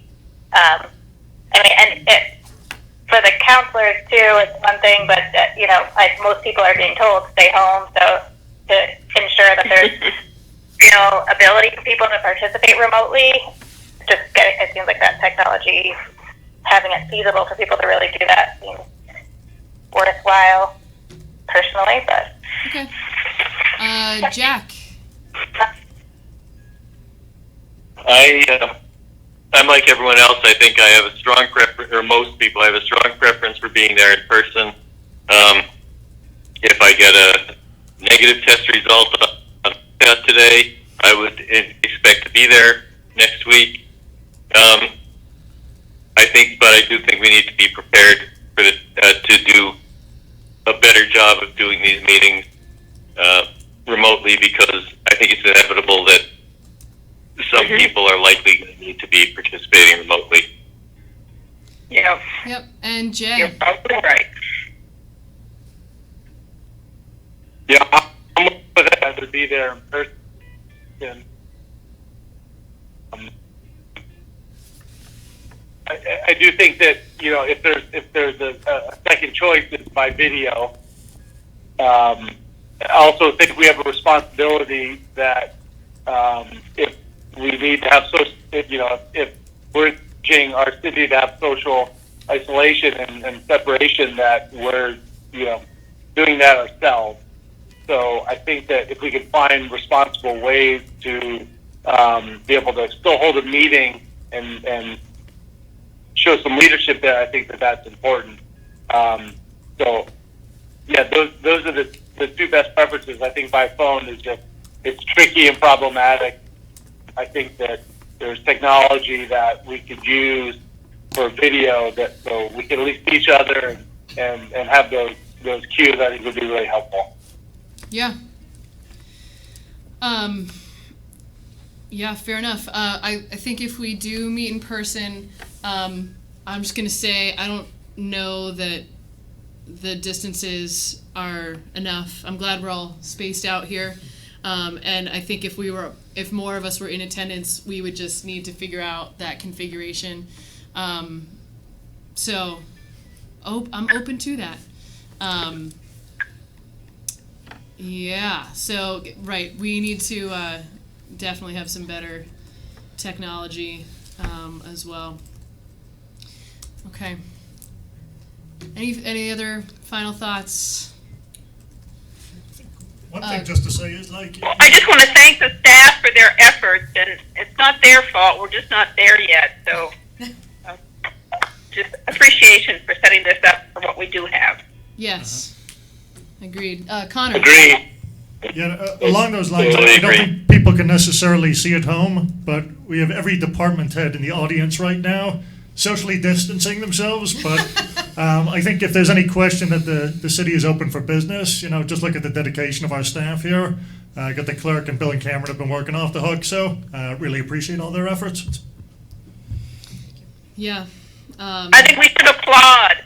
for the counselors too, it's one thing, but most people are being told to stay home. So to ensure that there's ability for people to participate remotely, it seems like that technology, having it feasible for people to really do that seems worthwhile personally, but. Okay. Jack. I'm like everyone else. I think I have a strong preference, or most people have a strong preference for being there in person. If I get a negative test result on test today, I would expect to be there next week. I do think we need to be prepared for to do a better job of doing these meetings remotely, because I think it's inevitable that some people are likely going to need to be participating remotely. Yep. And Jay. You're probably right. Yeah, I'm with that to be there in person. I do think that if there's a second choice, it's by video. I also think we have a responsibility that if we need to have if we're urging our city to have social isolation and separation that we're, doing that ourselves. So I think that if we could find responsible ways to be able to still hold a meeting and show some leadership there, I think that that's important. So yeah, those are the two best preferences. I think by phone is just, it's tricky and problematic. I think that there's technology that we could use for video that so we can at least see each other and have those cues. I think would be really helpful. Yeah. Yeah, fair enough. I think if we do meet in person, I'm just going to say I don't know that the distances are enough. I'm glad we're all spaced out here. And I think if more of us were in attendance, we would just need to figure out that configuration. So I'm open to that. Yeah, so, right, we need to definitely have some better technology as well. Okay. Any other final thoughts? One thing just to say is like, I just want to thank the staff for their efforts, and it's not their fault. We're just not there yet. So, just appreciation for setting this up for what we do have. Yes. Agreed. Connor? Agreed. yeah, along those lines, I don't think people can necessarily see at home, but we have every department head in the audience right now socially distancing themselves. But I think if there's any question that the city is open for business, just look at the dedication of our staff here. Got the clerk and Bill and Cameron have been working off the hook, so really appreciate all their efforts. Yeah. I think we should applaud.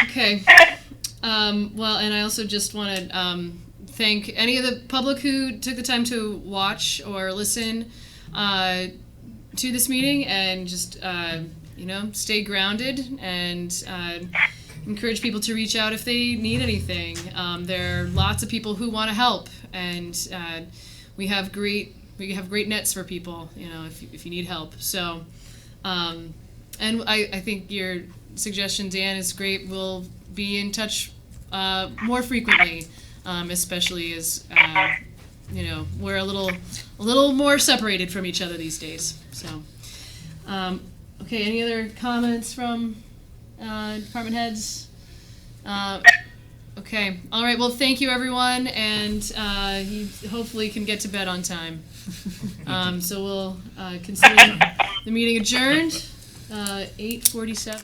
Okay. Well, and I also just want to thank any of the public who took the time to watch or listen to this meeting, and just stay grounded and encourage people to reach out if they need anything. There are lots of people who want to help, and we have great nets for people, if you need help. So, and I think your suggestion, Dan, is great. We'll be in touch more frequently, especially as we're a little more separated from each other these days. So, okay. Any other comments from department heads? Okay. All right. Well, thank you, everyone, and you hopefully can get to bed on time. So we'll consider the meeting adjourned. 8:47.